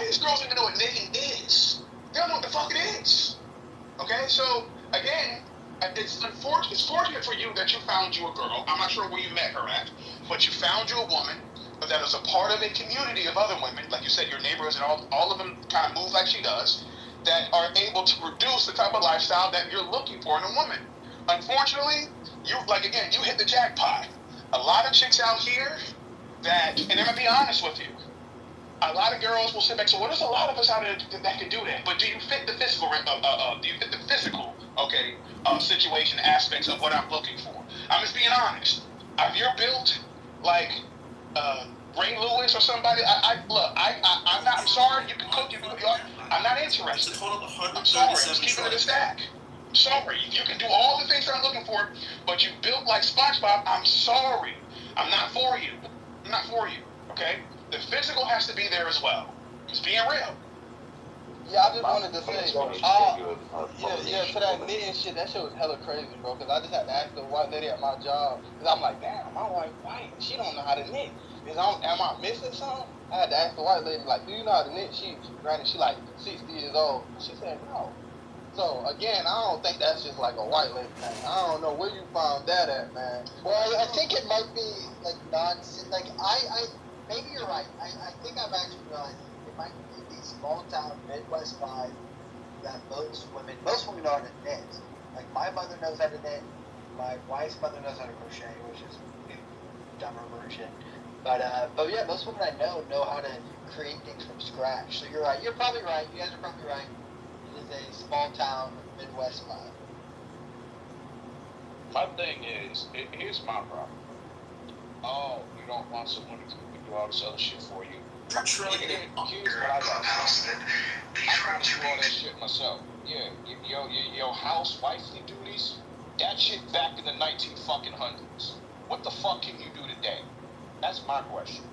these girls don't even know what knitting is. They don't know what the fuck it is. Okay, so again, it's unfortunate. It's fortunate for you that you found you a girl. I'm not sure where you met her at, but you found you a woman that is a part of a community of other women, like you said, your neighbors and all of them kind of move like she does, that are able to produce the type of lifestyle that you're looking for in a woman. Unfortunately, you hit the jackpot. A lot of chicks out here that, and I'm gonna be honest with you, a lot of girls will sit back. So, well, there's a lot of us out there that can do that. But do you fit the physical? Situation aspects of what I'm looking for? I'm just being honest. If you're built like Ray Lewis or somebody, I'm not. I'm sorry. You can cook. I'm not interested. I'm sorry. I'm just keeping it a stack. I'm sorry. You can do all the things that I'm looking for, but you built like SpongeBob. I'm sorry. I'm not for you. I'm not for you. Okay. The physical has to be there as well. Just being real. Yeah, I just wanted to say, for that knitting shit, that shit was hella crazy, bro. Because I just had to ask the white lady at my job, because I'm like, damn, my wife white, she don't know how to knit. Am I missing something? I had to ask the white lady, like, do you know how to knit? Granted, she like 60 years old. She said no. So again, I don't think that's just like a white lady thing. I don't know where you found that at, man. Well, I think it might be like nonsense. Like maybe you're right. I think I've actually realized it might be the small town Midwest vibe that most women know how to knit. Like my mother knows how to knit. My wife's mother knows how to crochet, which is a dumber version. But yeah, most women I know how to create things from scratch. So you're right. You're probably right. You guys are probably right. It is a small town Midwest vibe. My thing is, here's my problem. Oh, you don't want someone to do all this other shit for you. Here's what I got. I gotta do all that shit myself. Yeah, your house wifely duties, that shit back in the 1900s. What the fuck can you do today? That's my question.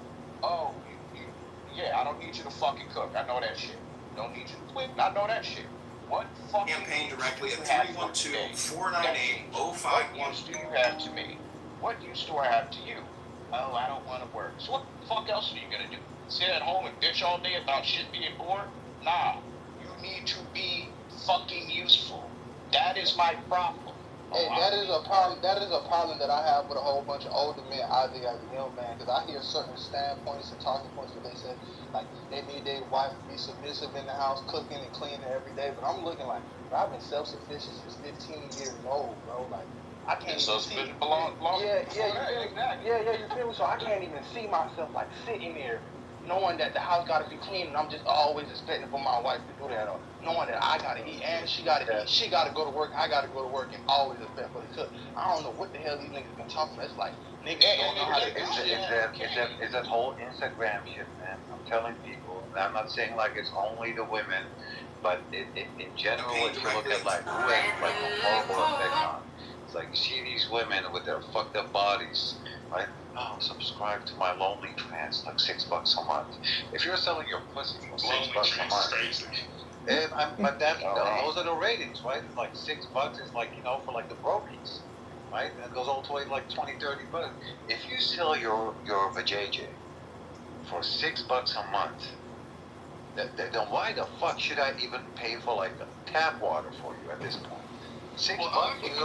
Oh, I don't need you to fucking cook. I know that shit. Don't need you to clean. I know that shit. What fucking campaign directly at 312-498-0511. What use do you have to me? What use do I have to you? Oh, I don't want to work. So what the fuck else are you gonna do? Sit at home and bitch all day about shit being bored? Nah. You need to be fucking useful. That is my problem. Hey, that is a problem. That is a problem that I have with a whole bunch of older men out there as a young man. Because I hear certain standpoints and talking points where they say, like, they need their wife to be submissive in the house, cooking and cleaning every day. But I'm looking like, bro, I've been self-sufficient since 15 years old, bro. Like, I can't even see. You feel me? So I can't even see myself like sitting there, knowing that the house gotta be clean, and I'm just always expecting for my wife to do that, or knowing that I gotta eat and she gotta eat. She gotta go to work, I gotta go to work, and always expect for the cook. I don't know what the hell these niggas been talking about. It's like niggas don't know how to do shit. It's that whole Instagram shit, man. I'm telling people. I'm not saying like it's only the women, but in general, if you look at like who has like a horrible effect on. It's like you see these women with their fucked up bodies, right? Oh, subscribe to my Lonely Trans, like $6 a month. If you're selling your pussy for $6 a month, but those are the ratings, right? It's like $6 is like, for like the brokies, right? And it goes all the way to like $20-$30. If you sell your vajayjay for $6 a month, then why the fuck should I even pay for like tap water for you at this point? $6, it's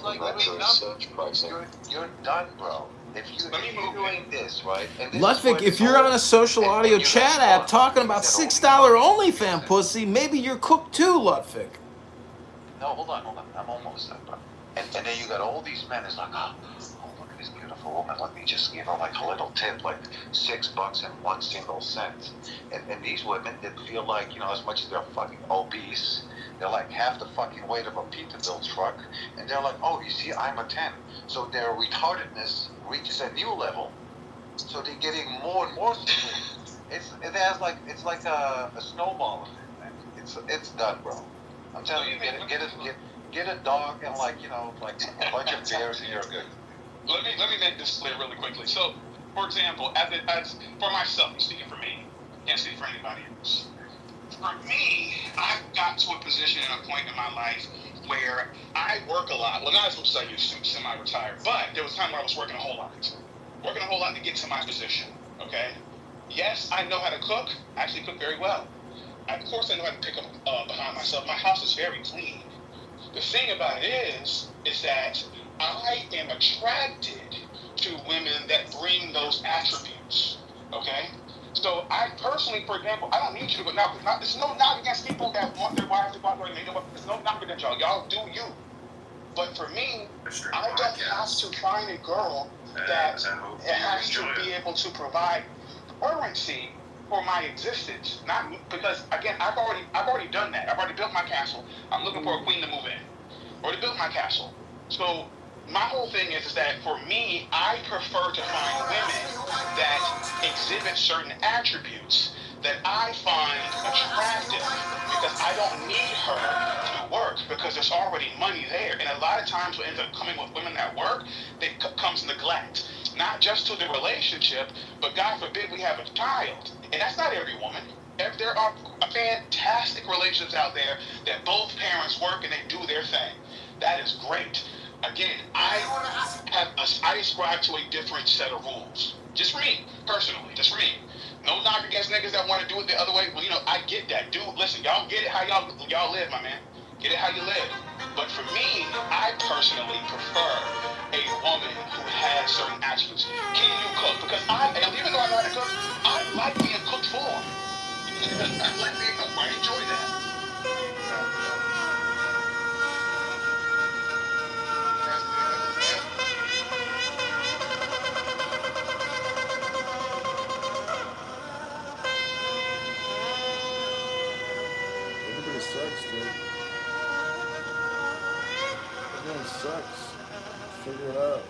like you're done, bro. If you're doing this, right? Ludwig, if you're on a social audio chat app talking about $6 OnlyFans pussy, maybe you're cooked too, Ludwig. No, hold on. I'm almost done, bro. And then you got all these men. It's like, oh, look at this beautiful woman. Let me just give her like a little tip, like $6 and 1 single cent. And these women, they feel like, as much as they're fucking obese, they're like half the fucking weight of a Peterbilt truck, and they're like, oh, you see, I'm a 10. So their retardedness reaches a new level, so they're getting more and more stupid. It's like a snowball effect, man. It's done, bro. I'm telling you, get a dog and like a bunch of bears and you're good. Let me make this clear really quickly. So, for example, as for myself, I'm speaking for me. Can't speak for anybody else. For me, I've got to a position and a point in my life where I work a lot. Well, not as much as I used to, semi-retired, but there was a time where I was working a whole lot to get to my position, okay? Yes, I know how to cook. I actually cook very well. Of course, I know how to pick up behind myself. My house is very clean. The thing about it is that I am attracted to women that bring those attributes. Okay? So I personally, for example, I don't need you to go now. There's no knock against people that want their wives to go out there and make them up. There's no knock against y'all. Y'all do you. But for me, I don't have to find a girl that has to be able to provide currency for my existence. Not because again, I've already done that. I've already built my castle. I'm looking for a queen to move in. Already built my castle. So my whole thing is that for me, I prefer to find women that exhibit certain attributes that I find attractive because I don't need her to work because there's already money there. And a lot of times what ends up coming with women that work, comes neglect. Not just to the relationship, but God forbid we have a child. And that's not every woman. There are fantastic relationships out there that both parents work and they do their thing. That is great. Again, I ascribe to a different set of rules. Just for me, personally, just for me. No knock against niggas that want to do it the other way. Well, I get that. Dude, listen, y'all get it how y'all live, my man. Get it how you live. But for me, I personally prefer a woman who has certain attributes. Can you cook? Because even though I know how to cook, I like being cooked for. I like being cooked for. I enjoy that. Everybody sucks, dude. Everyone sucks. Figure it out.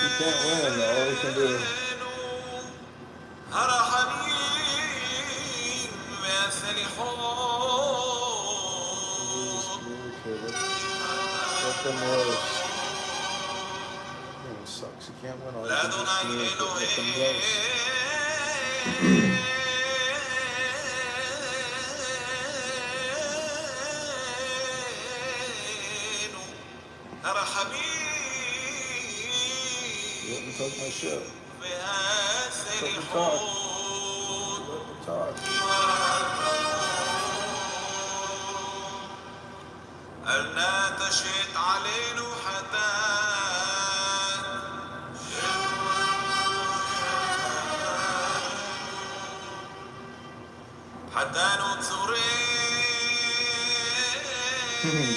You can't win. All you can do. Let them roast. Everyone sucks. You can't win. All you can do is communicate. Let them roast. Let me talk my shit. Let me talk. Let me talk.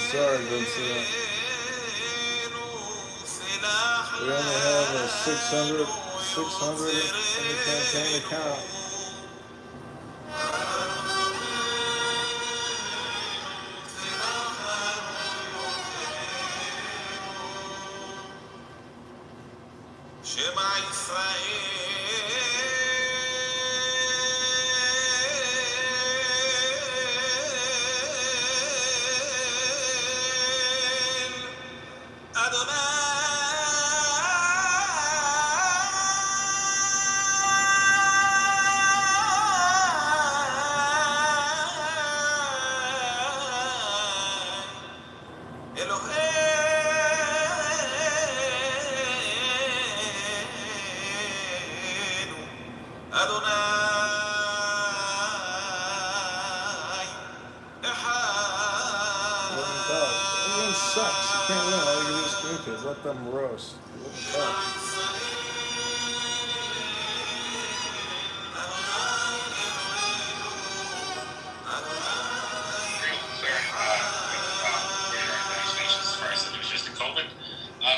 Sorry, Vincent. We only have a 600 in the campaign account. Everyone sucks. You can't win. All you can do is communicate. Let them roast. Let them talk.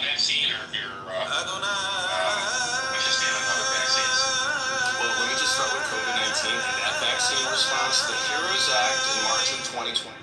Vaccine or if you're just in another vaccine? Well, let me just start with COVID-19 and that vaccine response. The HEROES Act in March of 2020.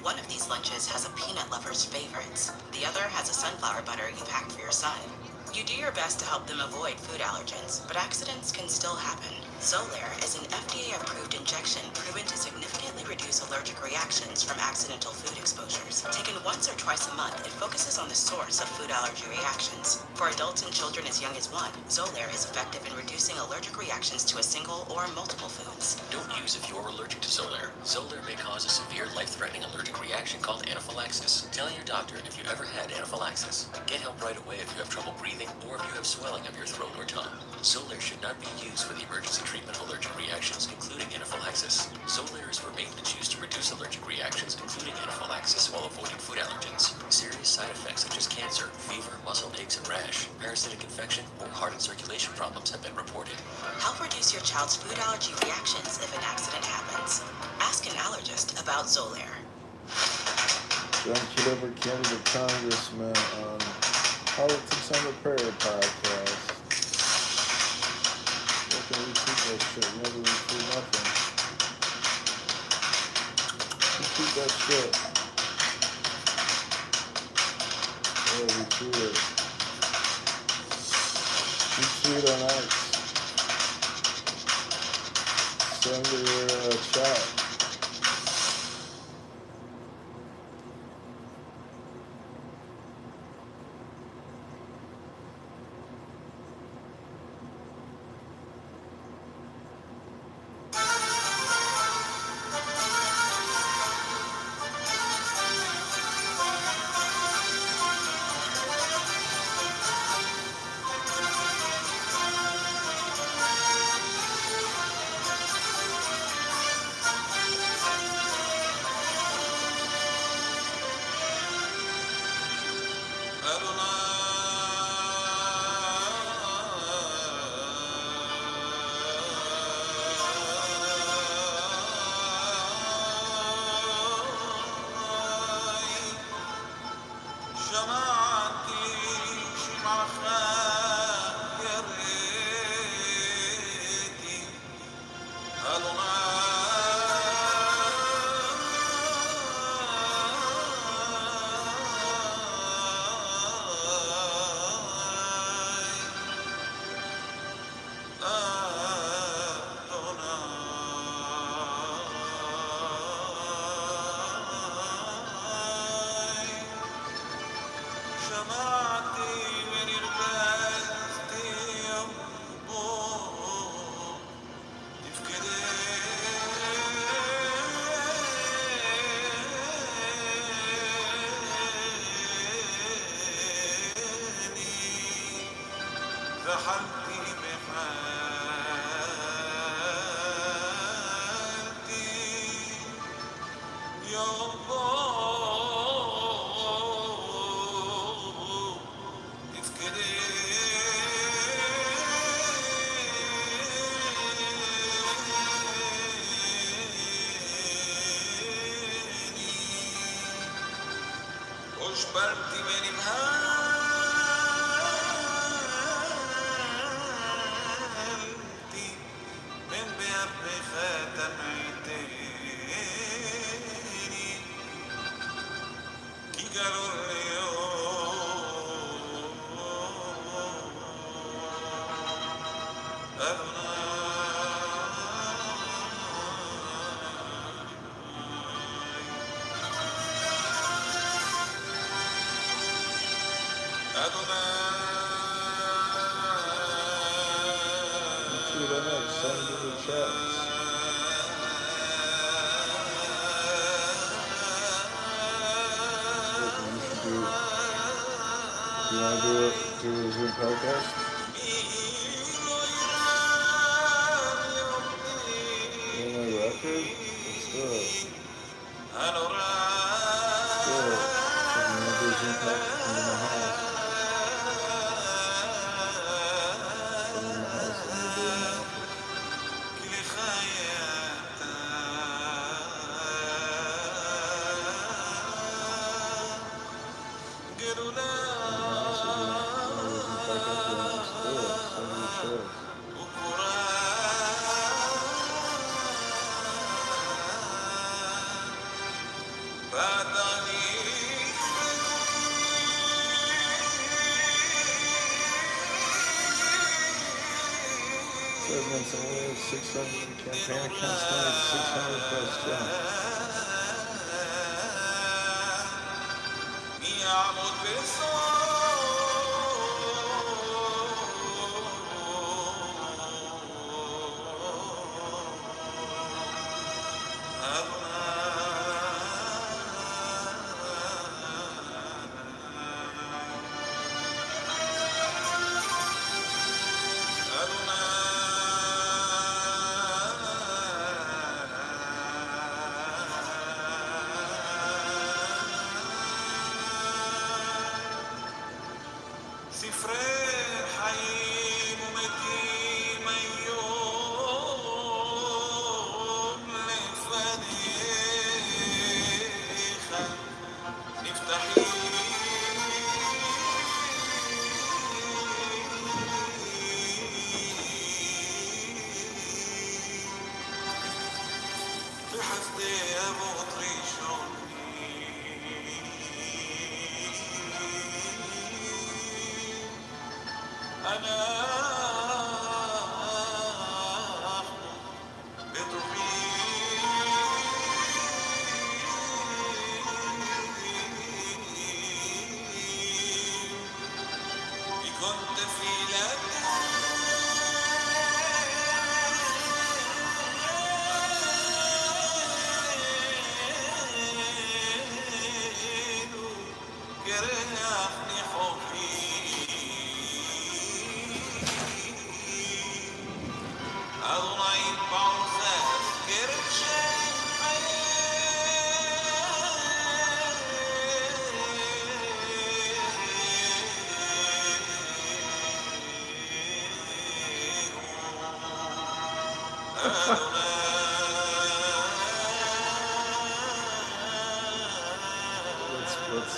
One of these lunches has a peanut lover's favorites. The other has a sunflower butter you packed for your son. You do your best to help them avoid food allergens, but accidents can still happen. Xolair is an FDA-approved injection proven to significantly reduce allergic reactions from accidental food exposures. Taken once or twice a month, it focuses on the source of food allergy reactions. For adults and children as young as 1, Xolair is effective in reducing allergic reactions to a single or multiple foods. Don't use if you're allergic to Xolair. Xolair may cause a severe life-threatening allergic reaction called anaphylaxis. Tell your doctor if you've ever had anaphylaxis. Get help right away if you have trouble breathing or if you have swelling of your throat or tongue. Xolair should not be used for the emergency treatment of allergic reactions, including anaphylaxis. Xolair is for maintenance use to reduce allergic reactions, including anaphylaxis, while avoiding food allergens. Serious side effects such as cancer, fever, muscle aches and rash, parasitic infection, or heart and circulation problems have been reported. Help reduce your child's food allergy reactions if an accident happens. Ask an allergist about Xolair. John Kitover, candidate Congressman on Politics on the Prairie podcast. What can we keep that shit? Never retweet nothing. We keep that shit. Yeah, retweet it. Retweet on X. Send your chat. See what I have. Send in the chats. That's what you should do. You want to do a Zoom podcast? You want my record? Let's do it. Let's do it. So you want to do a Zoom podcast? Come to my house. Come to my house and we'll do it in my office. Everyone's only 600 campaign accounts, only 600 plus still.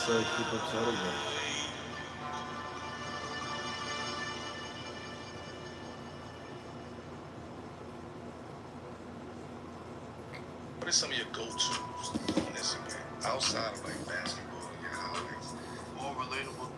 Let's keep up Saturday. What are some of your go-tos in this game? Outside of like basketball, yeah, like more relatable.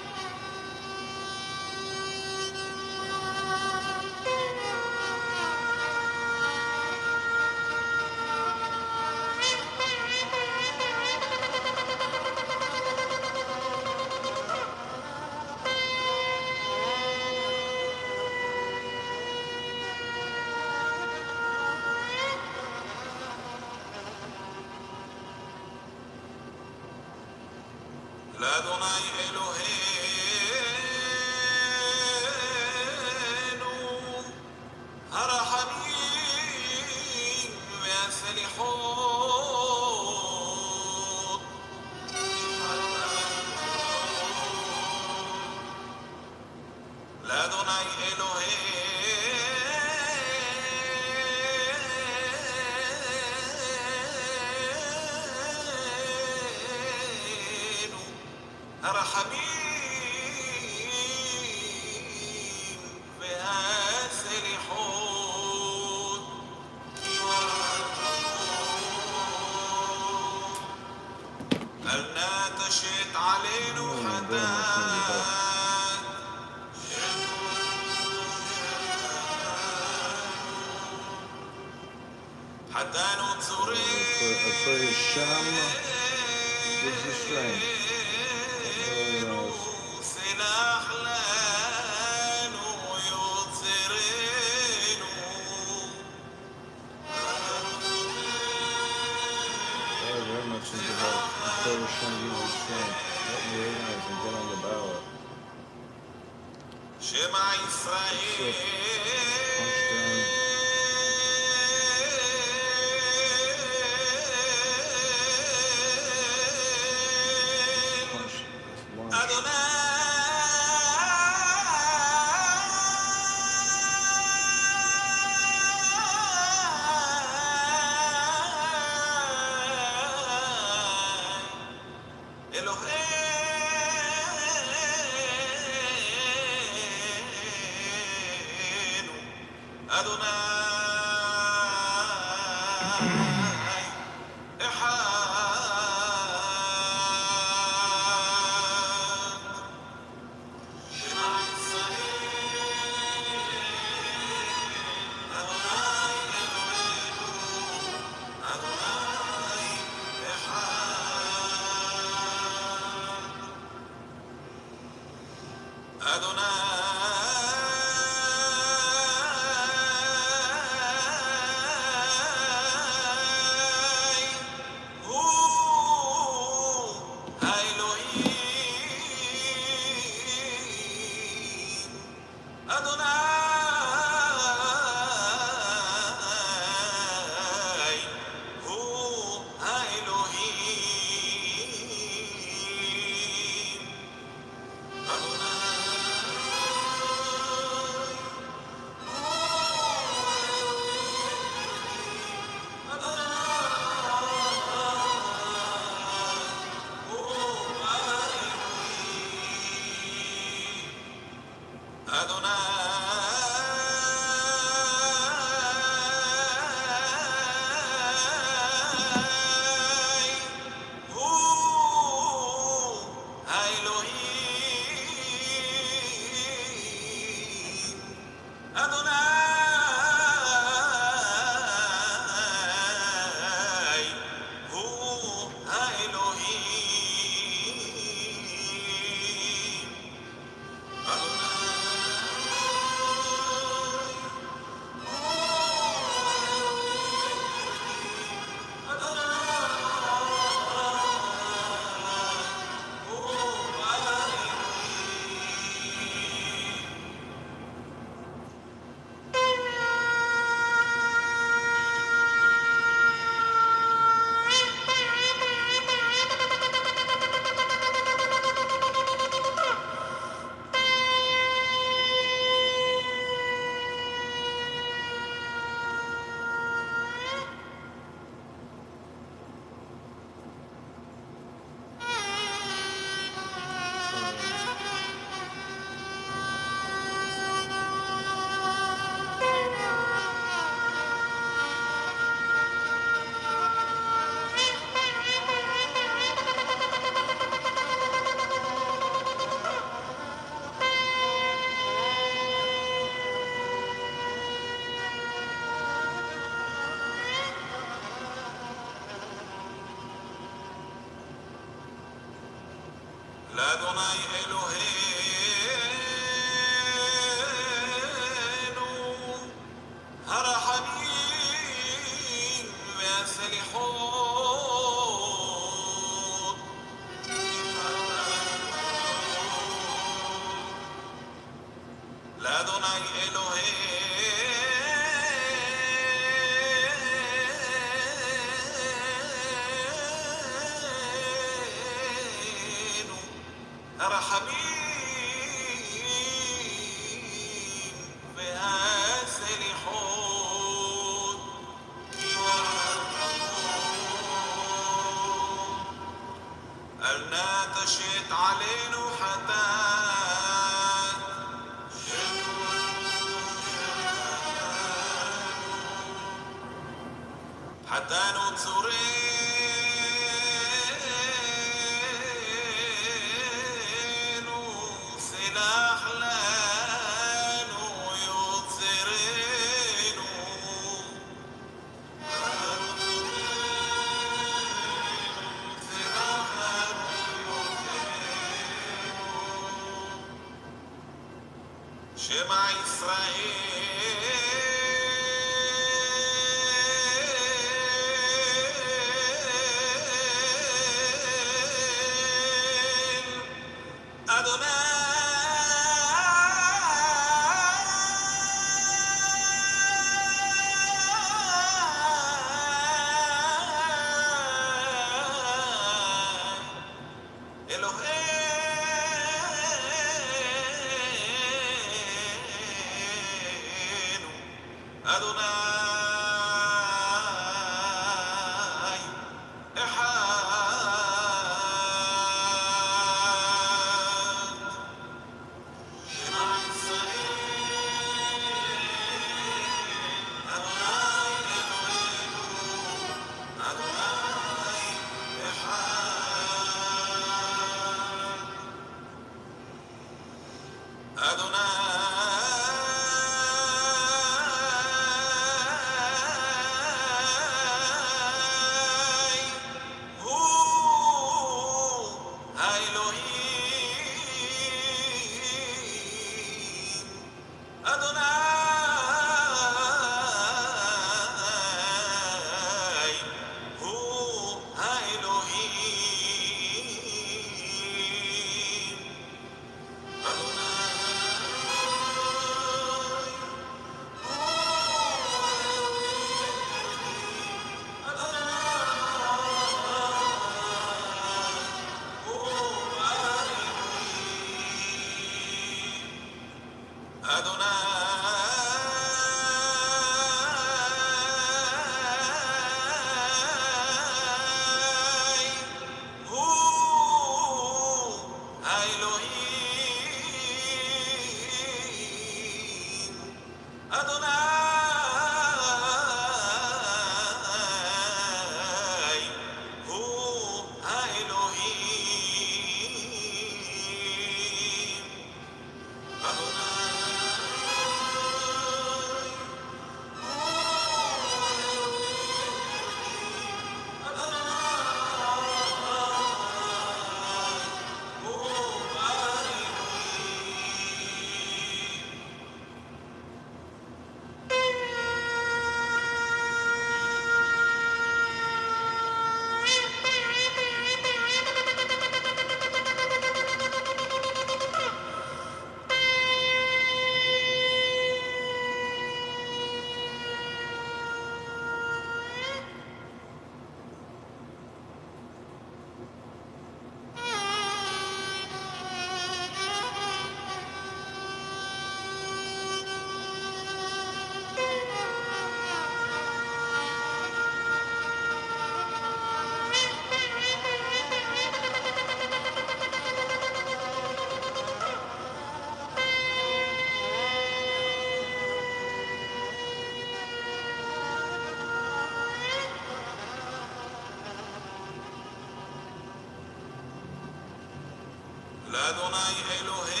לאדוני אלוהינו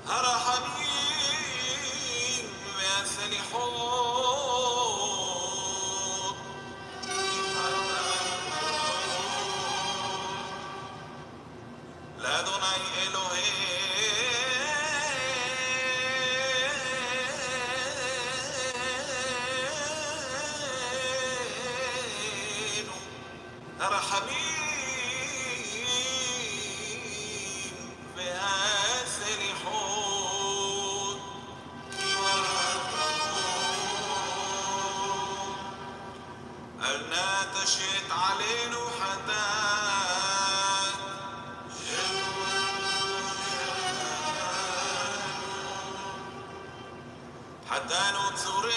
הרחמים והסליחות לאדוני אלוהינו הרחמים והסליחות אל נא תשת עלינו חטאת חטאנו צורנו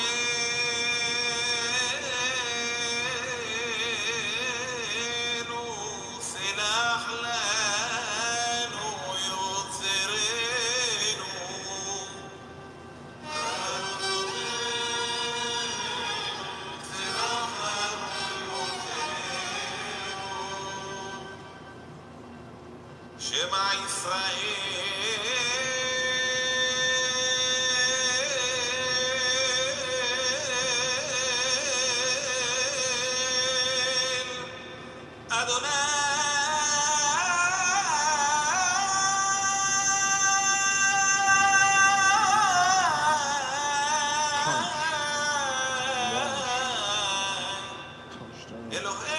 סלח לנו יוצרנו שמע ישראל אדוני אלוהינו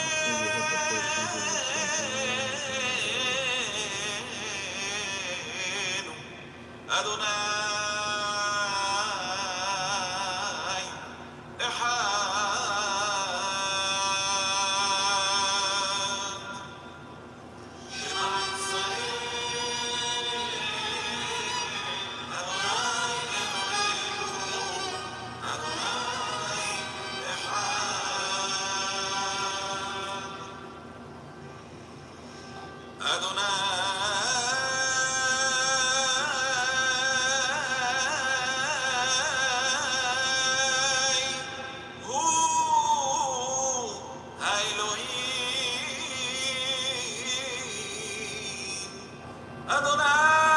אדוני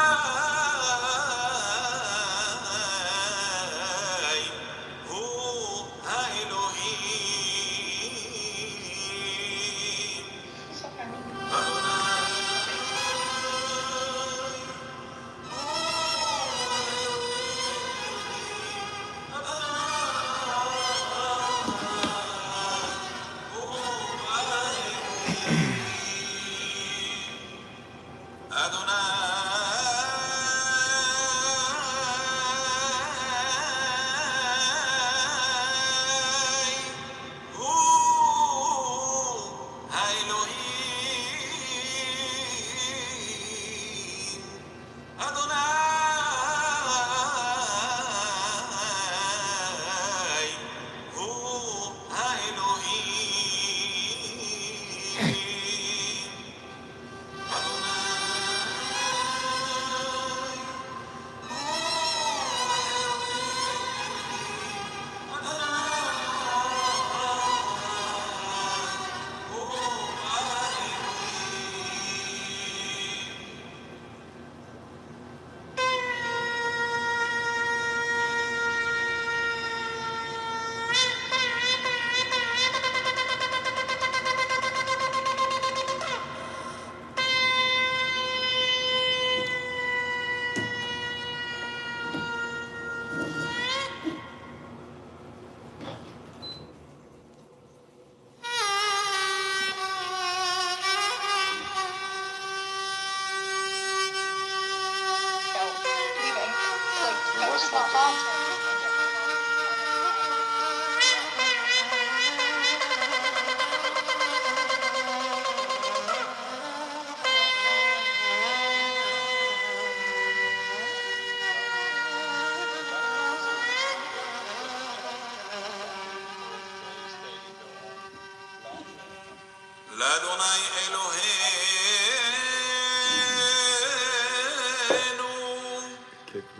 לאדוני אלוהינו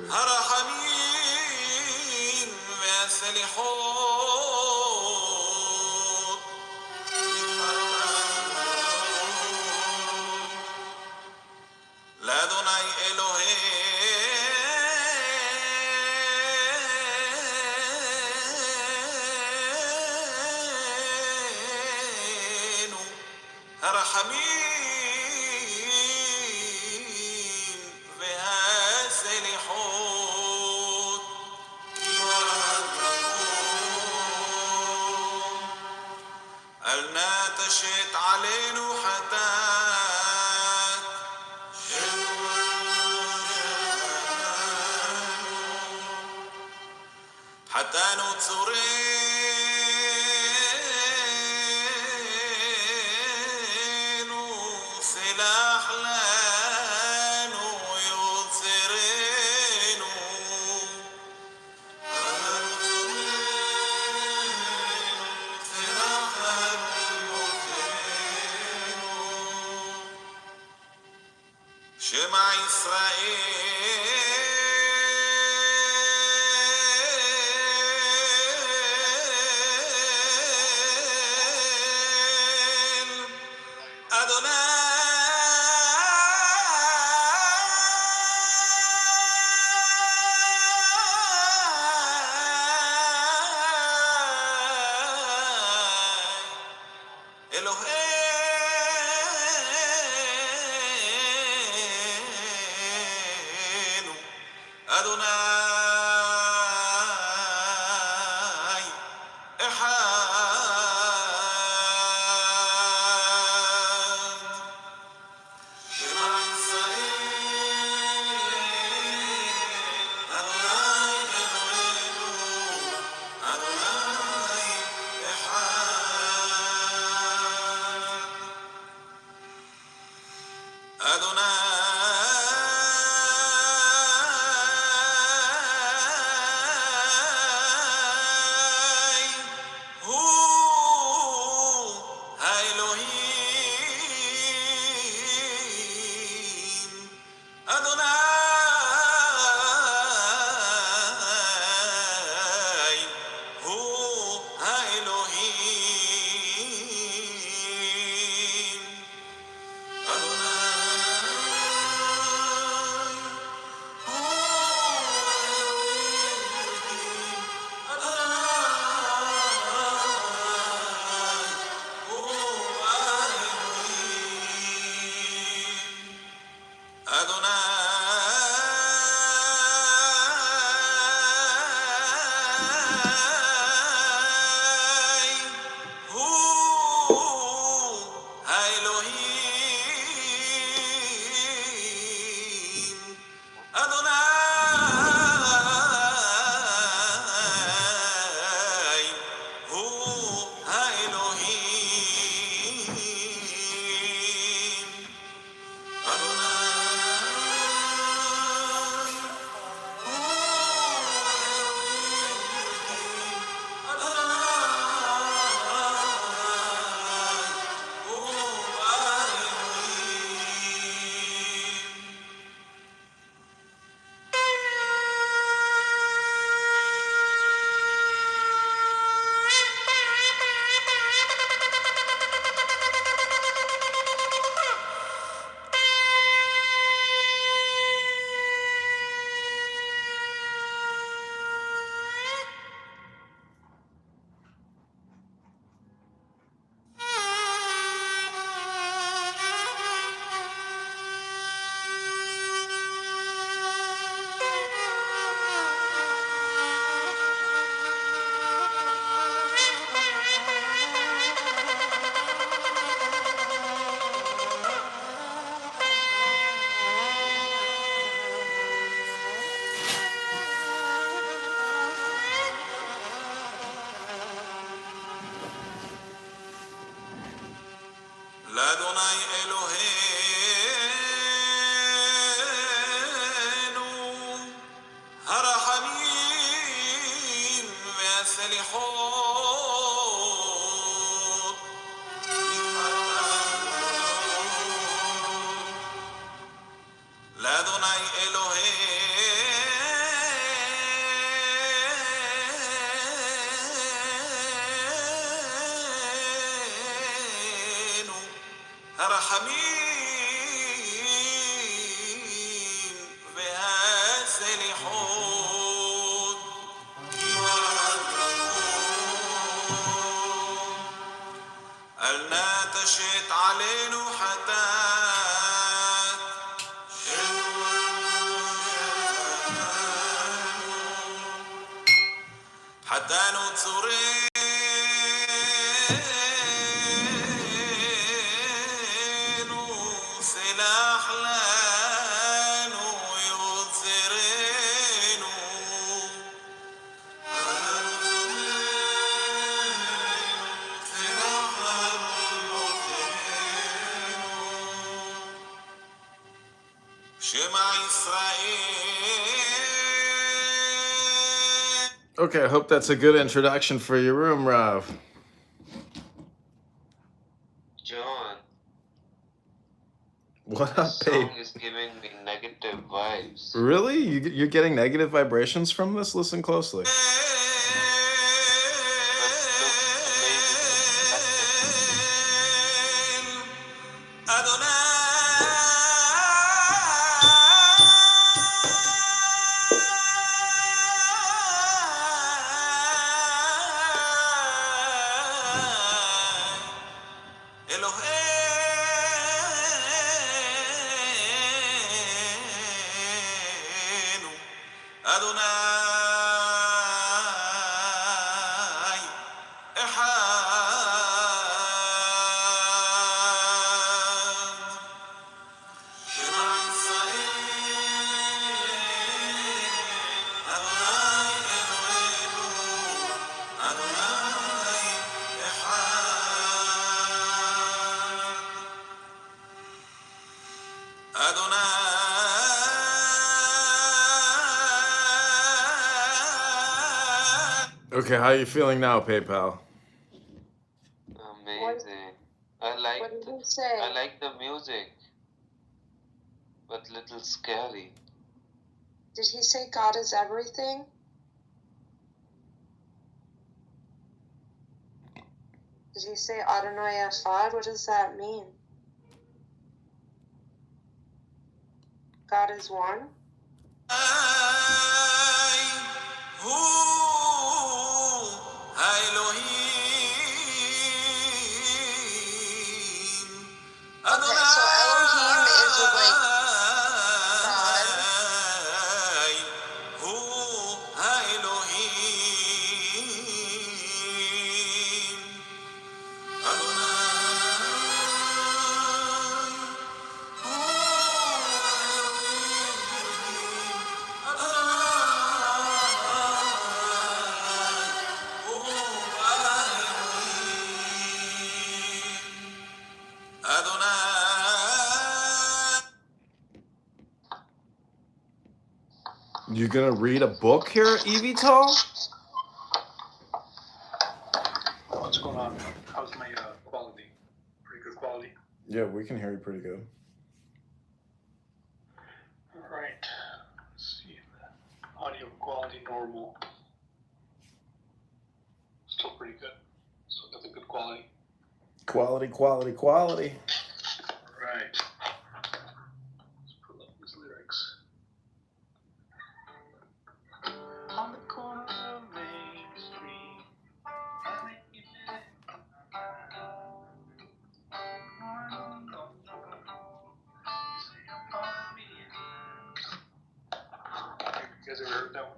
הרחמים והסליחות לאדוני אלוהינו הרחמים והסליחות אל נא תשת עלינו חטאת חטאנו צורנו סלח לנו יוצרנו שמע ישראל אדוני אלוהינו אדוני אחד שמע ישראל אדוני אלוהינו אדוני אחד אדוני הוא האלוהים אדוני הוא האלוהים לאדוני אלוהינו הרחמים והסליחות לאדוני אלוהינו הרחמים Okay, I hope that's a good introduction for your room, Rav. John, What this up, babe? song is giving me negative vibes. Really? You're getting negative vibrations from this? Listen closely. But it looks amazing. Okay, how are you feeling now, PayPal? Amazing. I like the music, but little scary. Did he say God is everything? Did he say Adonai Echad? What does that mean? God is one? Okay, so Elohim is like God. You gonna read a book here, Evital? What's going on? How's my quality? Pretty good quality? Yeah, we can hear you pretty good. All right. Let's see. Audio quality normal. Still pretty good. Still got the good quality. Quality, quality, quality. All right. Let's pull up these lyrics. On the corner of Main Street, you guys ever heard that one?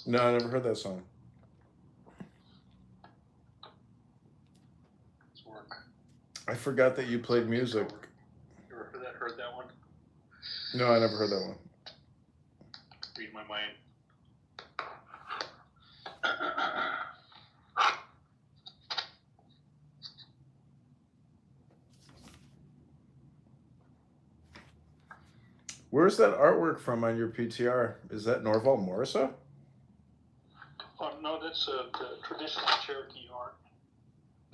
No, I never heard that song. It's work. I forgot that you played music. You ever heard that one? No, I never heard that one. Read my mind. Where's that artwork from on your PTR? Is that Norval Morrison? Oh, no, that's the traditional Cherokee art.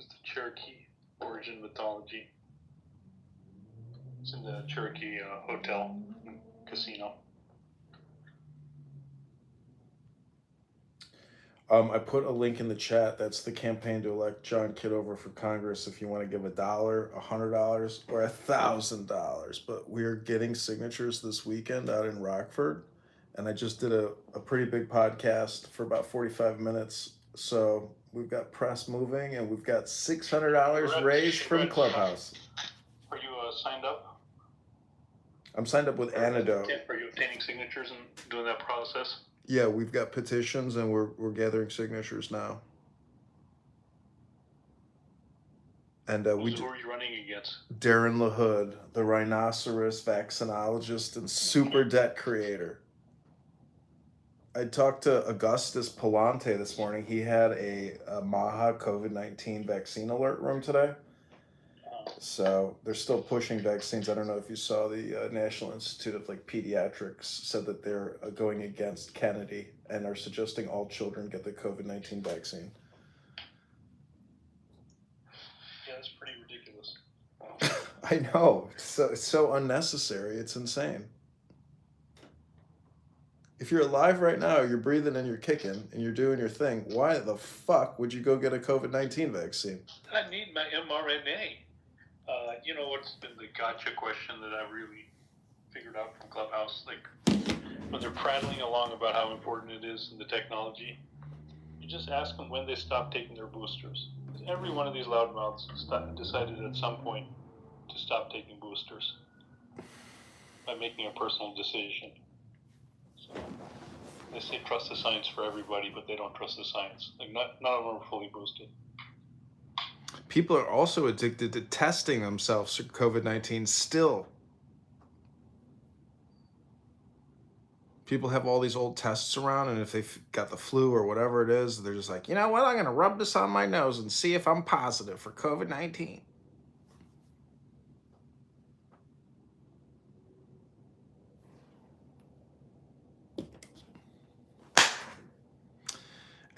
It's the Cherokee origin mythology. It's in the Cherokee hotel and casino. I put a link in the chat. That's the campaign to elect John Kitover for Congress. If you want to give $1, $100, or $1,000. But we're getting signatures this weekend out in Rockford. And I just did a pretty big podcast for about 45 minutes. So we've got press moving, and we've got $600 raised from Clubhouse. Are you signed up? I'm signed up with Antidote. Are you obtaining signatures and doing that process? Yeah, we've got petitions and we're gathering signatures now. And Who are you running against? Darren LaHood, the rhinoceros vaccinologist and super debt creator. I talked to Augustus Palante this morning. He had a Maha COVID-19 vaccine alert room today. So they're still pushing vaccines. I don't know if you saw the National Institute of Pediatrics said that they're going against Kennedy and are suggesting all children get the COVID-19 vaccine. Yeah, that's pretty ridiculous. I know. It's so unnecessary. It's insane. If you're alive right now, you're breathing and you're kicking and you're doing your thing, why the fuck would you go get a COVID-19 vaccine? I need my mRNA. You know what's been the gotcha question that I really figured out from Clubhouse? When they're prattling along about how important it is in the technology, you just ask them when they stop taking their boosters. Every one of these loudmouths decided at some point to stop taking boosters by making a personal decision. So they say trust the science for everybody, but they don't trust the science. None of them are fully boosted. People are also addicted to testing themselves for COVID-19 still. People have all these old tests around, and if they've got the flu or whatever it is, they're just like, you know what, I'm going to rub this on my nose and see if I'm positive for COVID-19.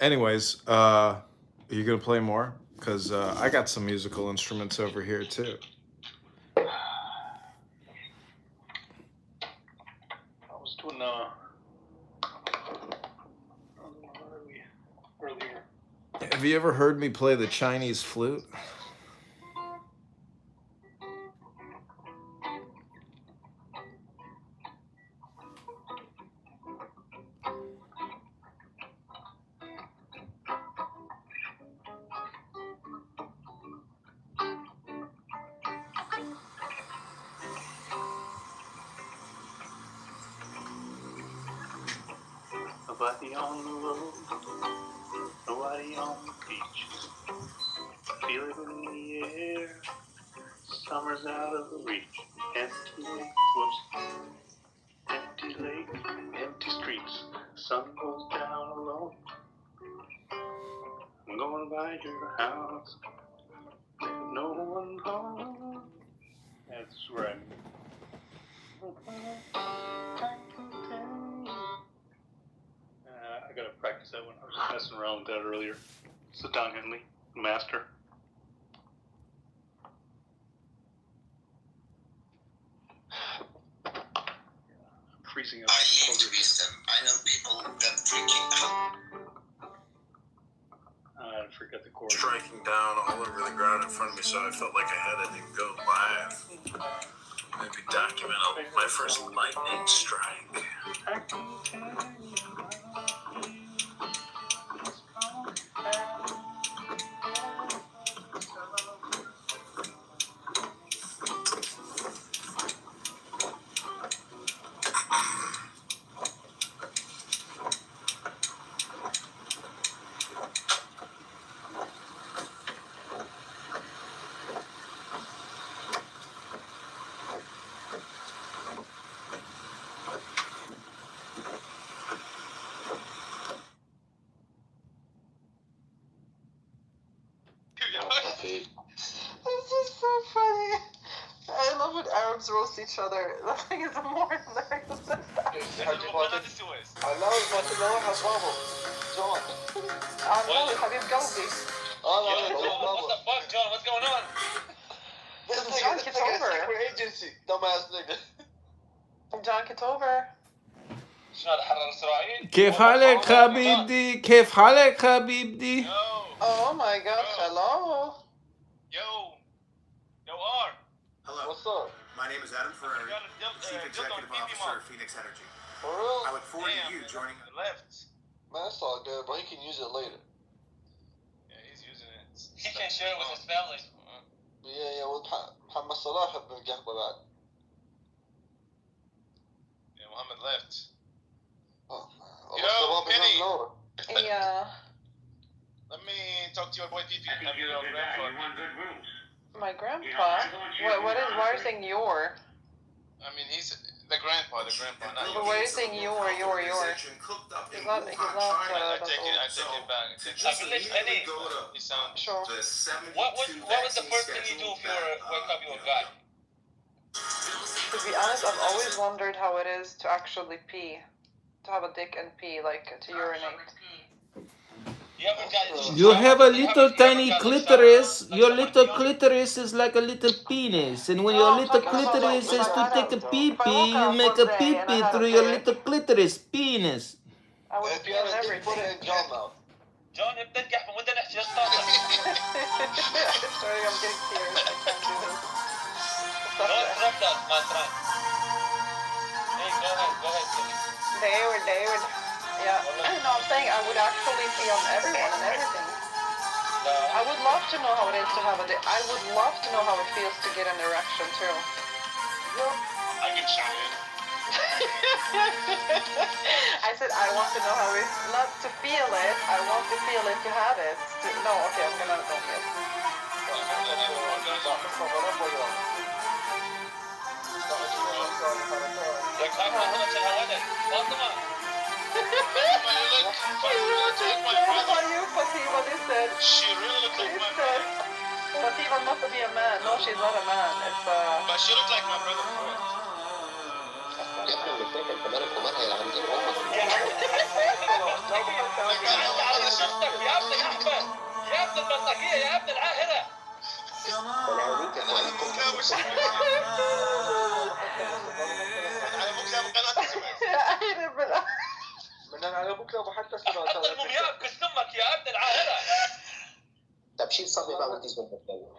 Anyways, are you going to play more? Because I got some musical instruments over here, too. I was doing earlier. Have you ever heard me play the Chinese flute? Nobody on the road, nobody on the beach. Feel it in the air, summer's out of reach. Empty lake, empty streets. Sun goes down alone. I'm going by your house, there's no one home. That's right. I gotta practice that one. I was just messing around with that earlier. So Don Henley, master. Freezing up. I need to be them. I know people that drinking. I forget the chord. Striking down all over the ground in front of me, so I felt like I had to go live. Maybe document my first lightning strike. This is so funny. I love when Arabs roast each other. The thing is more hilarious than that. الله المطلوع حصابه جون الله حبيب قلبي. What the fuck, John? What's going on? John Kitover. secret agency, dumbass nigga. John Kitover. شنو هذا حرر إسرائيل؟ كيف حالك حبيبتي؟ كيف حالك حبيبتي؟ Oh my gosh, hello. Yo, R. Hello. What's up? My name is Adam Ferrari, Chief Executive Officer of Phoenix Energy. For real? I look forward to you joining us. Left. Man, that's all good, but he can use it later. Yeah, he's using it. He can share it with his family. Yeah, محمد صلاح بالقهوة بعد. Yeah, Muhammad left. Oh, Yo, Penny. Yeah. Let me talk to your boy Fifi. Have your grandpa. My grandpa? Why are you saying your? I mean, he's the grandpa, not you. But why are you saying your? He's not, I that take old. it back. Penny. He sounds. Sure. What was the first thing you do if you wake up you a guy? To be honest, I've always wondered how it is to actually pee. To have a dick and pee, like, to urinate. You have a little tiny clitoris. Your little clitoris is like a little penis, and when your little clitoris is to take a pee pee, you make a pee pee through your little clitoris penis. I would pee on everything. John, بتنجح من وين نحكي Sorry, I'm getting tears. I can't do this. Don't drop that, my friend. Hey, go ahead. David. Yeah. No, I'm saying I would actually pee on everyone and everything. I would love to know how it is to have a dick. I would love to know how it feels to get an erection too. I can chime in. I said I want to know how it's not to feel it. I want to feel it to have it. No, okay, I'm gonna go here. She really looked like my brother. Fatima must be a man. No, she's not a man. It's But she looked like my brother. طب شيل صاحبي بقى وانت اسمك بتكلم.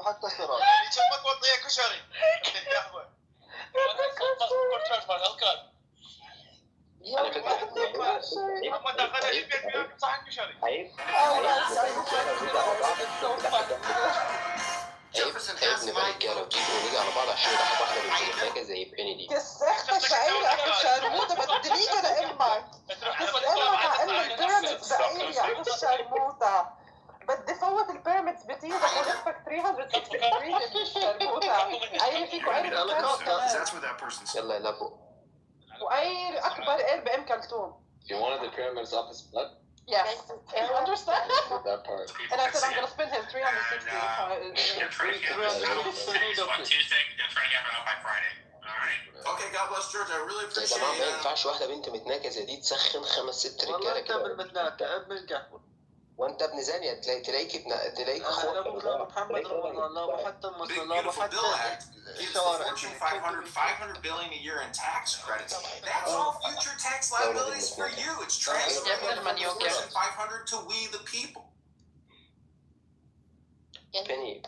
حتى سرعة. شوفك وطيه كشري. على فكرة تعبنا بقى رجالة ونيجي على بعض عشان نضحك واحدة بنت محتاجة زي بيني دي. تستخدم شعير أخي شرموطة بدريك أنا أمك. تسألها عن البيراميدز بأيري أخي الشرموطة. بدي فوت البيراميدز بتيزك ودفك 363 بالشرموطة. أيري فيكو أيري يلا يا لابو. وأيري أكبر قلب أم كلثوم. You wanted the pyramids off his blood? Yes. You understand? That part. And I said I'm gonna spend him 360. Tuesday, they're trying to get it out by Friday. Alright. Okay, God bless George. I really يا appreciate جماعة ما ينفعش واحدة بنت متناكة زي دي تسخن 5-6 رجالة كده. والله انت بالمتناكة ابن القهوة. وانت ابن زانية تلاقيك انا ابو محمد رمضان لا حتى مصر لا حتى الشوارع. Fortune 500 billion a year in tax credits. That's all future tax liabilities for you. It's transferring Fortune 500 to we the people. Penny.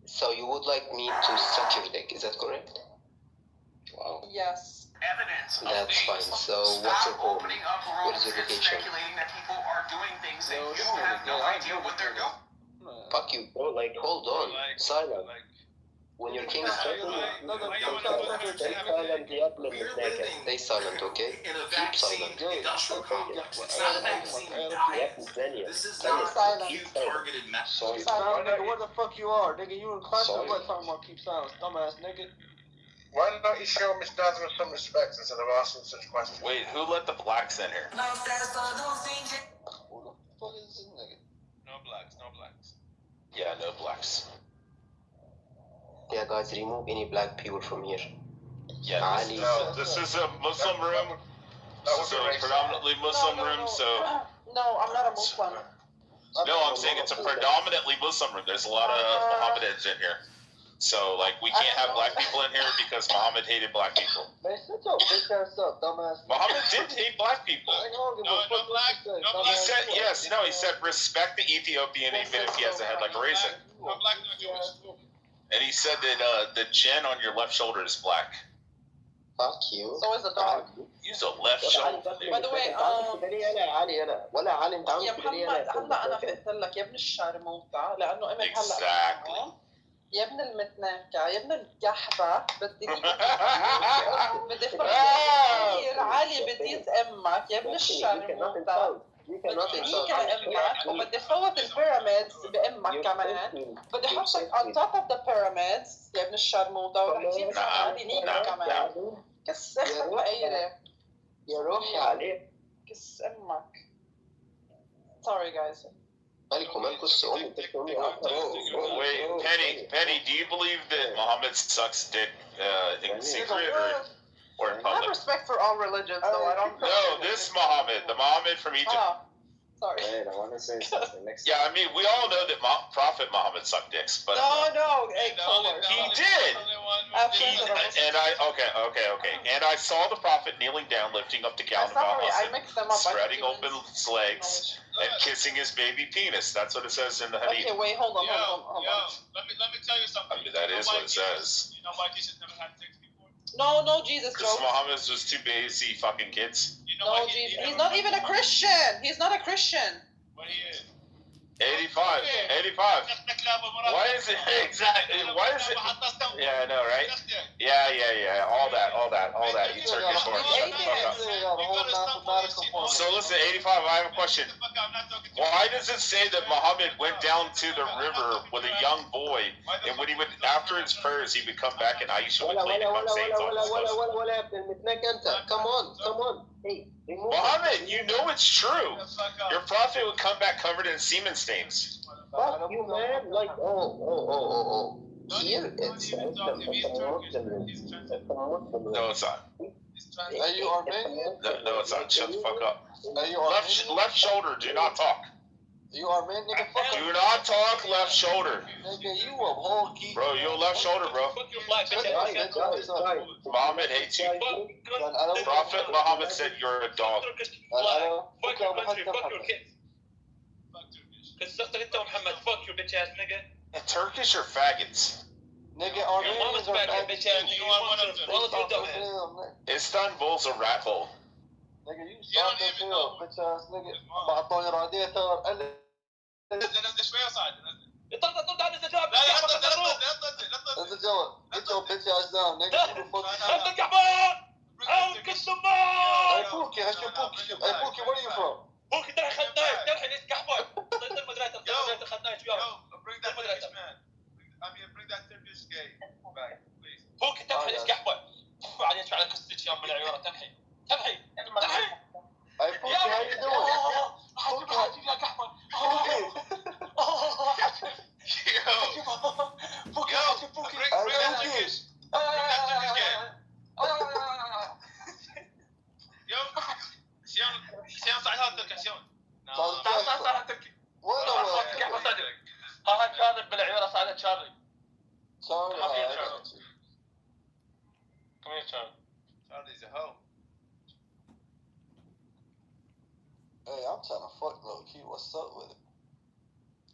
So you would like me to suck your dick, is that correct? Wow. Yes. Evidence. That's fine. So what's your home? What is your location? Speculating that people are doing things that you have no idea what they're doing. Fuck you, bro. Like, hold on. Silent. When your king is talking, stay silent, okay? Keep silent. This is not you targeted message. What the fuck you are, nigga? You in class or what? Talking about keep silent, dumbass nigga. Why don't you show Miss Nazareth some respect instead of asking such questions? Wait, who let the blacks in here? Who the fuck is this nigga? No blacks. Yeah, no blacks. Yeah, guys, remove any black people from here. Yeah, this is a Muslim room. This is a predominantly Muslim room, so... No, I'm not a Muslim. No, I'm saying it's a predominantly Muslim room. There's a lot of Mohammedans in here. So, like, we can't have black people in here because Muhammad hated black people. Man, shut your bitch ass up, dumbass. Muhammad did hate black people. He said, he said respect the Ethiopian even if he has a head like a raisin. No black, no Jewish. And he said that the chin on your left shoulder is black. Fuck you. So is the dog. Use a left shoulder. By the way, يا محمد هلا أنا قلت لك يا ابن الشرموطة لأنه أمك هلا Exactly. يا ابن المتناكع يا ابن القحبة بدي فوق كثير عالي بديت امك يا ابن الشرموطة بدي ليك لامك وبدي فوت البيراميدز بامك كمان بدي احطك on top of the pyramids يا ابن الشرموطة ورح تجيب عالي ليك كمان كس اختك فقيرة يا روحي عليك. كس امك. Sorry guys. Wait, Penny, do you believe that Muhammad sucks dick in secret or in I have public? respect for all religions, though. I don't. No, this Muhammad, the Muhammad from Egypt. Oh, sorry. Wait, I want to say something. Next Yeah, I mean, we all know that Prophet Muhammad sucked dicks, but No, hey, he did. And I and I saw the Prophet kneeling down, lifting up the gown of Al-Hassan, spreading open his legs, and kissing his baby penis. That's what it says in the Hadith. Okay, wait, hold on. Let me tell you something. I mean, that is what it says. You know why Jesus never had sex before? No, Jesus, because Muhammad was too busy fucking kids. You know no, Jesus, he's not even a Christian. He's not a Christian. What he is? 85. Why is it exactly? Why is it? Yeah, I know, right? Yeah. All that. You Turkish whore. So listen, 85. I have a question. Why does it say that Muhammad went down to the river with a young boy, and when he would, after his prayers, he would come back and Aisha would clean him up, saying Come on. Hey, Muhammad, you know it's true. Your prophet would come back covered in semen stains. Fuck you, man. Like, oh. Here it says No, it's not. Are you Armenian? No, it's not. Shut the fuck up. Are you Armenian? Left shoulder, do not talk. You Armenian, nigga? Fuck Do not talk left shoulder. Nigga, you a whole geek. Bro, you a left shoulder, bro. Muhammad hates you. Prophet Muhammad said you're a dog. Fuck your country, fuck your kids. قصتك انت ومحمد. Fuck your bitch ass nigga. Turkish or faggots? Nigga, Armenians are faggots. Bitch ass nigga. You want one of them. Istanbul's a rat hole. Nigga, you start that field, bitch ass nigga. بعطوني راديتر. ده شوية صعد. طلع عن الزجاج. لا تتجاوز. Get your bitch ass down, nigga. Who the fuck is انت كعبان. Hey, Pookie, Hey, Pookie, where are you from? Pookie, ده خدناش. ده الحين كعبان. ضد المدرسة. خدناش وياه. Bring that Turkish man. Bring that Turkish gay back, please. Pookie, ده الحين كعبان. عليك على قصتك يا ام العيورة. تنحي. Hey, Pookie, how you doing? Pookie, يا كعبان. Pookie. Bring that Turkish. شلون صعدها التركي شلون؟ صعدها التركي. ها كاذب بالعيوره صعدت شارلي. Charlie's a hoe. Hey, I'm trying to fuck low key. What's up with it?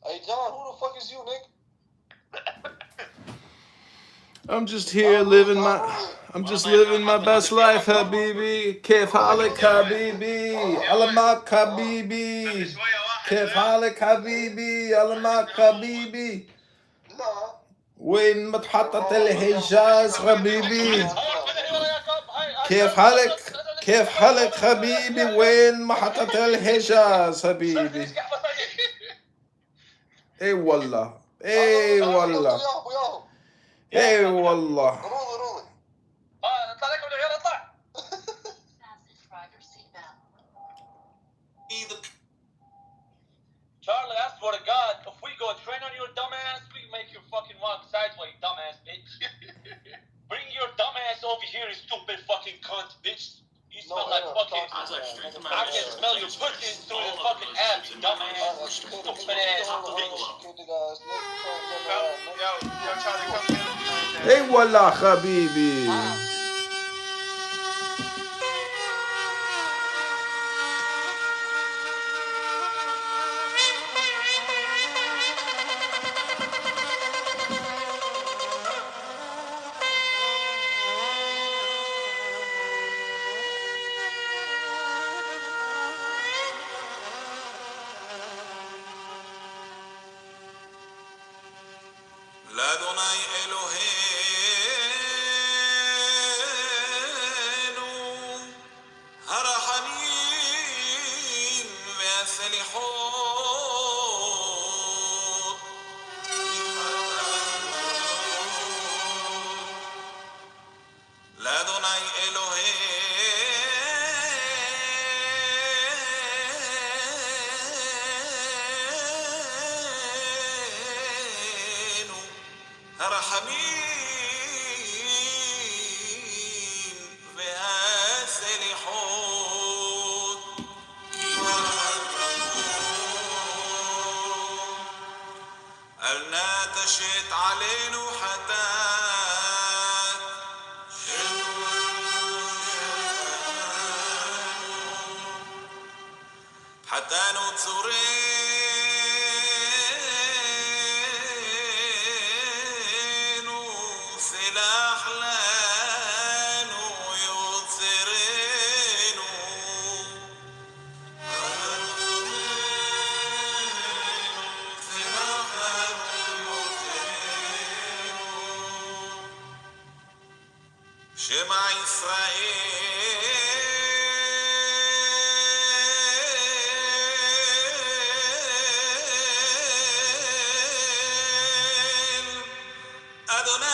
Hey, John, who the fuck is you, nigga? I'm just here living my best life, Habibi. كيف حالك حبيبي؟ علمك حبيبي. كيف حالك حبيبي؟ علمك حبيبي. وين متحطة الحجاز حبيبي؟ كيف حالك حبيبي؟ وين محطة الحجاز حبيبي؟ اي والله اطلع لك من العيال اطلع. Charlie, I swear to God, if we go train on your dumbass, we make you fucking walk sideways, dumbass bitch. Bring your dumbass over here, you stupid fucking cunt, bitch. You smell like fucking. I can smell your pussy through your fucking ass, you dumbass. Stupid ass bitch. Yo, Charlie, come here. اي والله حبيبي. לאדוני אלוהינו הרחמים והסליחות לאדוני אלוהינו הרחמים והסליחות אל נא תשת עלינו חטאת חטאנו צורנו סלח לנו יוצרנו שמע ישראל אדוני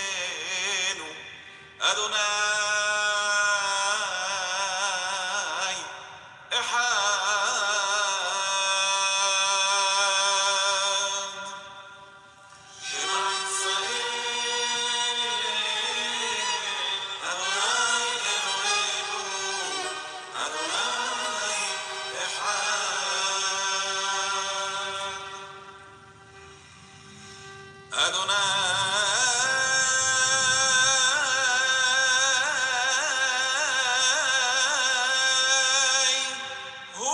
אלוהינו אדוני אחד שמע ישראל אדוני אלוהינו אדוני אחד אדוני הוא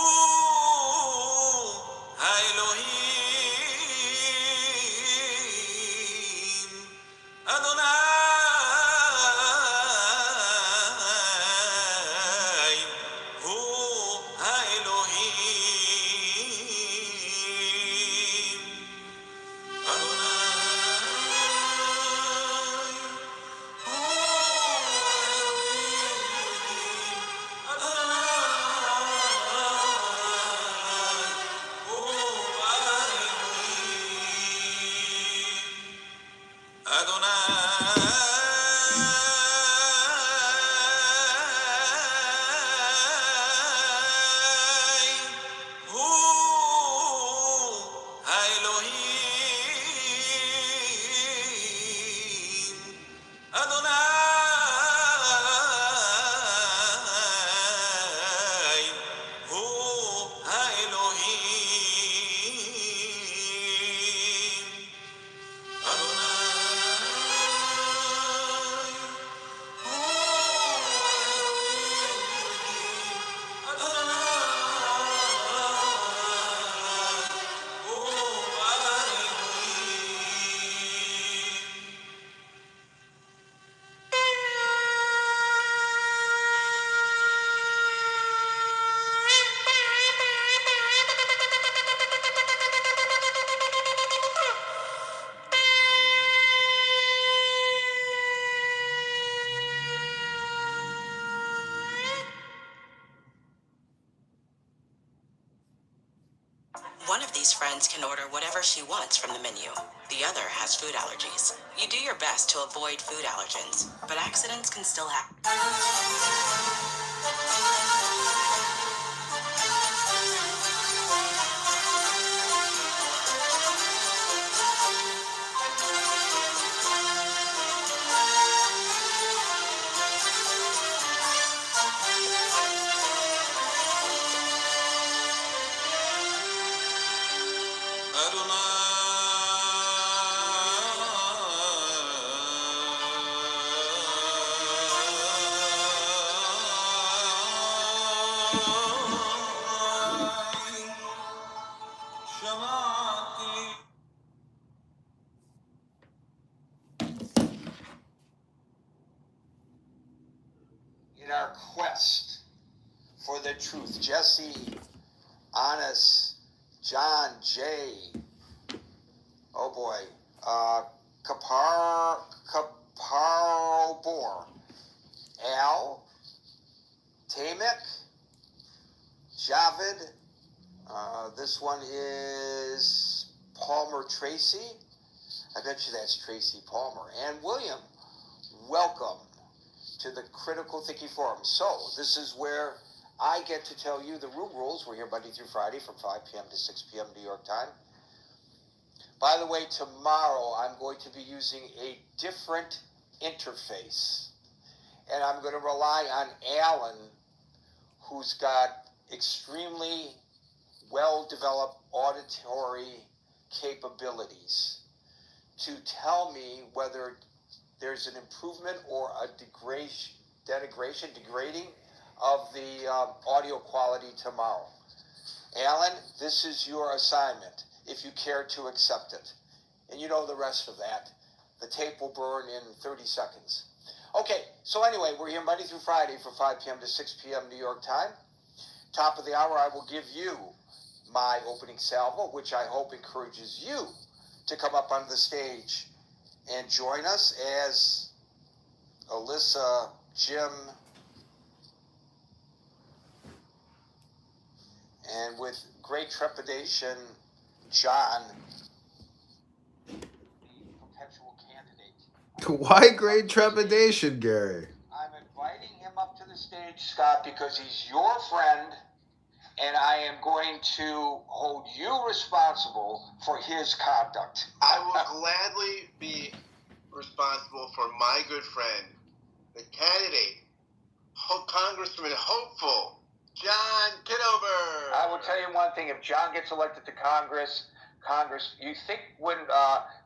האלוהים אדוני הוא האלוהים One of these friends can order whatever she wants from the menu. The other has food allergies. You do your best to avoid food allergens, but accidents can still happen. Shema Truth, Jesse, Honest, John, Jay, oh boy, Kaparobor, Al, Tamek, Javid, this one is Palmer Tracy. I bet you that's Tracy Palmer. And William, welcome to the Critical Thinking Forum. So, this is where I get to tell you the room rules. We're here Monday through Friday from 5 p.m. to 6 p.m. New York time. By the way, tomorrow I'm going to be using a different interface. And I'm going to rely on Alan, who's got extremely well-developed auditory capabilities, to tell me whether there's an improvement or a degrading of the audio quality tomorrow. Alan, this is your assignment, if you care to accept it. And you know the rest of that. The tape will burn in 30 seconds. Okay, so anyway, we're here Monday through Friday from 5 p.m. to 6 p.m. New York time. Top of the hour, I will give you my opening salvo, which I hope encourages you to come up onto the stage and join us as Alyssa, Jim, and with great trepidation, John, the perpetual candidate. Why great trepidation, Gary? I'm inviting him up to the stage, Scott, because he's your friend, and I am going to hold you responsible for his conduct. I will gladly be responsible for my good friend, the candidate, Congressman hopeful, John Kitover. I will tell you one thing: if John gets elected to Congress, you think when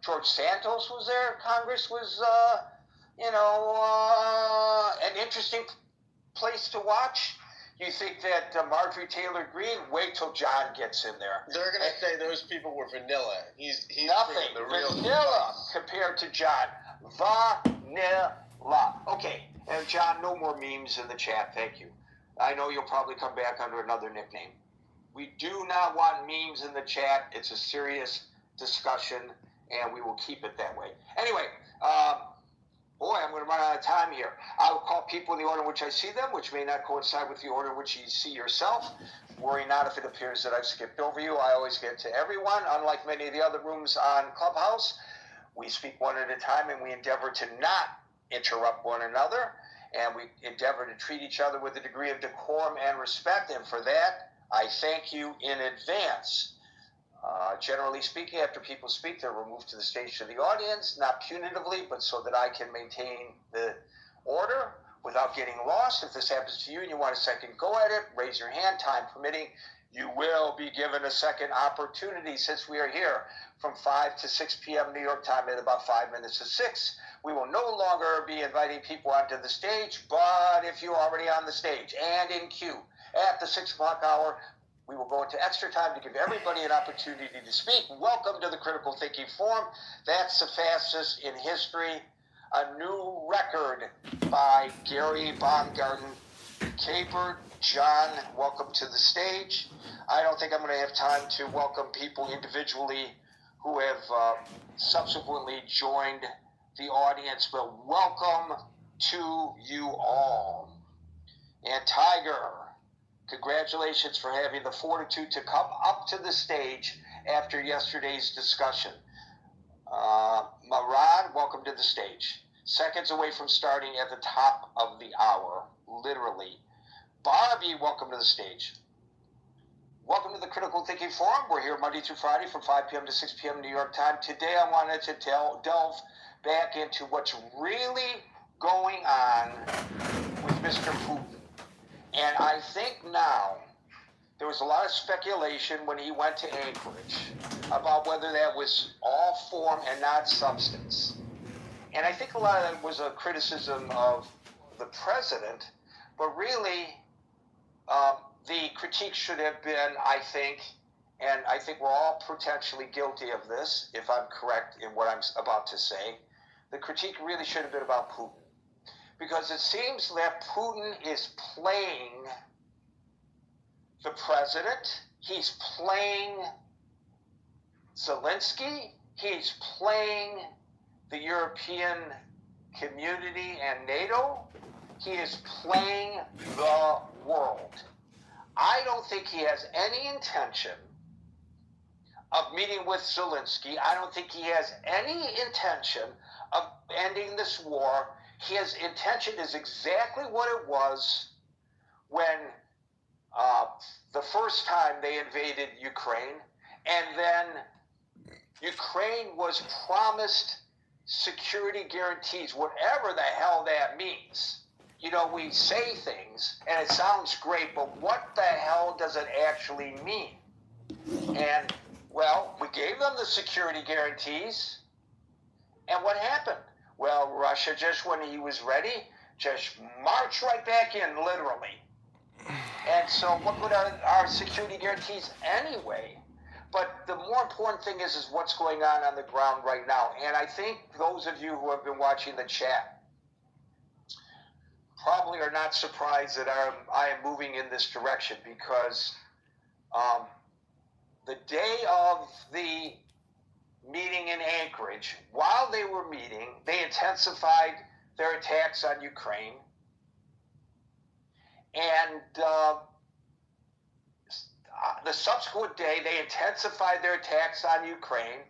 George Santos was there, Congress was, an interesting place to watch? You think that Marjorie Taylor Greene? Wait till John gets in there. They're going to say those people were vanilla. He's nothing the real vanilla compared to John. Vanilla. Okay, and John, no more memes in the chat. Thank you. I know you'll probably come back under another nickname. We do not want memes in the chat. It's a serious discussion, and we will keep it that way. Anyway, boy, I'm going to run out of time here. I will call people in the order in which I see them, which may not coincide with the order in which you see yourself. Worry not if it appears that I've skipped over you. I always get to everyone. Unlike many of the other rooms on Clubhouse, we speak one at a time, and we endeavor to not interrupt one another, and we endeavor to treat each other with a degree of decorum and respect, and for that, I thank you in advance. Generally speaking, after people speak, they're removed to the stage to the audience, not punitively, but so that I can maintain the order without getting lost. If this happens to you and you want a second go at it, raise your hand, time permitting. You will be given a second opportunity since we are here from 5 to 6 p.m. New York time at about 5 minutes to 6. We will no longer be inviting people onto the stage, but if you're already on the stage and in queue at the 6 o'clock hour, we will go into extra time to give everybody an opportunity to speak. Welcome to the Critical Thinking Forum. That's the fastest in history. A new record by Gary Baumgarten. Caper, John, welcome to the stage. I don't think I'm going to have time to welcome people individually who have subsequently joined the audience, but welcome to you all. And Tiger, congratulations for having the fortitude to come up to the stage after yesterday's discussion. Marad, welcome to the stage. Seconds away from starting at the top of the hour, literally. Barbie, welcome to the stage. Welcome to the Critical Thinking Forum. We're here Monday through Friday from 5 p.m. to 6 p.m. New York time. Today I wanted to delve back into what's really going on with Mr. Putin. And I think now, there was a lot of speculation when he went to Anchorage about whether that was all form and not substance. And I think a lot of that was a criticism of the president, but really, the critique should have been, I think, and I think we're all potentially guilty of this, if I'm correct in what I'm about to say, the critique really should have been about Putin. Because it seems that Putin is playing the president. He's playing Zelensky. He's playing the European community and NATO. He is playing the world. I don't think he has any intention of meeting with Zelensky. I don't think he has any intention of ending this war. His intention is exactly what it was when the first time they invaded Ukraine, and then Ukraine was promised security guarantees, whatever the hell that means. You know, we say things, and it sounds great, but what the hell does it actually mean? And, well, we gave them the security guarantees, and what happened? Well, Russia, just when he was ready, just marched right back in, literally. And so what were our security guarantees anyway? But the more important thing is what's going on the ground right now. And I think those of you who have been watching the chat probably are not surprised that I am moving in this direction, because the day of the meeting in Anchorage, while they were meeting, they intensified their attacks on Ukraine. And the subsequent day, they intensified their attacks on Ukraine.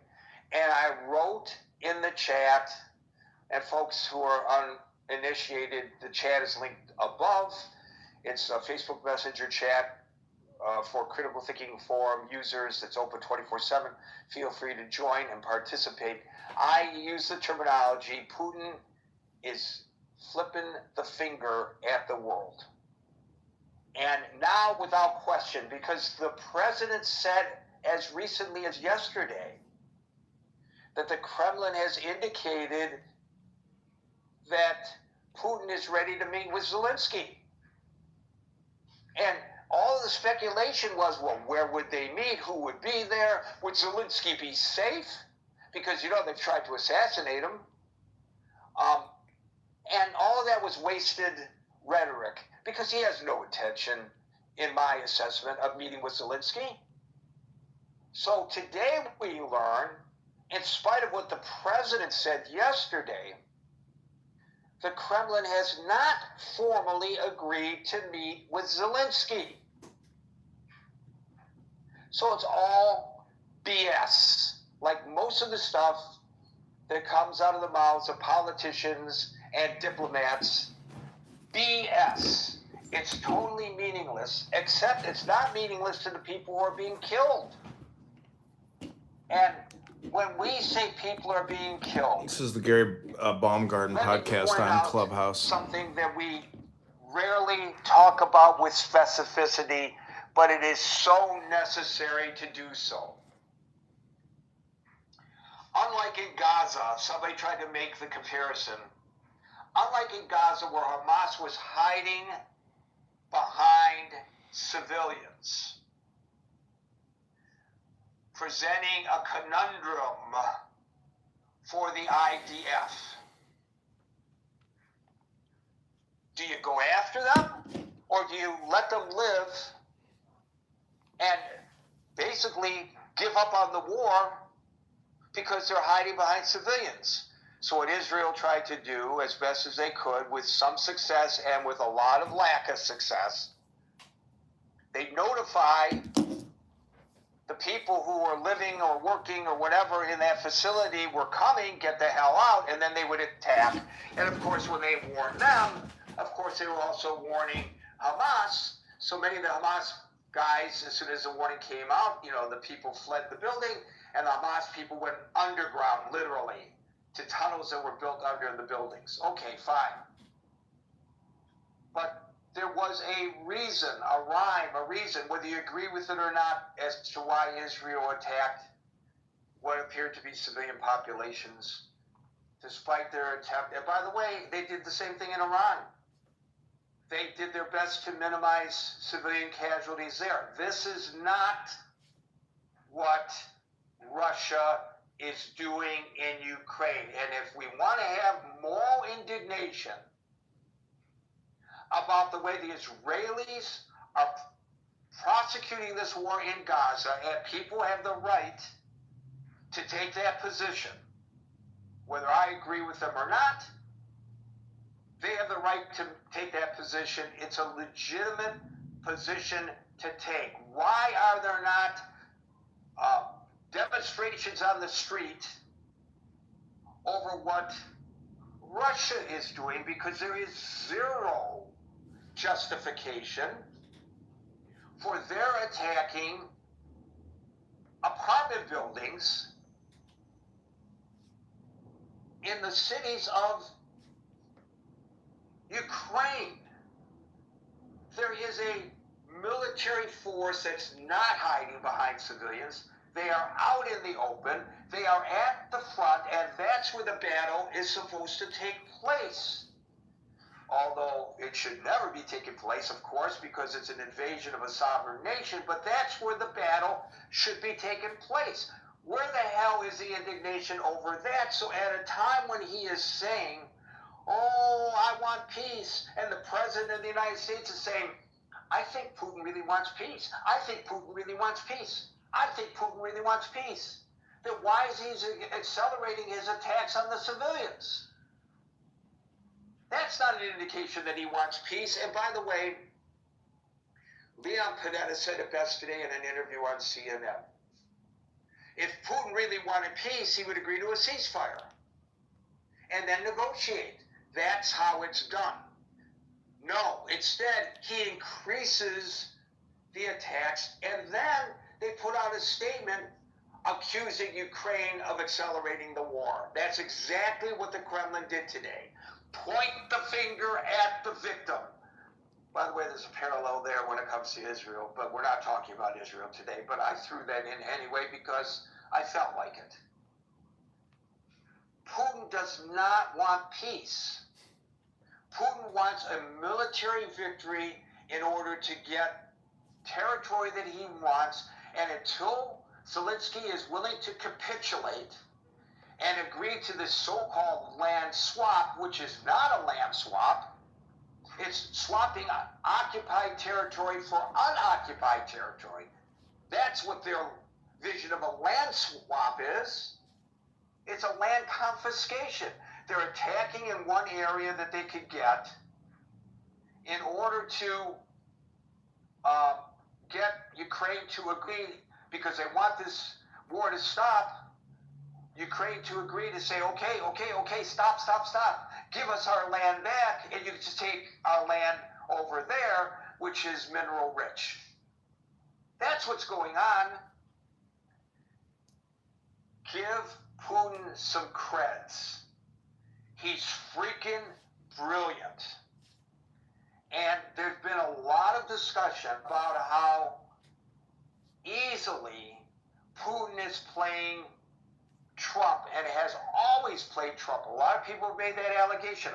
And I wrote in the chat, and folks who are uninitiated, the chat is linked above. It's a Facebook Messenger chat for Critical Thinking Forum users. It's open 24/7. Feel free to join and participate. I use the terminology, Putin is flipping the finger at the world. And now, without question, because the president said as recently as yesterday that the Kremlin has indicated that Putin is ready to meet with Zelensky. And all of the speculation was, well, where would they meet? Who would be there? Would Zelensky be safe? Because, you know, they've tried to assassinate him. And all of that was wasted rhetoric, because he has no intention, in my assessment, of meeting with Zelensky. So today we learn, in spite of what the president said yesterday, the Kremlin has not formally agreed to meet with Zelensky. So it's all BS, like most of the stuff that comes out of the mouths of politicians and diplomats. BS. It's totally meaningless, except it's not meaningless to the people who are being killed. And when we say people are being killed... This is the Gary Baumgarten podcast on Clubhouse. Something that we rarely talk about with specificity, but it is so necessary to do so. Unlike in Gaza, somebody tried to make the comparison. Unlike in Gaza, where Hamas was hiding behind civilians, presenting a conundrum for the IDF. Do you go after them, or do you let them live and basically give up on the war because they're hiding behind civilians? So what Israel tried to do as best as they could, with some success and with a lot of lack of success, they notify the people who were living or working or whatever in that facility were coming, get the hell out, and then they would attack. And of course, when they warned them, of course, they were also warning Hamas. So many of the Hamas guys, as soon as the warning came out, you know, the people fled the building, and the Hamas people went underground, literally, to tunnels that were built under the buildings. Okay, fine. But there was a reason, a rhyme, a reason, whether you agree with it or not, as to why Israel attacked what appeared to be civilian populations, despite their attempt. And by the way, they did the same thing in Iran. They did their best to minimize civilian casualties there. This is not what Russia is doing in Ukraine. And if we want to have moral indignation about the way the Israelis are prosecuting this war in Gaza, and people have the right to take that position. Whether I agree with them or not, they have the right to take that position. It's a legitimate position to take. Why are there not demonstrations on the street over what Russia is doing? Because there is zero justification for their attacking apartment buildings in the cities of Ukraine. There is a military force that's not hiding behind civilians. They are out in the open. They are at the front, and that's where the battle is supposed to take place. Although it should never be taking place, of course, because it's an invasion of a sovereign nation, but that's where the battle should be taking place. Where the hell is the indignation over that? So at a time when he is saying, oh, I want peace, and the President of the United States is saying, I think Putin really wants peace. I think Putin really wants peace. I think Putin really wants peace. Then why is he accelerating his attacks on the civilians? That's not an indication that he wants peace. And by the way, Leon Panetta said it best today in an interview on CNN. If Putin really wanted peace, he would agree to a ceasefire and then negotiate. That's how it's done. No, instead, he increases the attacks, and then they put out a statement accusing Ukraine of accelerating the war. That's exactly what the Kremlin did today. Point the finger at the victim. By the way, there's a parallel there when it comes to Israel, but we're not talking about Israel today. But I threw that in anyway because I felt like it. Putin does not want peace. Putin wants a military victory in order to get territory that he wants, and until Zelensky is willing to capitulate and agree to this so-called land swap, which is not a land swap, it's swapping occupied territory for unoccupied territory. That's what their vision of a land swap is. It's a land confiscation. They're attacking in one area that they could get in order to get Ukraine to agree, because they want this war to stop, Ukraine to agree to say, okay, stop. Give us our land back, and you can just take our land over there, which is mineral rich. That's what's going on. Give Putin some creds. He's freaking brilliant. And there's been a lot of discussion about how easily Putin is playing Trump, and has always played Trump. A lot of people have made that allegation.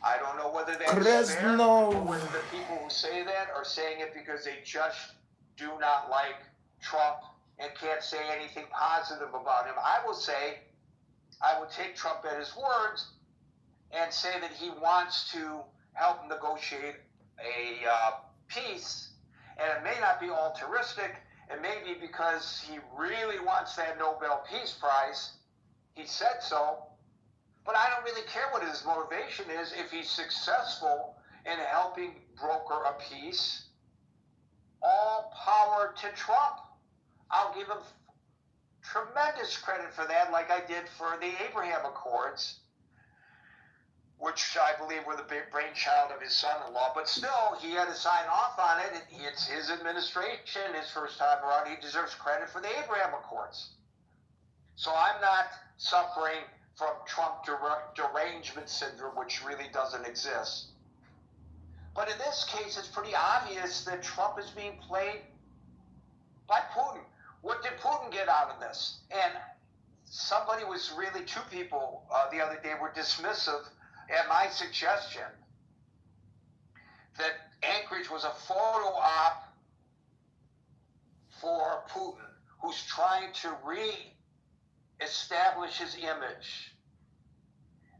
I don't know whether that's fair, or whether the people who say that are saying it because they just do not like Trump and can't say anything positive about him. I will say, I would take Trump at his words and say that he wants to help negotiate a peace, and it may not be altruistic. It may be because he really wants that Nobel Peace Prize. He said so, but I don't really care what his motivation is. If he's successful in helping broker a peace, all power to Trump. I'll give him tremendous credit for that, like I did for the Abraham Accords, which I believe were the brainchild of his son-in-law. But still, he had to sign off on it. It's his administration, his first time around. He deserves credit for the Abraham Accords. So I'm not suffering from Trump derangement syndrome, which really doesn't exist. But in this case, it's pretty obvious that Trump is being played by Putin. What did Putin get out of this? And somebody was really, two people the other day were dismissive at my suggestion that Anchorage was a photo op for Putin, who's trying to re-establish his image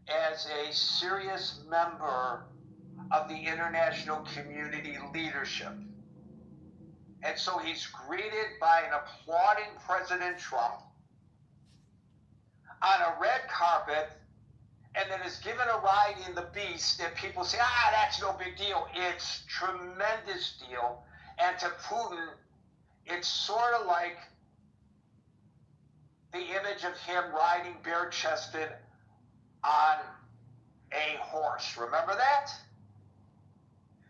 as a serious member of the international community leadership. And so he's greeted by an applauding President Trump on a red carpet, and then is given a ride in the Beast, and people say, that's no big deal. It's tremendous deal. And to Putin, it's sort of like the image of him riding bare-chested on a horse. Remember that?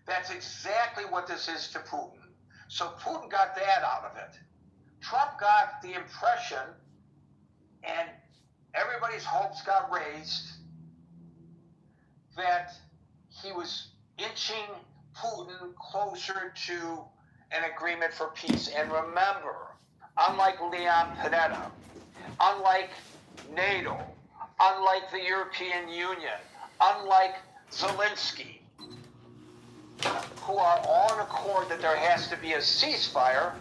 That's exactly what this is to Putin. So Putin got that out of it. Trump got the impression, and everybody's hopes got raised, that he was inching Putin closer to an agreement for peace. And remember, unlike Leon Panetta, unlike NATO, unlike the European Union, unlike Zelensky, who are all in accord that there has to be a ceasefire,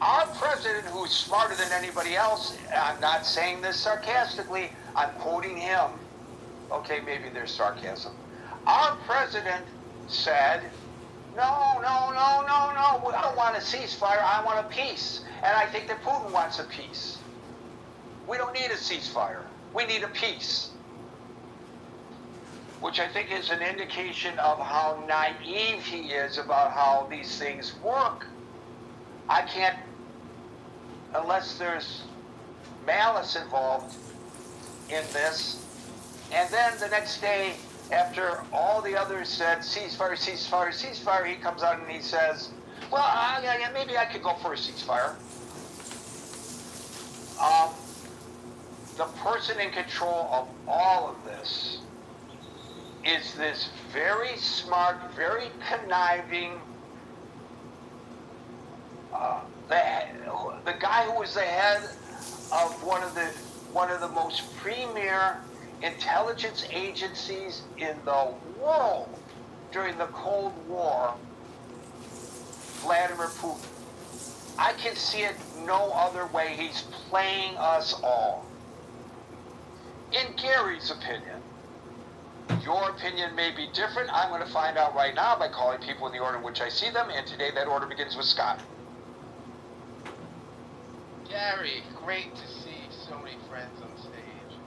our president, who's smarter than anybody else, I'm not saying this sarcastically, I'm quoting him. Okay, maybe there's sarcasm. Our president said, no, I don't want a ceasefire, I want a peace. And I think that Putin wants a peace. We don't need a ceasefire, we need a peace. Which I think is an indication of how naive he is about how these things work. I can't, unless there's malice involved in this. And then the next day, after all the others said ceasefire, ceasefire, ceasefire, he comes out and he says, well, yeah, maybe I could go for a ceasefire. The person in control of all of this is this very smart, very conniving, the guy who was the head of one of the most premier intelligence agencies in the world during the Cold War, Vladimir Putin. I can see it no other way. He's playing us all. In Gary's opinion, your opinion may be different. I'm going to find out right now by calling people in the order in which I see them, and today that order begins with Scott. Gary, great to see so many friends on stage,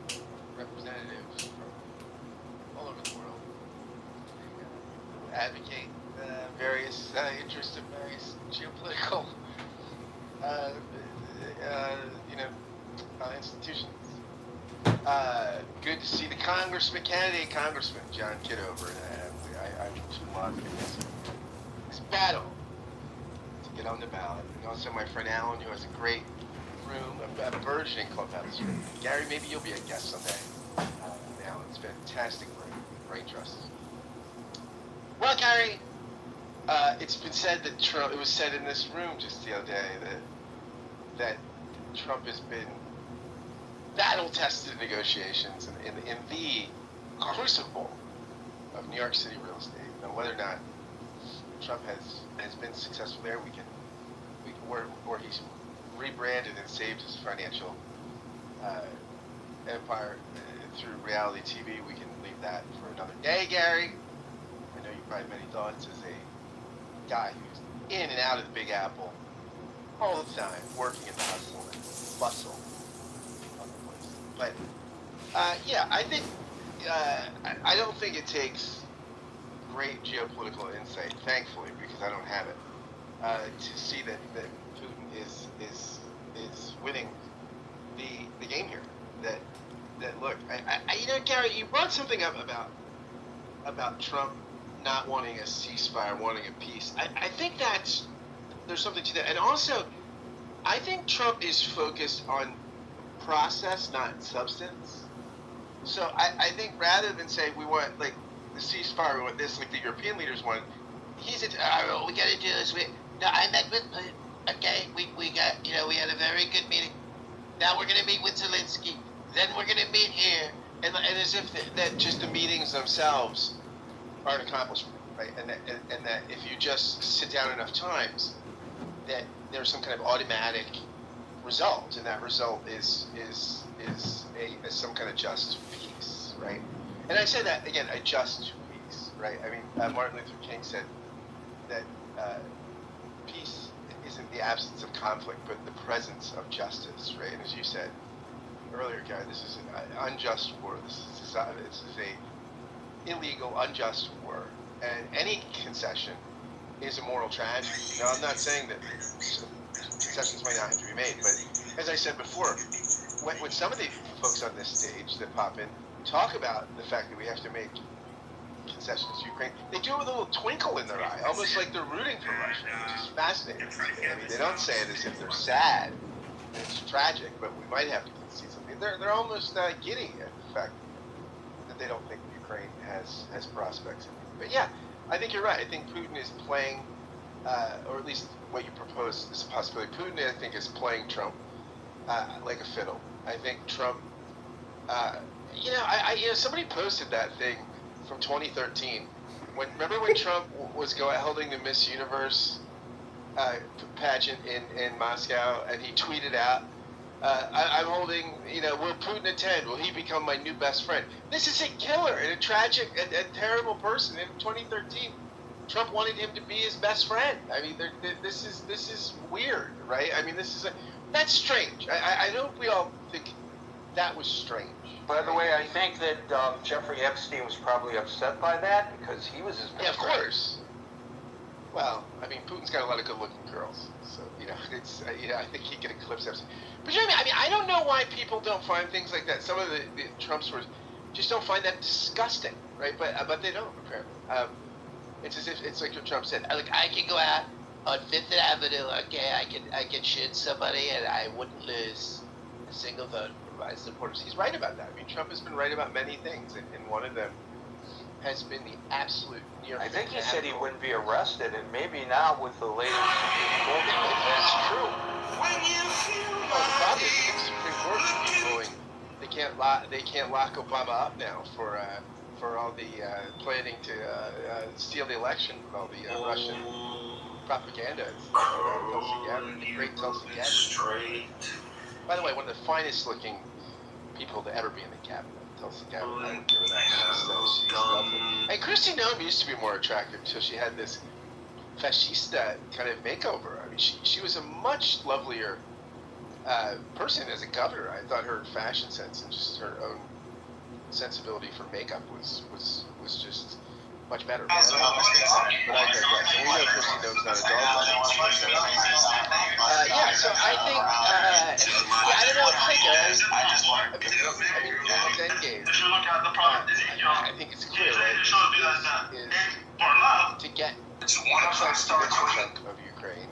and representatives from all over the world who advocate various interests of various geopolitical institutions. Good to see the candidate Congressman John Kitover. I just love his battle to get on the ballot. And also my friend Alan, who has a great room, a burgeoning clubhouse room. Gary, maybe you'll be a guest someday. Alan's fantastic room, brain trust. Well, Gary, it's been said that Trump. It was said in this room just the other day that Trump has been battle-tested negotiations in the crucible of New York City real estate. Now, whether or not Trump has been successful there, or he's rebranded and saved his financial empire through reality TV, we can leave that for another day, Gary. I know you probably have many thoughts as a guy who's in and out of the Big Apple all the time, working in the hustle and bustle. But yeah, I think I don't think it takes great geopolitical insight, thankfully, because I don't have it, to see that Putin is winning the game here. That look, Gary, you brought something up about Trump not wanting a ceasefire, wanting a peace. I think there's something to that, and also I think Trump is focused on process, not substance. So I think rather than say we want like the ceasefire, we want this like the European leaders want, he's we got to do this. No, I met with okay, we got we had a very good meeting. Now we're gonna meet with Zelensky. Then we're gonna meet here, and as if that just the meetings themselves are an accomplishment, right? And that if you just sit down enough times, that there's some kind of automatic result, and that result is some kind of just peace, right? And I say that again, a just peace, right? I mean, Martin Luther King said, that peace isn't the absence of conflict, but the presence of justice, right? And as you said earlier, Gary, this is an unjust war. This is a illegal, unjust war, and any concession is a moral tragedy. Now, I'm not saying that concessions might not have to be made, but as I said before, when some of the folks on this stage that pop in talk about the fact that we have to make concessions to Ukraine, they do it with a little twinkle in their eye, almost like they're rooting for Russia, which is fascinating to me. I mean, they don't say it as if they're sad. It's tragic, but we might have to concede something. They're almost giddy at the fact that they don't think Ukraine has prospects. But yeah, I think you're right. I think Putin is playing, or at least what you propose is a possibility. Putin, I think, is playing Trump like a fiddle. I think Trump, somebody posted that thing from 2013. Remember when Trump was holding the Miss Universe pageant in Moscow, and he tweeted out, I'm holding, will Putin attend? Will he become my new best friend? This is a killer and a tragic and terrible person. In 2013, Trump wanted him to be his best friend. I mean, this is weird, right? I mean, that's strange. I hope we all think that was strange. By the way, I think that Jeffrey Epstein was probably upset by that because he was his best friend. Yeah, of course. Well, I mean, Putin's got a lot of good-looking girls, so it's I think he can eclipse Epstein. But I mean, I don't know why people don't find things like that. Some of the Trump stories just don't find that disgusting, right? But they don't apparently. It's as if it's like what Trump said. Like, I can go out on Fifth Avenue, okay? I can shoot somebody and I wouldn't lose a single vote for my supporters. He's right about that. I mean, Trump has been right about many things, and one of them has been the absolute near. I think he said he wouldn't be arrested, and maybe now with the latest Supreme Court. That's true. The problem is the Supreme Court is ruling they can't lock Obama up now for all the planning to steal the election with all the Russian propaganda. The great Tulsi Gabbard. By the way, one of the finest looking people to ever be in the cabinet. Tulsi Gabbard, I don't give her that. She's lovely. And Kristi Noem used to be more attractive until she had this fascista kind of makeover. I mean, she was a much lovelier person as a governor. I thought her fashion sense and just her own sensibility for makeup was just much better. But I digress. And we know Kristi Noem's not a dog. So I think, I don't know what to think. I think it's clear, right? Is to get a chunk of Ukraine,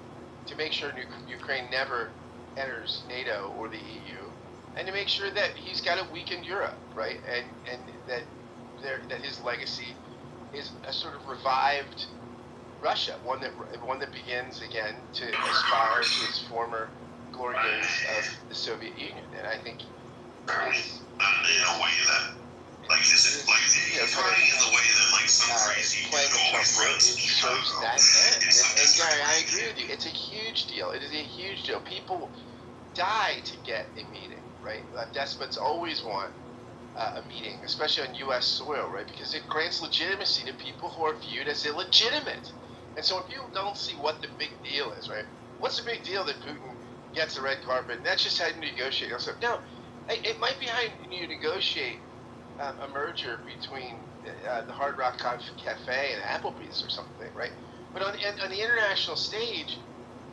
to make sure Ukraine never enters NATO or the EU, and to make sure that he's got to weaken Europe, right? And that his legacy is a sort of revived Russia, one that begins again to aspire to its former glory days of the Soviet Union. And I think in a way that, like, isn't like running in the way that like some crazy playing the Trump road serves that end. And Gary, I agree with you. It's a huge deal. It is a huge deal. People die to get a meeting, right? Despots always want a meeting, especially on U.S. soil, right? Because it grants legitimacy to people who are viewed as illegitimate. And so if you don't see what the big deal is, right? What's the big deal that Putin gets the red carpet? And that's just how you negotiate. Also, no, it might be how you negotiate a merger between the Hard Rock Cafe and Applebee's or something, right? But on the international stage,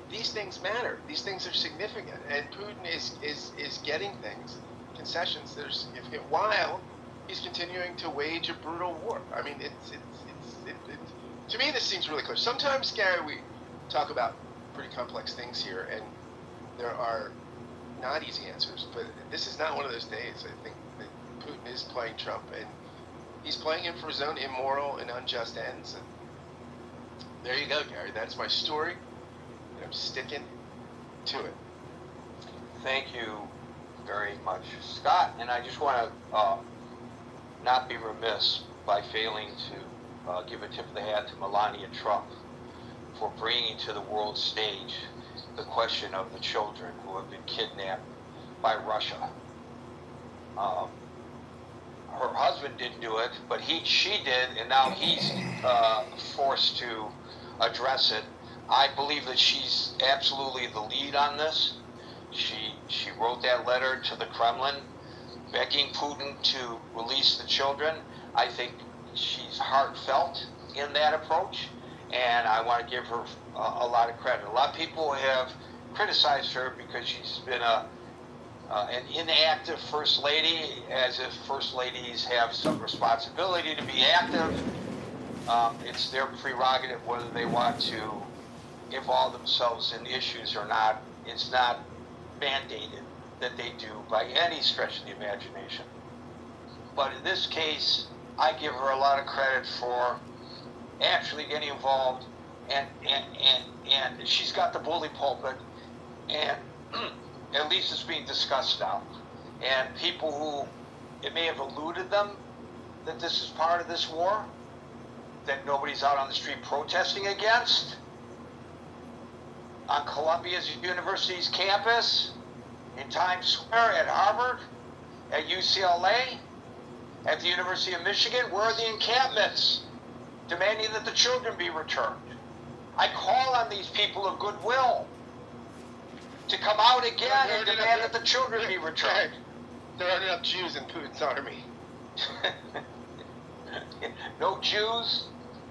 these things matter. These things are significant. And Putin is getting things, concessions that are significant, while he's continuing to wage a brutal war. I mean, to me, this seems really clear. Sometimes, Gary, we talk about pretty complex things here, and there are not easy answers. But this is not one of those days. I think that Putin is playing Trump, and he's playing him for his own immoral and unjust ends. And there you go, Gary. That's my story, and I'm sticking to it. Thank you very much, Scott. And I just want to not be remiss by failing to give a tip of the hat to Melania Trump for bringing to the world stage the question of the children who have been kidnapped by Russia. Her husband didn't do it, but she did, and now he's forced to address it. I believe that she's absolutely the lead on this. She wrote that letter to the Kremlin begging Putin to release the children. I think she's heartfelt in that approach, and I want to give her a lot of credit. A lot of people have criticized her because she's been an inactive first lady, as if first ladies have some responsibility to be active. It's their prerogative whether they want to involve themselves in issues or not. It's not mandated that they do by any stretch of the imagination. But in this case, I give her a lot of credit for actually getting involved, and she's got the bully pulpit, and at least it's being discussed now. And people who, it may have eluded them that this is part of this war, that nobody's out on the street protesting against, on Columbia University's campus, in Times Square, at Harvard, at UCLA, at the University of Michigan. Where are the encampments demanding that the children be returned? I call on these people of goodwill to come out again and demand that the children be returned. There aren't enough Jews in Putin's army. No Jews,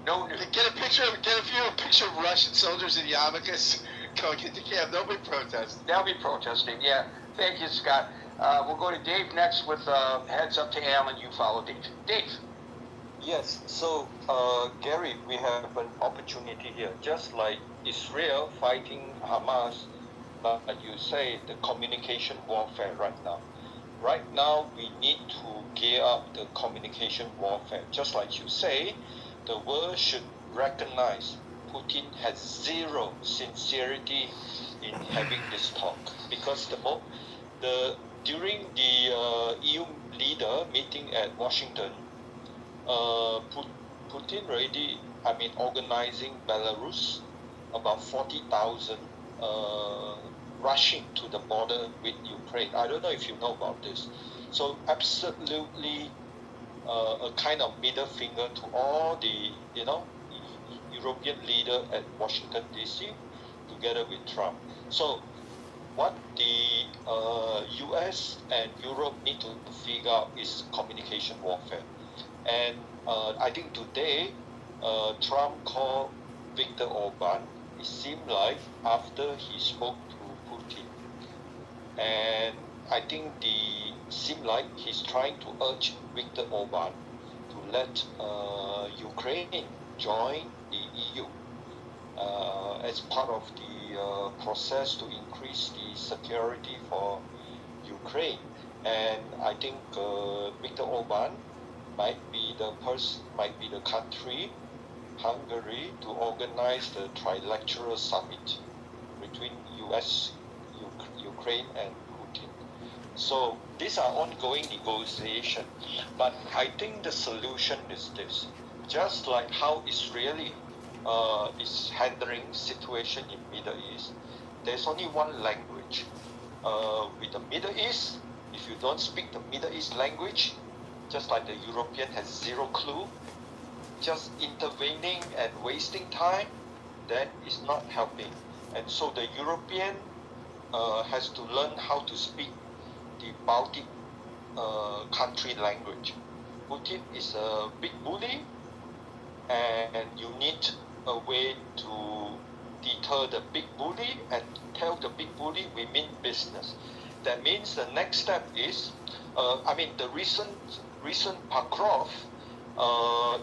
no. Get a picture of Russian soldiers in yarmulkes going into camp. They'll be protesting. They'll be protesting. Yeah. Thank you, Scott. We'll go to Dave next with heads up to Alan. You follow Dave. Dave. Yes. So, Gary, we have an opportunity here, just like Israel fighting Hamas. But you say the communication warfare right now. Right now, we need to gear up the communication warfare. Just like you say, the world should recognize Putin has zero sincerity in having this talk, because during the EU leader meeting at Washington, Putin already, organizing Belarus, about 40,000 rushing to the border with Ukraine. I don't know if you know about this. So absolutely a kind of middle finger to all the, European leader at Washington, D.C., together with Trump. So what the U.S. and Europe need to figure out is communication warfare. And I think today, Trump called Viktor Orban. It seemed like after he spoke to Putin. And I think seemed like he's trying to urge Viktor Orban to let Ukraine join the EU as part of the process to increase the security for Ukraine. And I think Viktor Orban might be the country, Hungary, to organize the trilateral summit between US, Ukraine, and Putin. So these are ongoing negotiations, but I think the solution is this. Just like how Israeli is handling situation in Middle East, there's only one language. With the Middle East, if you don't speak the Middle East language, just like the European has zero clue, just intervening and wasting time, that is not helping. And so the European has to learn how to speak the Baltic country language. Putin is a big bully, and you need a way to deter the big bully and tell the big bully we mean business. That means the next step is, the recent Pakrovsk,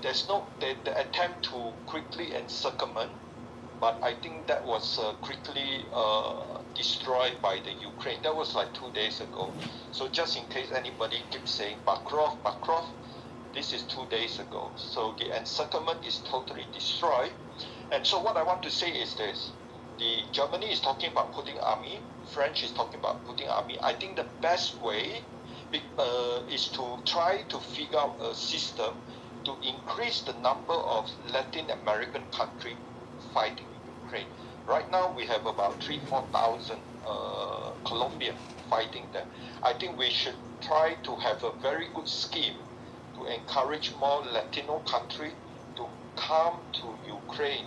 there's the attempt to quickly encirclement, but I think that was quickly destroyed by the Ukraine. That was like 2 days ago. So just in case anybody keeps saying Pakrovsk, this is 2 days ago. So the encirclement is totally destroyed. And so what I want to say is this. Germany is talking about putting army. French is talking about putting army. I think the best way is to try to figure out a system to increase the number of Latin American countries fighting Ukraine. Right now we have about 3,000-4,000 Colombians fighting there. I think we should try to have a very good scheme to encourage more Latino countries to come to Ukraine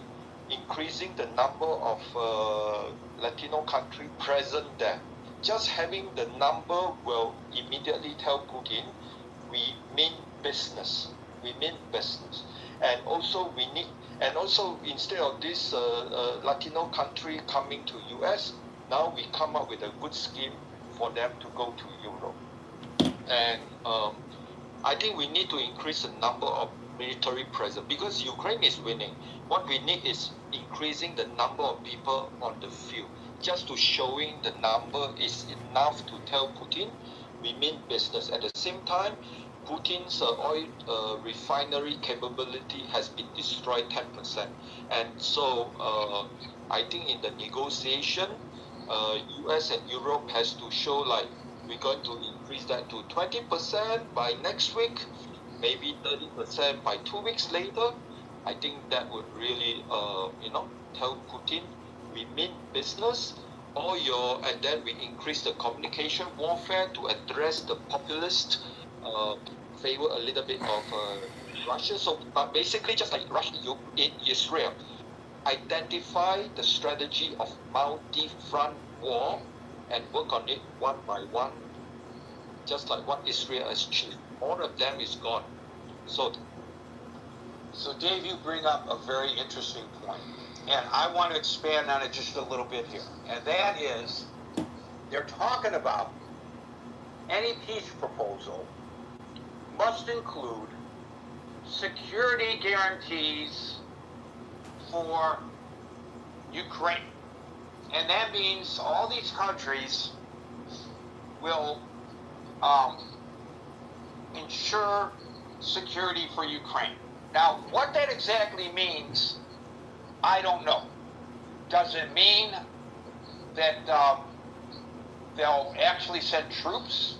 increasing the number of Latino country present there. Just having the number will immediately tell Putin, we mean business. We mean business. And also instead of this Latino country coming to US, now we come up with a good scheme for them to go to Europe. And I think we need to increase the number of military presence because Ukraine is winning. What we need is increasing the number of people on the field. Just to showing the number is enough to tell Putin we mean business. At the same time, Putin's oil refinery capability has been destroyed 10%. And so I think in the negotiation, US and Europe has to show like we're going to increase that to 20% by next week, maybe 30% by 2 weeks later. I think that would really, tell Putin we mean business. And then we increase the communication warfare to address the populist, favor a little bit of Russia. So, but basically, just like Russia in Israel, identify the strategy of multi-front war and work on it one by one, just like what Israel has achieved. All of them is gone. So Dave, you bring up a very interesting point, and I want to expand on it just a little bit here. And that is, they're talking about any peace proposal must include security guarantees for Ukraine. And that means all these countries will ensure security for Ukraine. Now, what that exactly means, I don't know. Does it mean that they'll actually send troops?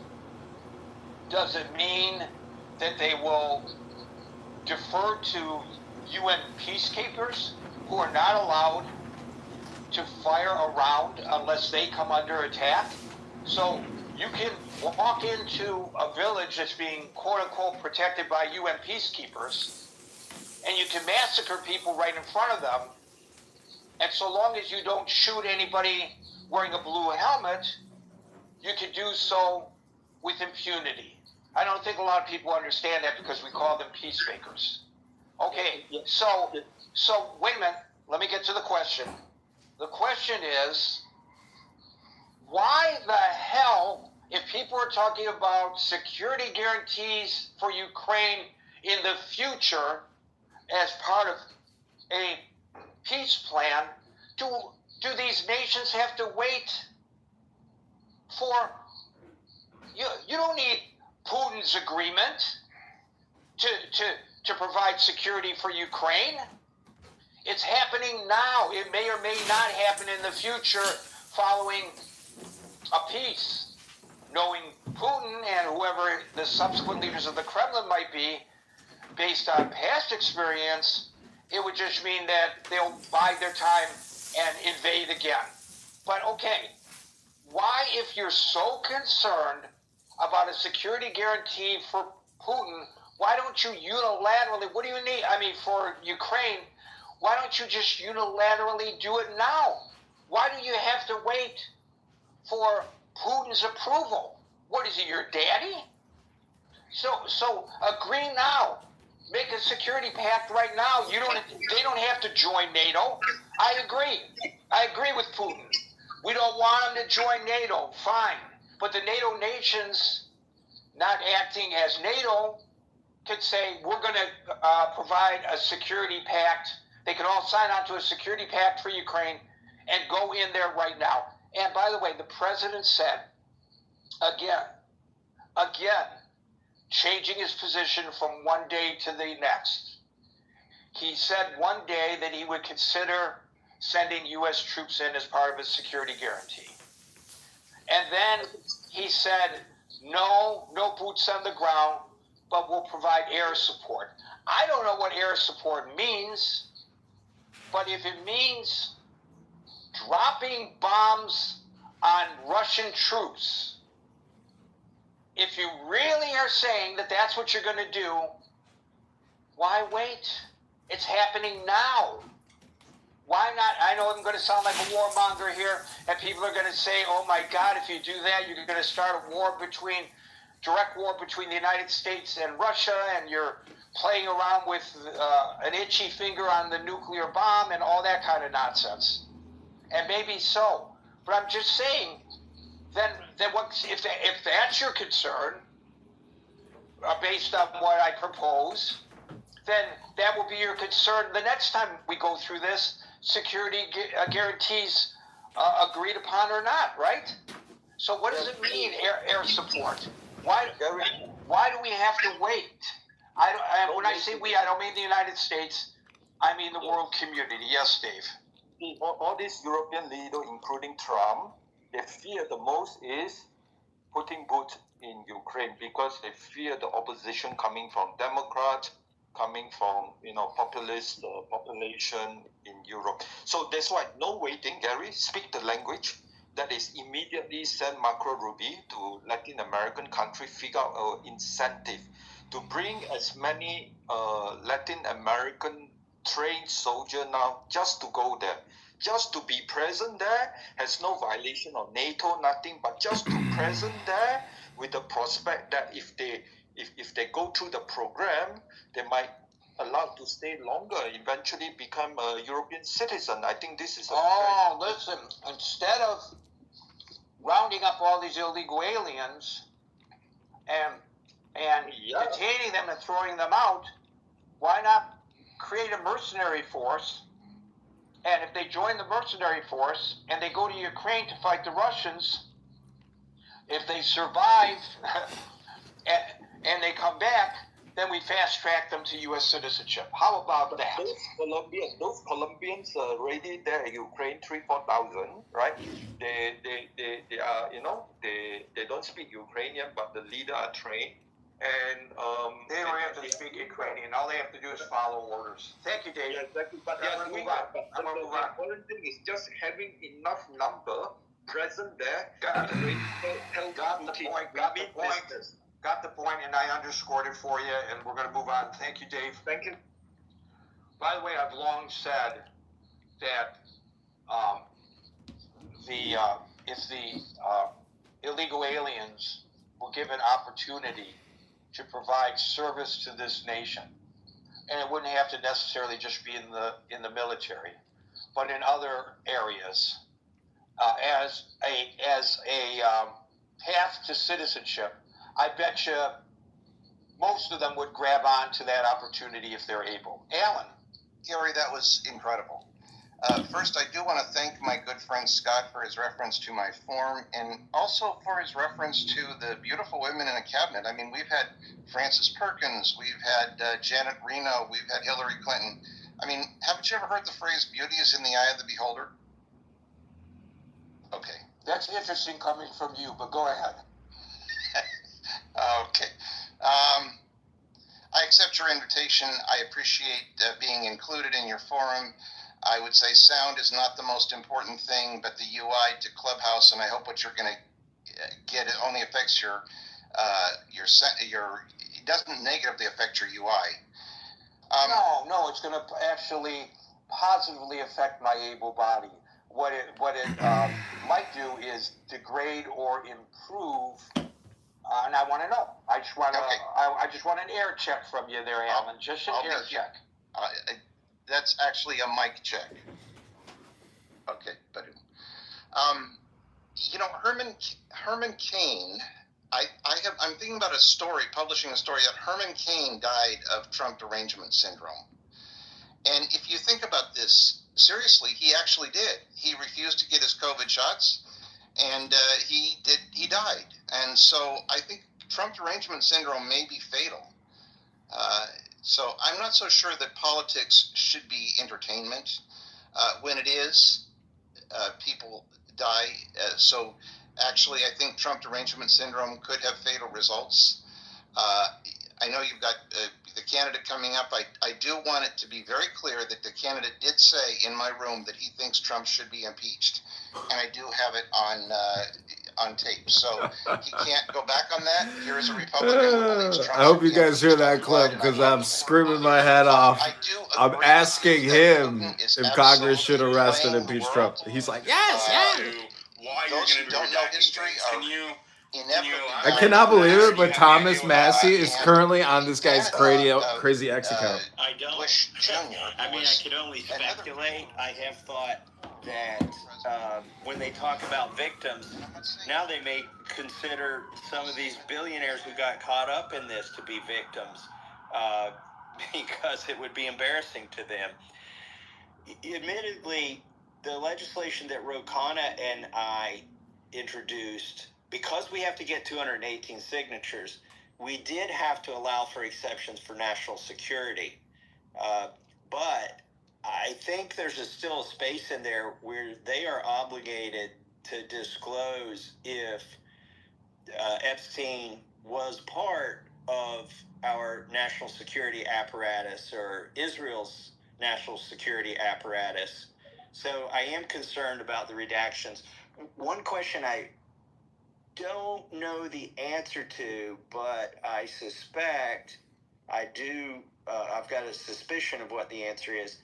Does it mean that they will defer to UN peacekeepers who are not allowed to fire around unless they come under attack? So you can walk into a village that's being quote-unquote protected by UN peacekeepers, and you can massacre people right in front of them, and so long as you don't shoot anybody wearing a blue helmet, you can do so with impunity. I don't think a lot of people understand that because we call them peacemakers. Okay, so wait a minute, let me get to the question. The question is, why the hell, if people are talking about security guarantees for Ukraine in the future as part of a peace plan, do these nations have to wait for, you don't need Putin's agreement to provide security for Ukraine. It's happening now. It may or may not happen in the future following a peace. Knowing Putin and whoever the subsequent leaders of the Kremlin might be, based on past experience, it would just mean that they'll bide their time and invade again. But okay, why, if you're so concerned about a security guarantee for Putin, why don't you unilaterally, what do you need? I mean, for Ukraine, why don't you just unilaterally do it now? Why do you have to wait for Putin's approval? What is he, your daddy? So agree now. Make a security pact right now. They don't have to join NATO. I agree with Putin. We don't want them to join NATO. Fine. But the NATO nations, not acting as NATO, could say, we're going to provide a security pact. They can all sign on to a security pact for Ukraine and go in there right now. And by the way, the president said, again, changing his position from one day to the next. He said one day that he would consider sending U.S. troops in as part of his security guarantee. And then he said, no boots on the ground, but we'll provide air support. I don't know what air support means, but if it means dropping bombs on Russian troops, if you really are saying that that's what you're going to do, why wait? It's happening now. Why not? I know I'm going to sound like a warmonger here, and people are going to say, oh my God, if you do that, you're going to start a direct war between the United States and Russia, and you're playing around with an itchy finger on the nuclear bomb and all that kind of nonsense. And maybe so. But I'm just saying, then if that's your concern, based on what I propose, then that will be your concern the next time we go through this, security guarantees agreed upon or not, right? So what does it mean, air support? Why do we have to wait? When I say we, I don't mean the United States. I mean the world community. Yes, Dave. All these European leaders, including Trump, they fear the most is putting boots in Ukraine because they fear the opposition coming from Democrats, coming from populist population in Europe. So that's why no waiting, Gary. Speak the language. That is immediately send Marco Rubio to Latin American country, figure out an incentive to bring as many Latin American trained soldiers now just to go there. Just to be present there, has no violation of NATO, nothing, but just to present there with the prospect that if they go through the program, they might allowed to stay longer, eventually become a European citizen. I think this is listen, instead of rounding up all these illegal aliens and detaining them and throwing them out, why not create a mercenary force? And if they join the mercenary force and they go to Ukraine to fight the Russians, if they survive and they come back, then we fast track them to U.S. citizenship. How about that? Those Colombians already there in Ukraine, 3,000-4,000, right? They are they don't speak Ukrainian, but the leader are trained. And they don't have to speak Ukrainian. All they have to do is follow orders. Thank you, Dave. Yeah, exactly. But they are doing that. But the important thing is just having enough number present there. Got the point, and I underscored it for you, and we're going to move on. Thank you, Dave. Thank you. By the way, I've long said that if the illegal aliens were given opportunity to provide service to this nation, and it wouldn't have to necessarily just be in the military, but in other areas, as a path to citizenship, I bet you most of them would grab on to that opportunity if they're able. Alan. Gary, that was incredible. First, I do want to thank my good friend Scott for his reference to my form, and also for his reference to the beautiful women in the cabinet. I mean, we've had Frances Perkins, we've had Janet Reno, we've had Hillary Clinton. I mean, haven't you ever heard the phrase, beauty is in the eye of the beholder? Okay. That's interesting coming from you, but go ahead. Okay. I accept your invitation. I appreciate being included in your forum. I would say sound is not the most important thing, but the UI to Clubhouse, and I hope what you're going to get, it only affects it doesn't negatively affect your UI. No, it's going to actually positively affect my able body. What it might do is degrade or improve, and I want to know. I just want an air check from you there, Alan. Just an air check. That's actually a mic check. Okay, but Herman Cain. I'm thinking about publishing a story that Herman Cain died of Trump derangement syndrome. And if you think about this seriously, he actually did. He refused to get his COVID shots, and he died. And so I think Trump derangement syndrome may be fatal. So I'm not so sure that politics should be entertainment. When it is, people die. So actually, I think Trump derangement syndrome could have fatal results. I know you've got the candidate coming up. I do want it to be very clear that the candidate did say in my room that he thinks Trump should be impeached. And I do have it on tape. So he can't go back on that. Here is a Republican who believes Trump. I hope you guys hear that clip because I'm screaming my head off. I'm asking him if Congress should arrest and impeach Trump. He's like, yes, yes. Why those who don't know history are I cannot believe it, but Thomas Massey is currently on this guy's crazy X account. I don't. Bush Jr. I mean, I could only speculate. I have thought that when they talk about victims, now they may consider some of these billionaires who got caught up in this to be victims because it would be embarrassing to them. Admittedly, the legislation that Ro Khanna and I introduced, because we have to get 218 signatures, we did have to allow for exceptions for national security. But I think there's still a space in there where they are obligated to disclose if Epstein was part of our national security apparatus or Israel's national security apparatus. So I am concerned about the redactions. One question I don't know the answer to, but I suspect I do. I've got a suspicion of what the answer is.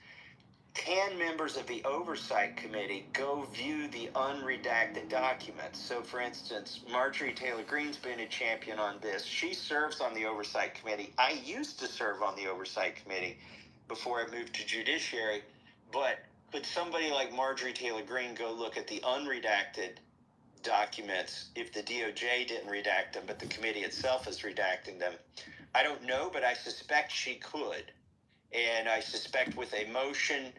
Can members of the Oversight Committee go view the unredacted documents? So, for instance, Marjorie Taylor Greene's been a champion on this. She serves on the Oversight Committee. I used to serve on the Oversight Committee before I moved to Judiciary. But could somebody like Marjorie Taylor Greene go look at the unredacted documents if the DOJ didn't redact them, but the committee itself is redacting them? I don't know, but I suspect she could. And I suspect with a motion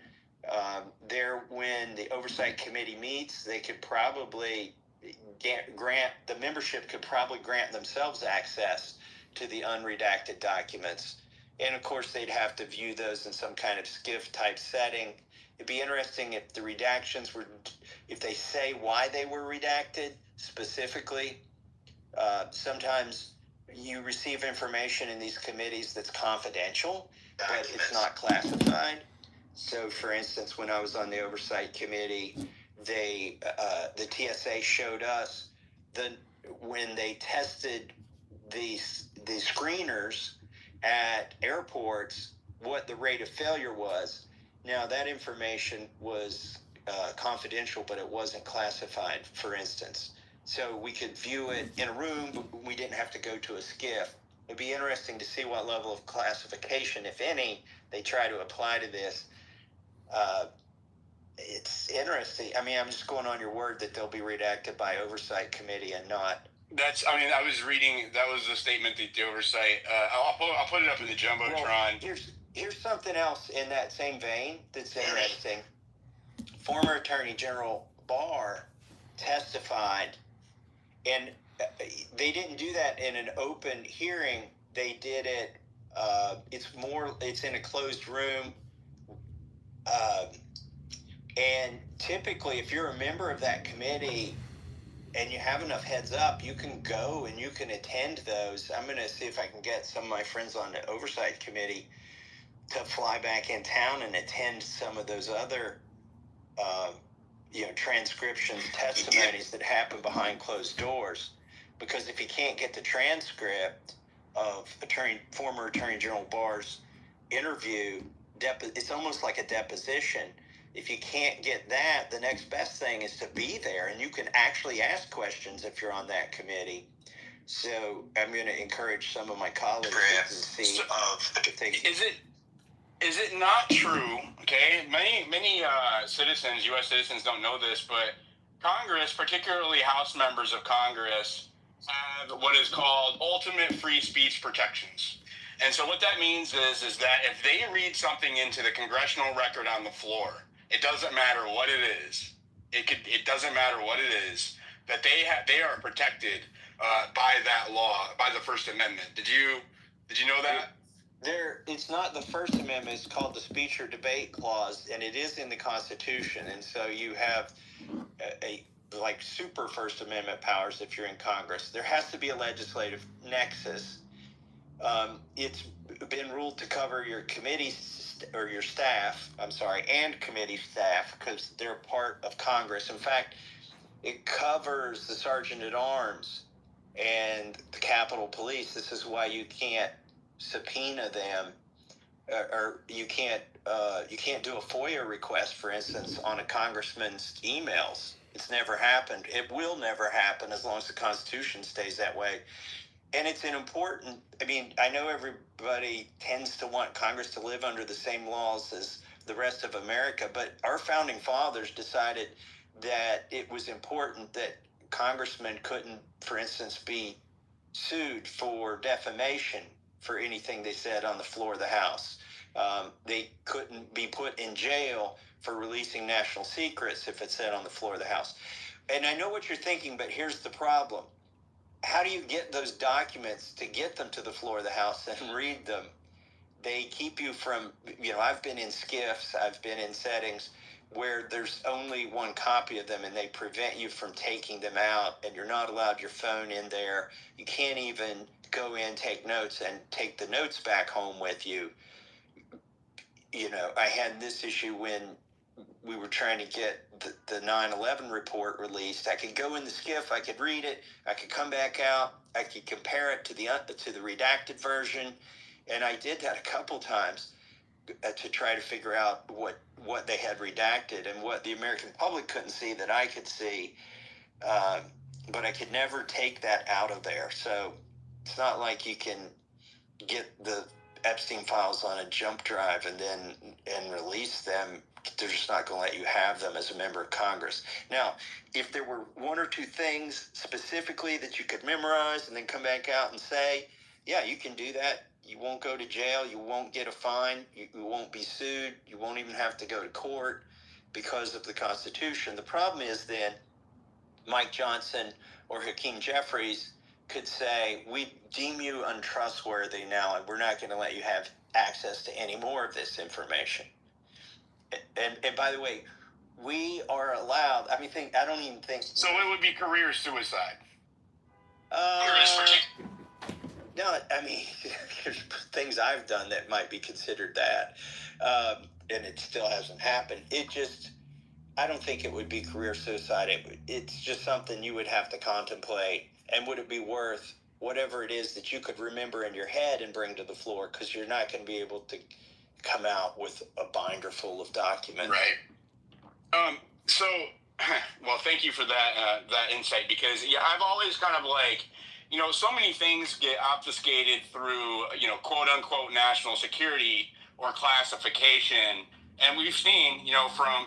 there when the Oversight Committee meets, they could probably grant, the membership could probably grant themselves access to the unredacted documents. And of course, they'd have to view those in some kind of SCIF type setting. It'd be interesting if the redactions were, if they say why they were redacted specifically. Sometimes you receive information in these committees that's confidential, but it's not classified. So, for instance, when I was on the Oversight Committee, the TSA showed us when they tested the screeners at airports, what the rate of failure was. Now, that information was confidential, but it wasn't classified, for instance. So we could view it in a room, but we didn't have to go to a SCIF. It'd be interesting to see what level of classification, if any, they try to apply to this. It's interesting. I mean, I'm just going on your word that they'll be redacted by Oversight Committee and not. That's, I mean, I was reading, that was the statement that the Oversight, I'll put it up in the Jumbotron. Well, here's something else in that same vein that's interesting. Former Attorney General Barr testified, and they didn't do that in an open hearing. They did it, it's in a closed room. And typically, if you're a member of that committee and you have enough heads up, you can go and you can attend those. I'm going to see if I can get some of my friends on the Oversight Committee to fly back in town and attend some of those other, transcriptions, testimonies that happen behind closed doors. Because if you can't get the transcript of former Attorney General Barr's interview, it's almost like a deposition. If you can't get that, the next best thing is to be there, and you can actually ask questions if you're on that committee. So I'm going to encourage some of my colleagues to see if they... Is it not true, okay? Many citizens, U.S. citizens don't know this, but Congress, particularly House members of Congress, have what is called ultimate free speech protections. And so what that means is that if they read something into the congressional record on the floor, it doesn't matter what it is. It doesn't matter what it is, that they are protected by that law, by the First Amendment. Did you know that? It's not the First Amendment. It's called the Speech or Debate Clause, and it is in the Constitution. And so you have a super First Amendment powers if you're in Congress. There has to be a legislative nexus. It's been ruled to cover your committees or your staff, and committee staff, because they're part of Congress. In fact, It covers the sergeant at arms and the Capitol Police. This is why you can't subpoena them, or you can't do a FOIA request, for instance, on a congressman's emails. It's never happened. It will never happen as long as the Constitution stays that way. And it's an important, I mean, I know everybody tends to want Congress to live under the same laws as the rest of America, but our founding fathers decided that it was important that congressmen couldn't, for instance, be sued for defamation for anything they said on the floor of the House. They couldn't be put in jail for releasing national secrets if it's said on the floor of the House. And I know what you're thinking, but here's the problem. How do you get those documents to get them to the floor of the House and read them? They keep you from, I've been in SCIFs, I've been in settings where there's only one copy of them and they prevent you from taking them out, and you're not allowed your phone in there. You can't even go in, take notes, and take the notes back home with you. I had this issue when we were trying to get the 9/11 report released. I could go in the SCIF, I could read it, I could come back out, I could compare it to the redacted version, and I did that a couple times to try to figure out what they had redacted and what the American public couldn't see that I could see, but I could never take that out of there. So it's not like you can get the Epstein files on a jump drive and release them. They're just not going to let you have them as a member of Congress. Now, if there were one or two things specifically that you could memorize and then come back out and say, yeah, you can do that. You won't go to jail. You won't get a fine. You won't be sued. You won't even have to go to court because of the Constitution. The problem is then Mike Johnson or Hakeem Jeffries could say, we deem you untrustworthy now, and we're not going to let you have access to any more of this information. And by the way, we are allowed, I don't even think... So it would be career suicide. No, there's things I've done that might be considered that, and it still hasn't happened. I don't think it would be career suicide. It's just something you would have to contemplate. And would it be worth whatever it is that you could remember in your head and bring to the floor? Because you're not going to be able to come out with a binder full of documents. Right. Well, thank you for that insight, because I've always kind of so many things get obfuscated through quote unquote national security or classification. And we've seen, from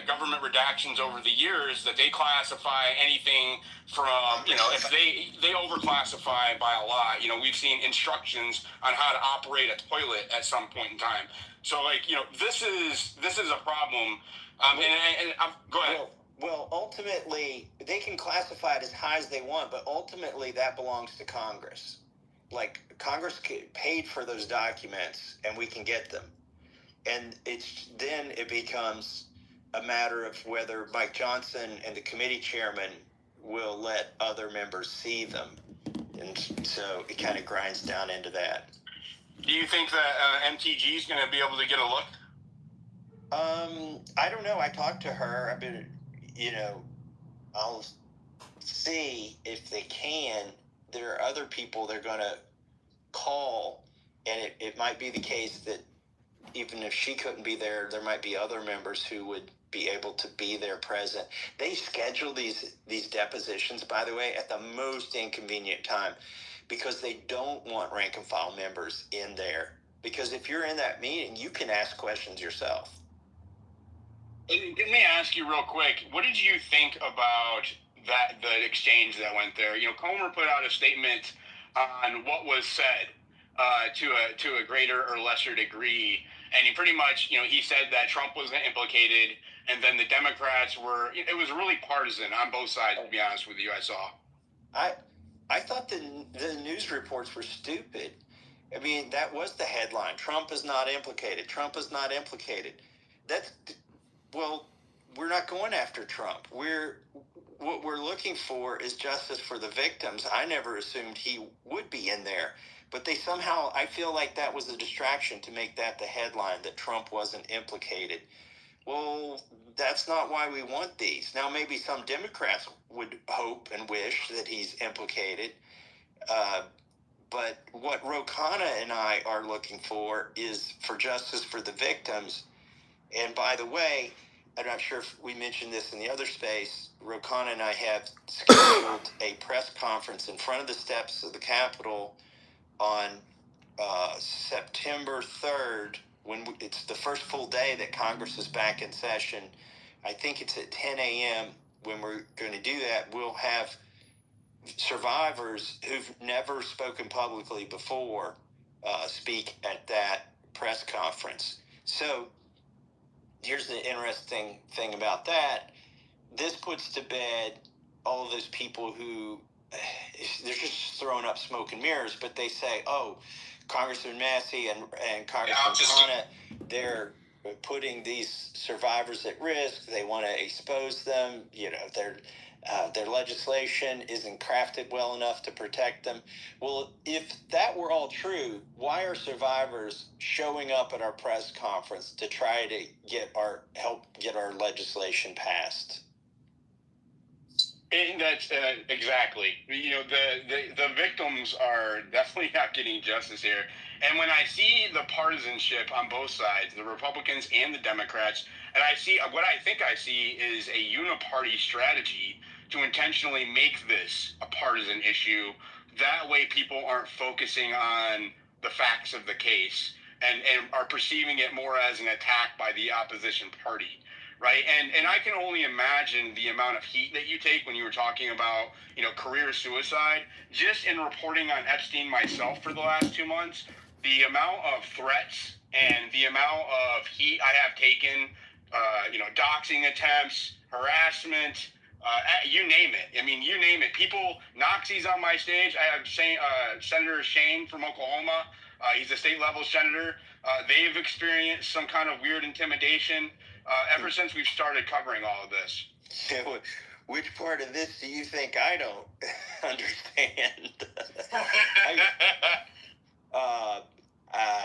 government redactions over the years that they classify anything from, if they overclassify by a lot. We've seen instructions on how to operate a toilet at some point in time. So, this is a problem. Go ahead. Well, ultimately, they can classify it as high as they want, but ultimately that belongs to Congress. Congress paid for those documents, and we can get them. And it becomes a matter of whether Mike Johnson and the committee chairman will let other members see them. And so it kind of grinds down into that. Do you think that MTG is going to be able to get a look? I don't know. I talked to her. I'll see if they can. There are other people they're going to call, and it might be the case that even if she couldn't be there, there might be other members who would be able to be there present. They schedule these depositions, by the way, at the most inconvenient time, because they don't want rank and file members in there. Because if you're in that meeting, you can ask questions yourself. Let me ask you real quick, what did you think about the exchange that went there? Comer put out a statement on what was said to a greater or lesser degree, and he pretty much, he said that Trump wasn't implicated, and then the Democrats were. It was really partisan on both sides, to be honest with you. I saw. I thought the news reports were stupid. That was the headline. Trump is not implicated. Trump is not implicated. We're not going after Trump. What we're looking for is justice for the victims. I never assumed he would be in there, but they somehow, I feel like that was a distraction to make that the headline, that Trump wasn't implicated. Well, that's not why we want these. Now, maybe some Democrats would hope and wish that he's implicated. But what Ro Khanna and I are looking for is for justice for the victims. And by the way, I'm not sure if we mentioned this in the other space, Ro Khanna and I have scheduled a press conference in front of the steps of the Capitol on September 3rd, when it's the first full day that Congress is back in session. I think it's at 10 a.m. when we're going to do that. We'll have survivors who've never spoken publicly before speak at that press conference. So here's the interesting thing about that. This puts to bed all of those people who they're just throwing up smoke and mirrors, but they say, oh, Congressman Massey and Congressman Khanna, they're putting these survivors at risk. They want to expose them. You know, their legislation isn't crafted well enough to protect them. Well, if that were all true, why are survivors showing up at our press conference to try to help get our legislation passed? And that's exactly. You know, the victims are definitely not getting justice here. And when I see the partisanship on both sides, the Republicans and the Democrats, and I see what I think I see is a uniparty strategy to intentionally make this a partisan issue. That way people aren't focusing on the facts of the case and are perceiving it more as an attack by the opposition party. Right. And I can only imagine the amount of heat that you take when you were talking about, you know, career suicide. Just in reporting on Epstein myself for the last 2 months, the amount of threats and the amount of heat I have taken, you know, doxing attempts, harassment, you name it. I mean, you name it. People, Noxie's on my stage. I have Senator Shane from Oklahoma. He's a state level senator. They've experienced some kind of weird intimidation ever since we've started covering all of this. Which part of this do you think I don't understand?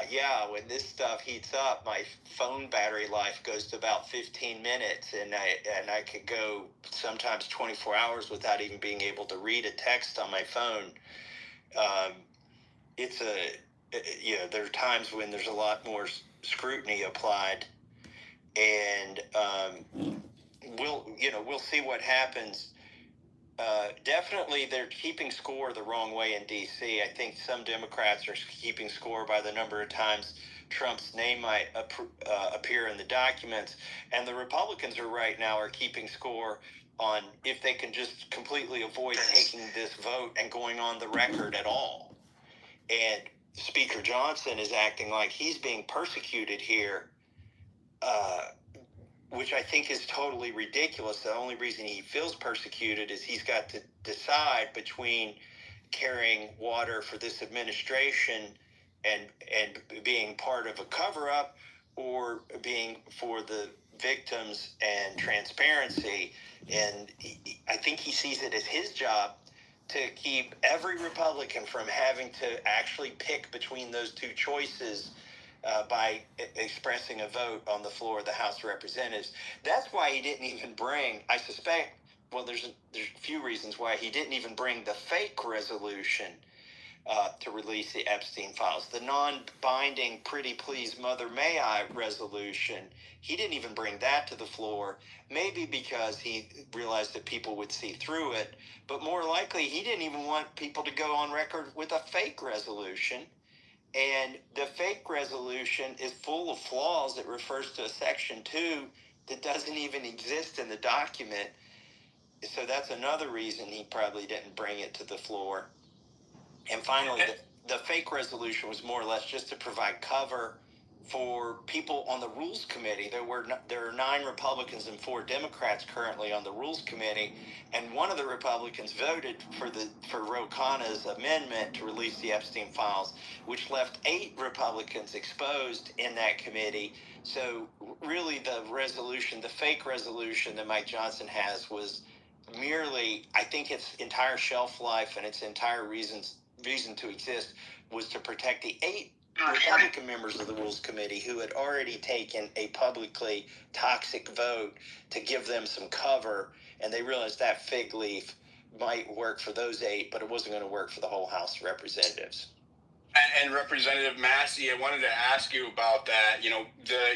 Yeah, when this stuff heats up, my phone battery life goes to about 15 minutes, and I could go sometimes 24 hours without even being able to read a text on my phone. There are times when there's a lot more scrutiny applied, and we'll see what happens. Definitely, they're keeping score the wrong way in D.C. I think some Democrats are keeping score by the number of times Trump's name might appear in the documents, and the Republicans right now are keeping score on if they can just completely avoid taking this vote and going on the record at all. And Speaker Johnson is acting like he's being persecuted here, which I think is totally ridiculous. The only reason he feels persecuted is he's got to decide between carrying water for this administration and being part of a cover-up, or being for the victims and transparency. And I think he sees it as his job to keep every Republican from having to actually pick between those two choices by expressing a vote on the floor of the House of Representatives. That's why he didn't even bring, I suspect, well, there's a few reasons why he didn't even bring the fake resolution to release the Epstein files. The non-binding Pretty Please Mother May I resolution, he didn't even bring that to the floor, maybe because he realized that people would see through it, but more likely he didn't even want people to go on record with a fake resolution. And the fake resolution is full of flaws. It refers to a Section 2 that doesn't even exist in the document. So that's another reason he probably didn't bring it to the floor. And finally, the fake resolution was more or less just to provide cover for people on the Rules Committee. There are 9 Republicans and 4 Democrats currently on the Rules Committee, and one of the Republicans voted for Ro Khanna's amendment to release the Epstein files, which left 8 Republicans exposed in that committee. So really the fake resolution that Mike Johnson has was merely, I think its entire shelf life and its entire reason to exist was to protect the 8 Republican members of the Rules Committee who had already taken a publicly toxic vote to give them some cover, and they realized that fig leaf might work for those 8, but it wasn't going to work for the whole House of Representatives. And Representative Massey, I wanted to ask you about that. You know,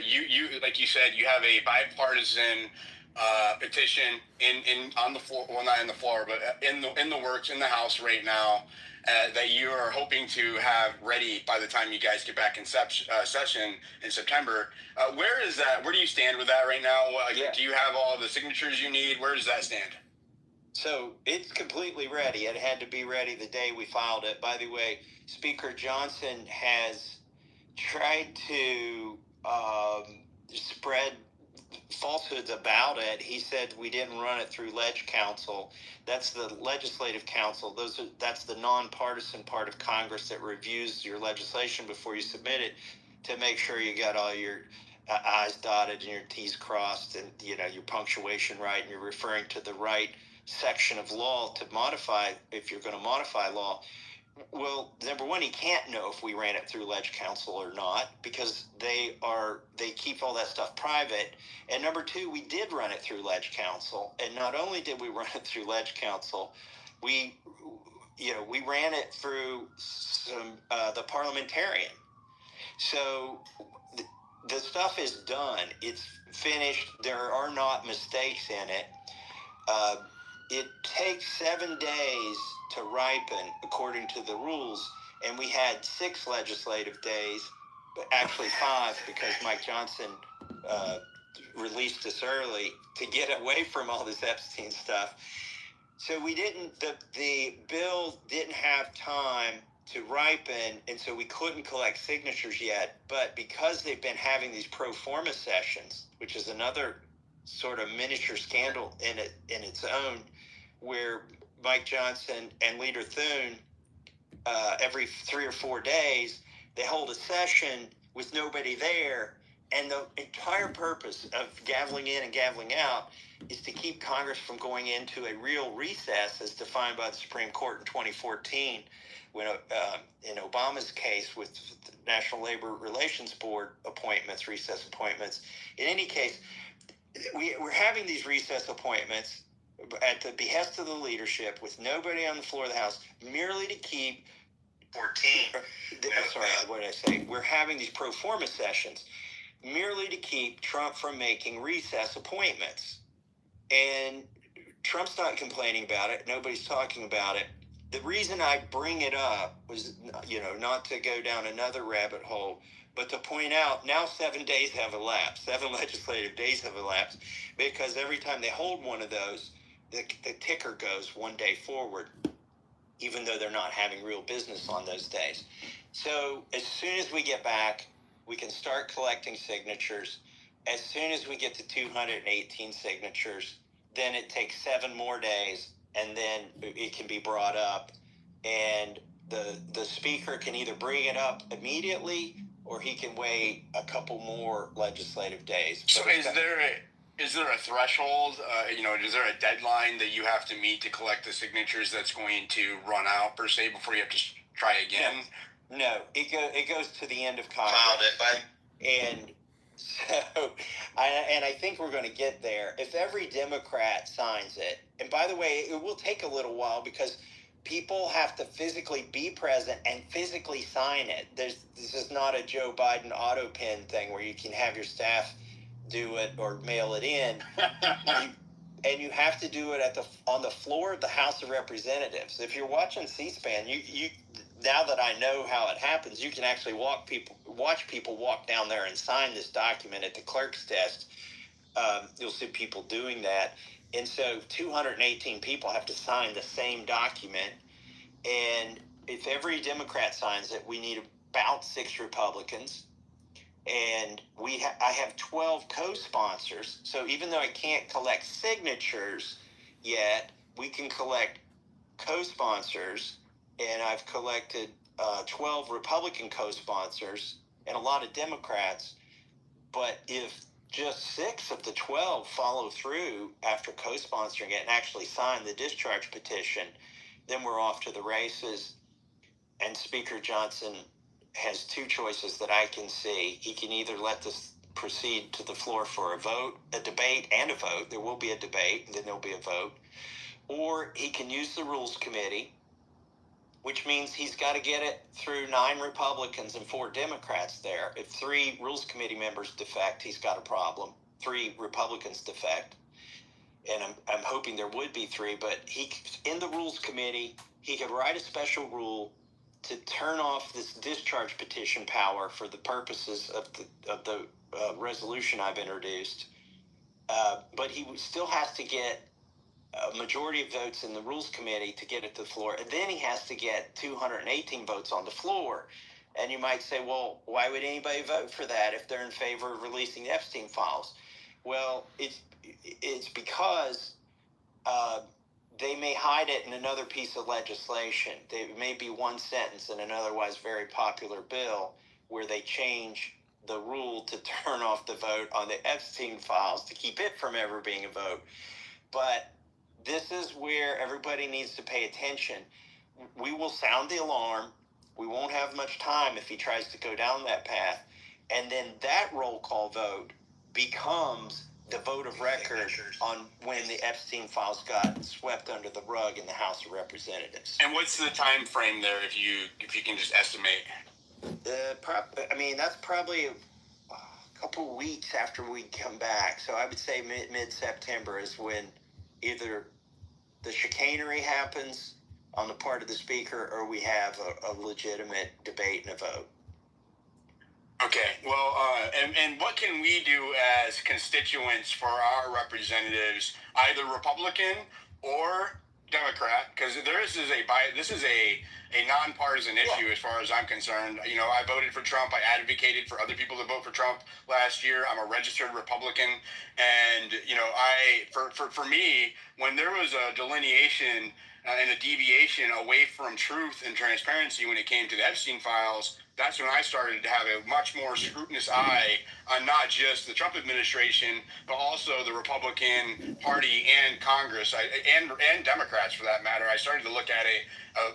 you like you said, you have a bipartisan petition in on the floor. Well, not in the floor, but in the works in the House right now that you are hoping to have ready by the time you guys get back in session in September. Where is that? Where do you stand with that right now? Do you have all the signatures you need? Where does that stand? So it's completely ready. It had to be ready the day we filed it. By the way, Speaker Johnson has tried to spread falsehoods about it. He said we didn't run it through Ledge Council. That's the Legislative Council. That's the nonpartisan part of Congress that reviews your legislation before you submit it to make sure you got all your I's dotted and your T's crossed and your punctuation right and you're referring to the right section of law to modify if you're going to modify law. Well, number one, he can't know if we ran it through Ledge Council or not because they keep all that stuff private. And number two, we did run it through Ledge Council, and not only did we run it through Ledge Council, we ran it through the parliamentarian. So the stuff is done. It's finished. There are not mistakes in it. It takes 7 days to ripen according to the rules, and we had 6 legislative days, but actually 5 because Mike Johnson released us early to get away from all this Epstein stuff. So the bill didn't have time to ripen, and so we couldn't collect signatures yet. But because they've been having these pro forma sessions, which is another sort of miniature scandal in its own, where Mike Johnson and Leader Thune, every 3 or 4 days, they hold a session with nobody there, and the entire purpose of gaveling in and gaveling out is to keep Congress from going into a real recess as defined by the Supreme Court in 2014, when in Obama's case with the National Labor Relations Board appointments, recess appointments. In any case, we're having these recess appointments at the behest of the leadership with nobody on the floor of the House, merely to keep 14. Sorry, what did I say? We're having these pro forma sessions merely to keep Trump from making recess appointments. And Trump's not complaining about it. Nobody's talking about it. The reason I bring it up was, not to go down another rabbit hole, but to point out now 7 days have elapsed, 7 legislative days have elapsed, because every time they hold one of those, the ticker goes 1 day forward, even though they're not having real business on those days. So as soon as we get back, we can start collecting signatures. As soon as we get to 218 signatures, then it takes 7 more days, and then it can be brought up. And the speaker can either bring it up immediately, or he can wait a couple more legislative days. So is there a threshold, is there a deadline that you have to meet to collect the signatures that's going to run out, per se, before you have to try again? No, it goes to the end of Congress. And so, I think we're going to get there. If every Democrat signs it, and by the way, it will take a little while because people have to physically be present and physically sign it. This is not a Joe Biden auto pen thing where you can have your staff do it or mail it in. And you have to do it on the floor of the House of Representatives. If you're watching C-SPAN, you now that I know how it happens, you can actually watch people walk down there and sign this document at the clerk's desk. You'll see people doing that. And so 218 people have to sign the same document. And if every Democrat signs it, we need about 6 Republicans. And I have 12 co-sponsors. So even though I can't collect signatures yet, we can collect co-sponsors. And I've collected 12 Republican co-sponsors and a lot of Democrats. But if just 6 of the 12 follow through after co-sponsoring it and actually sign the discharge petition, then we're off to the races. And Speaker Johnson has two choices that I can see. He can either let this proceed to the floor for a vote, a debate and a vote. There will be a debate, and then there'll be a vote. Or he can use the Rules Committee, which means he's got to get it through 9 Republicans and 4 Democrats there. If 3 Rules Committee members defect, he's got a problem. 3 Republicans defect. And I'm hoping there would be 3, but in the Rules Committee, he could write a special rule to turn off this discharge petition power for the purposes of the resolution I've introduced. But he still has to get a majority of votes in the Rules Committee to get it to the floor, and then he has to get 218 votes on the floor. And you might say, well, why would anybody vote for that if they're in favor of releasing the Epstein files? Well, it's because they may hide it in another piece of legislation. There may be one sentence in an otherwise very popular bill where they change the rule to turn off the vote on the Epstein files to keep it from ever being a vote. But this is where everybody needs to pay attention. We will sound the alarm. We won't have much time if he tries to go down that path. And then that roll call vote becomes the vote of record on when the Epstein files got swept under the rug in the House of Representatives. And what's the time frame there, if you can just estimate? That's probably a couple weeks after we come back. So I would say mid-September is when either the chicanery happens on the part of the speaker or we have a legitimate debate and a vote. Okay, well, and what can we do as constituents for our representatives, either Republican or Democrat? Because this is a nonpartisan issue as far as I'm concerned. You know, I voted for Trump. I advocated for other people to vote for Trump last year. I'm a registered Republican, and you know, for me, when there was a delineation and a deviation away from truth and transparency when it came to the Epstein files, that's when I started to have a much more scrutinous eye on not just the Trump administration, but also the Republican Party and Congress, and Democrats for that matter. I started to look at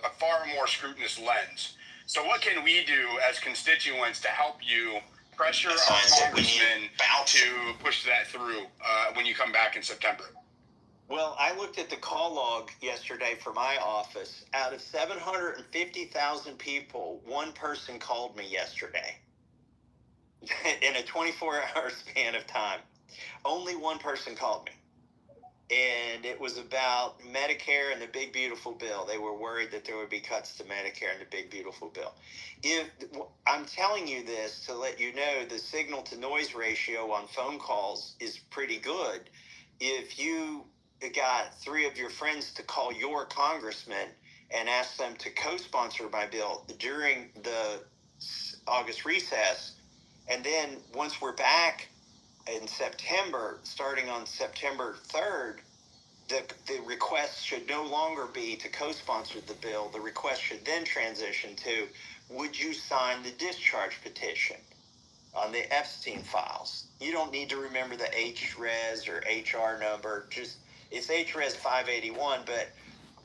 a far more scrutinous lens. So what can we do as constituents to help you pressure our congressmen to push that through when you come back in September? Well, I looked at the call log yesterday for my office. Out of 750,000 people, one person called me yesterday in a 24-hour span of time. Only one person called me. And it was about Medicare and the Big Beautiful Bill. They were worried that there would be cuts to Medicare and the Big Beautiful Bill. I'm telling you this to let you know the signal-to-noise ratio on phone calls is pretty good. If you got 3 of your friends to call your congressman and ask them to co-sponsor my bill during the August recess, and then once we're back in September, starting on September 3rd, the request should no longer be to co-sponsor the bill. The request should then transition to, would you sign the discharge petition on the Epstein files? You don't need to remember the HRES or HR number. It's HRES 581, but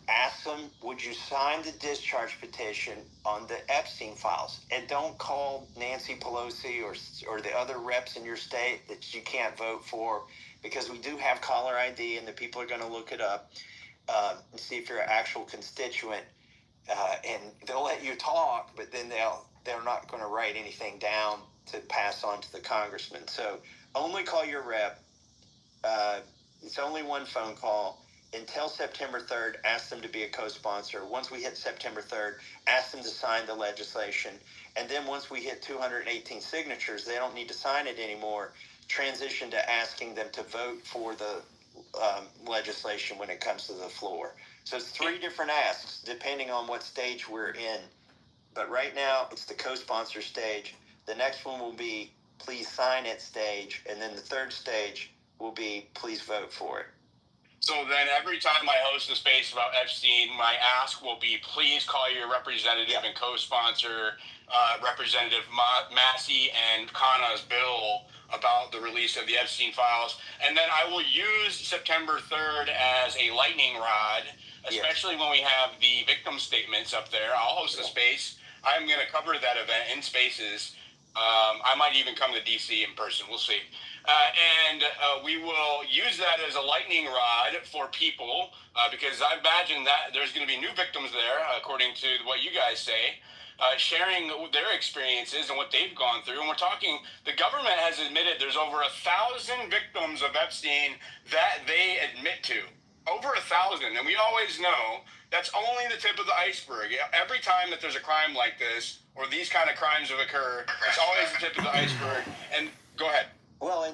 ask them, would you sign the discharge petition on the Epstein files? And don't call Nancy Pelosi or the other reps in your state that you can't vote for, because we do have caller ID and the people are going to look it up and see if you're an actual constituent. And they'll let you talk, but then they're not going to write anything down to pass on to the congressman. So only call your rep. It's only one phone call. Until September 3rd, ask them to be a co-sponsor. Once we hit September 3rd, ask them to sign the legislation. And then once we hit 218 signatures, they don't need to sign it anymore. Transition to asking them to vote for the legislation when it comes to the floor. So it's 3 different asks depending on what stage we're in. But right now, it's the co-sponsor stage. The next one will be please sign it stage. And then the 3rd stage will be please vote for it. So then every time I host a space about Epstein, my ask will be, please call your representative and co-sponsor Representative Massey and Khanna's bill about the release of the Epstein files. And then I will use September 3rd as a lightning rod, especially when we have the victim statements up there. I'll host a space I'm going to cover that event in Spaces. I might even come to DC in person. We'll see. And we will use that as a lightning rod for people because I imagine that there's going to be new victims there, according to what you guys say, sharing their experiences and what they've gone through. And we're talking, the government has admitted there's over 1,000 victims of Epstein that they admit to. Over 1,000. And we always know that's only the tip of the iceberg. Every time that there's a crime like this, or these kind of crimes have occurred, it's always the tip of the iceberg. And go ahead. Well,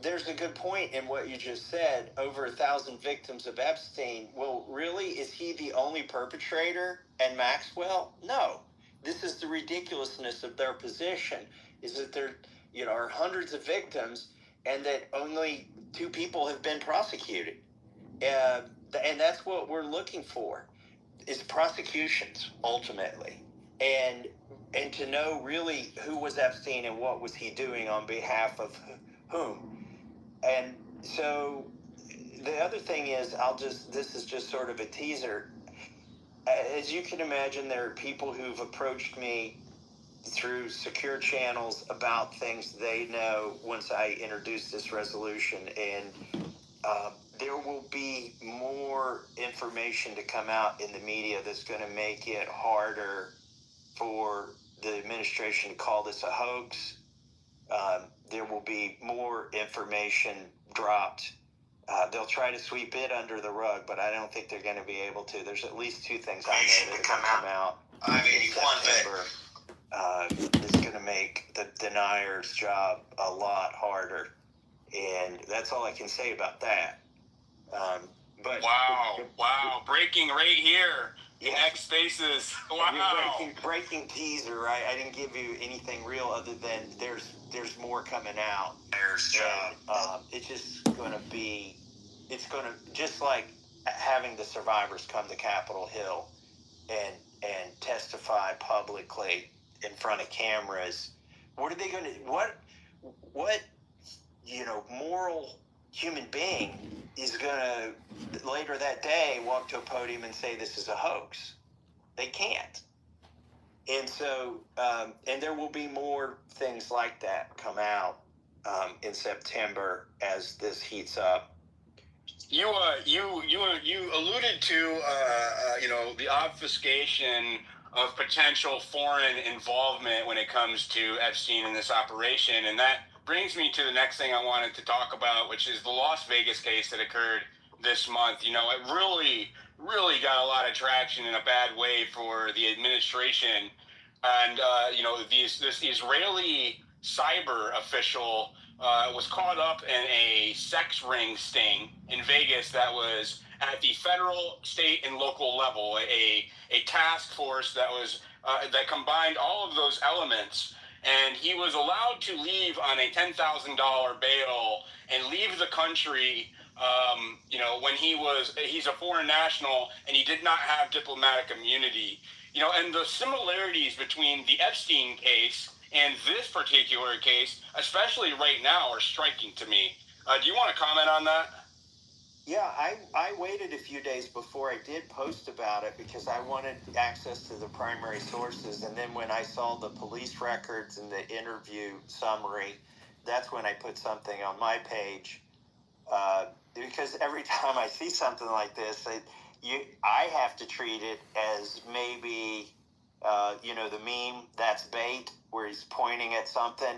there's a good point in what you just said. Over 1,000 victims of Epstein. Well, really, is he the only perpetrator? And Maxwell? No. This is the ridiculousness of their position. Is that there, are hundreds of victims, and that only 2 people have been prosecuted. And that's what we're looking for, is prosecutions ultimately, and to know really who was Epstein and what was he doing on behalf of whom. And so the other thing is, this is just sort of a teaser. As you can imagine, there are people who've approached me through secure channels about things they know once I introduce this resolution, and there will be more information to come out in the media that's going to make it harder for the administration to call this a hoax. There will be more information dropped. They'll try to sweep it under the rug, but I don't think they're going to be able to. There's at least 2 things I know that come out in September. It's going to make the denier's job a lot harder. And that's all I can say about that. But wow, breaking right here in X Spaces. Wow, breaking teaser. I didn't give you anything real other than there's more coming out. It's just going to be, just like having the survivors come to Capitol Hill and testify publicly in front of cameras. What are they going to? What moral human being is going to later that day walk to a podium and say this is a hoax? They can't. And so, and there will be more things like that come out in September as this heats up. You alluded to the obfuscation of potential foreign involvement when it comes to Epstein in this operation, and that brings me to the next thing I wanted to talk about, which is the Las Vegas case that occurred this month. It really got a lot of traction in a bad way for the administration. And, this Israeli cyber official was caught up in a sex ring sting in Vegas that was at the federal, state, and local level, a task force that was that combined all of those elements. And he was allowed to leave on a $10,000 bail and leave the country, when he's a foreign national and he did not have diplomatic immunity. And the similarities between the Epstein case and this particular case, especially right now, are striking to me. Do you want to comment on that? Yeah, I waited a few days before I did post about it because I wanted access to the primary sources. And then when I saw the police records and the interview summary, that's when I put something on my page. Because every time I see something like this, I have to treat it as maybe, the meme, that's bait, where he's pointing at something.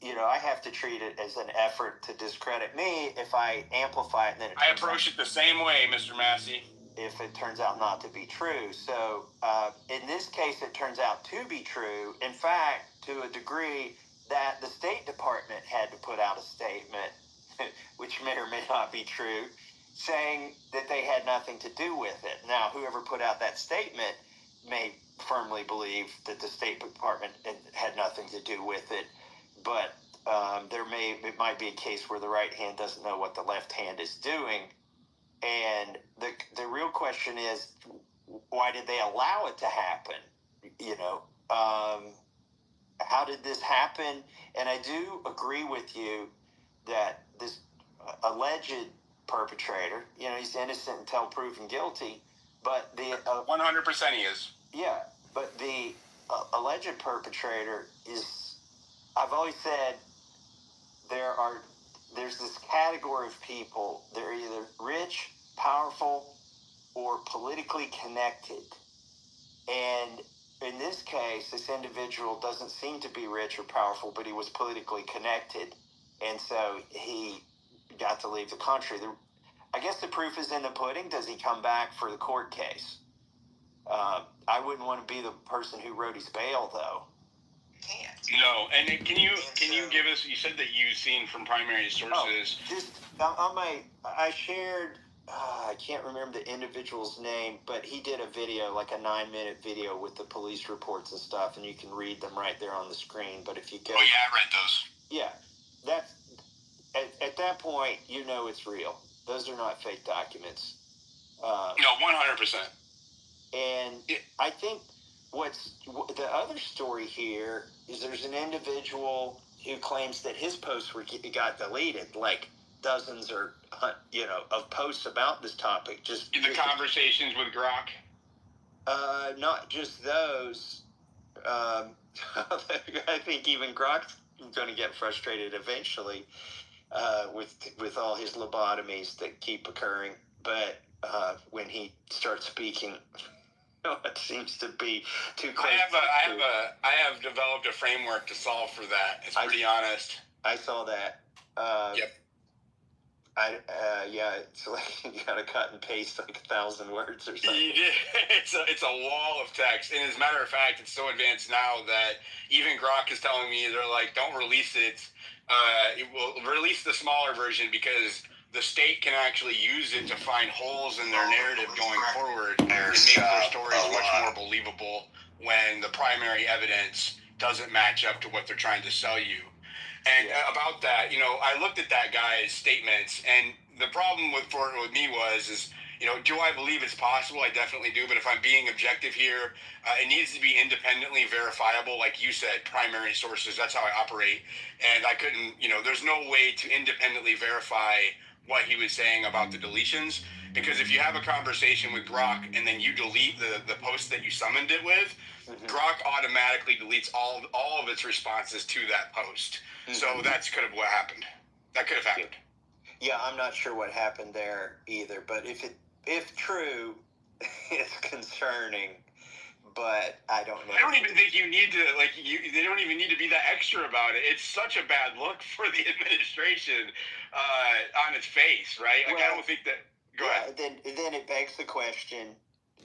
I have to treat it as an effort to discredit me if I amplify it. And then I approach it the same way, Mr. Massey. If it turns out not to be true. So in this case, it turns out to be true. In fact, to a degree that the State Department had to put out a statement, which may or may not be true, saying that they had nothing to do with it. Now, whoever put out that statement may firmly believe that the State Department had nothing to do with it. But it might be a case where the right hand doesn't know what the left hand is doing. And the real question is, why did they allow it to happen? How did this happen? And I do agree with you that this alleged perpetrator, he's innocent until proven guilty, but 100% he is. Yeah, but the alleged perpetrator is, I've always said, there's this category of people. They're either rich, powerful, or politically connected. And in this case, this individual doesn't seem to be rich or powerful, but he was politically connected. And so he got to leave the country. I guess the proof is in the pudding. Does he come back for the court case? I wouldn't want to be the person who wrote his bail, though. No, and can you give us? You said that you've seen from primary sources. I shared. I can't remember the individual's name, but he did a video, like a 9-minute video with the police reports and stuff, and you can read them right there on the screen. But if you go, oh yeah, I read those. Yeah, that's at that point, you know it's real. Those are not fake documents. No, 100%. And I think the other story here is there's an individual who claims that his posts got deleted, like dozens or of posts about this topic. Just in the conversations with Grok. Not just those. I think even Grok's going to get frustrated eventually with all his lobotomies that keep occurring. But when he starts speaking, it seems to be too close. I have developed a framework to solve for that. It's pretty honest. I saw that. Yep. It's like you gotta cut and paste like 1,000 words or something. You did. It's a wall of text, and as a matter of fact, it's so advanced now that even Grok is telling me, they're like, don't release it. It will release the smaller version because the state can actually use it to find holes in their narrative going forward and make their stories much more believable when the primary evidence doesn't match up to what they're trying to sell you. And about that, I looked at that guy's statements, and the problem with me was, do I believe it's possible? I definitely do. But if I'm being objective here, it needs to be independently verifiable. Like you said, primary sources, that's how I operate. And I couldn't, there's no way to independently verify what he was saying about the deletions. Because if you have a conversation with Grok and then you delete the post that you summoned it with, Grok automatically deletes all of its responses to that post. So that's could have what happened. That could have happened. Yeah, I'm not sure what happened there either. But if true, it's concerning. But I don't know. I don't even think you need to they don't even need to be that extra about it. It's such a bad look for the administration on its face, right? Like, I don't think that. Go ahead. Then it begs the question: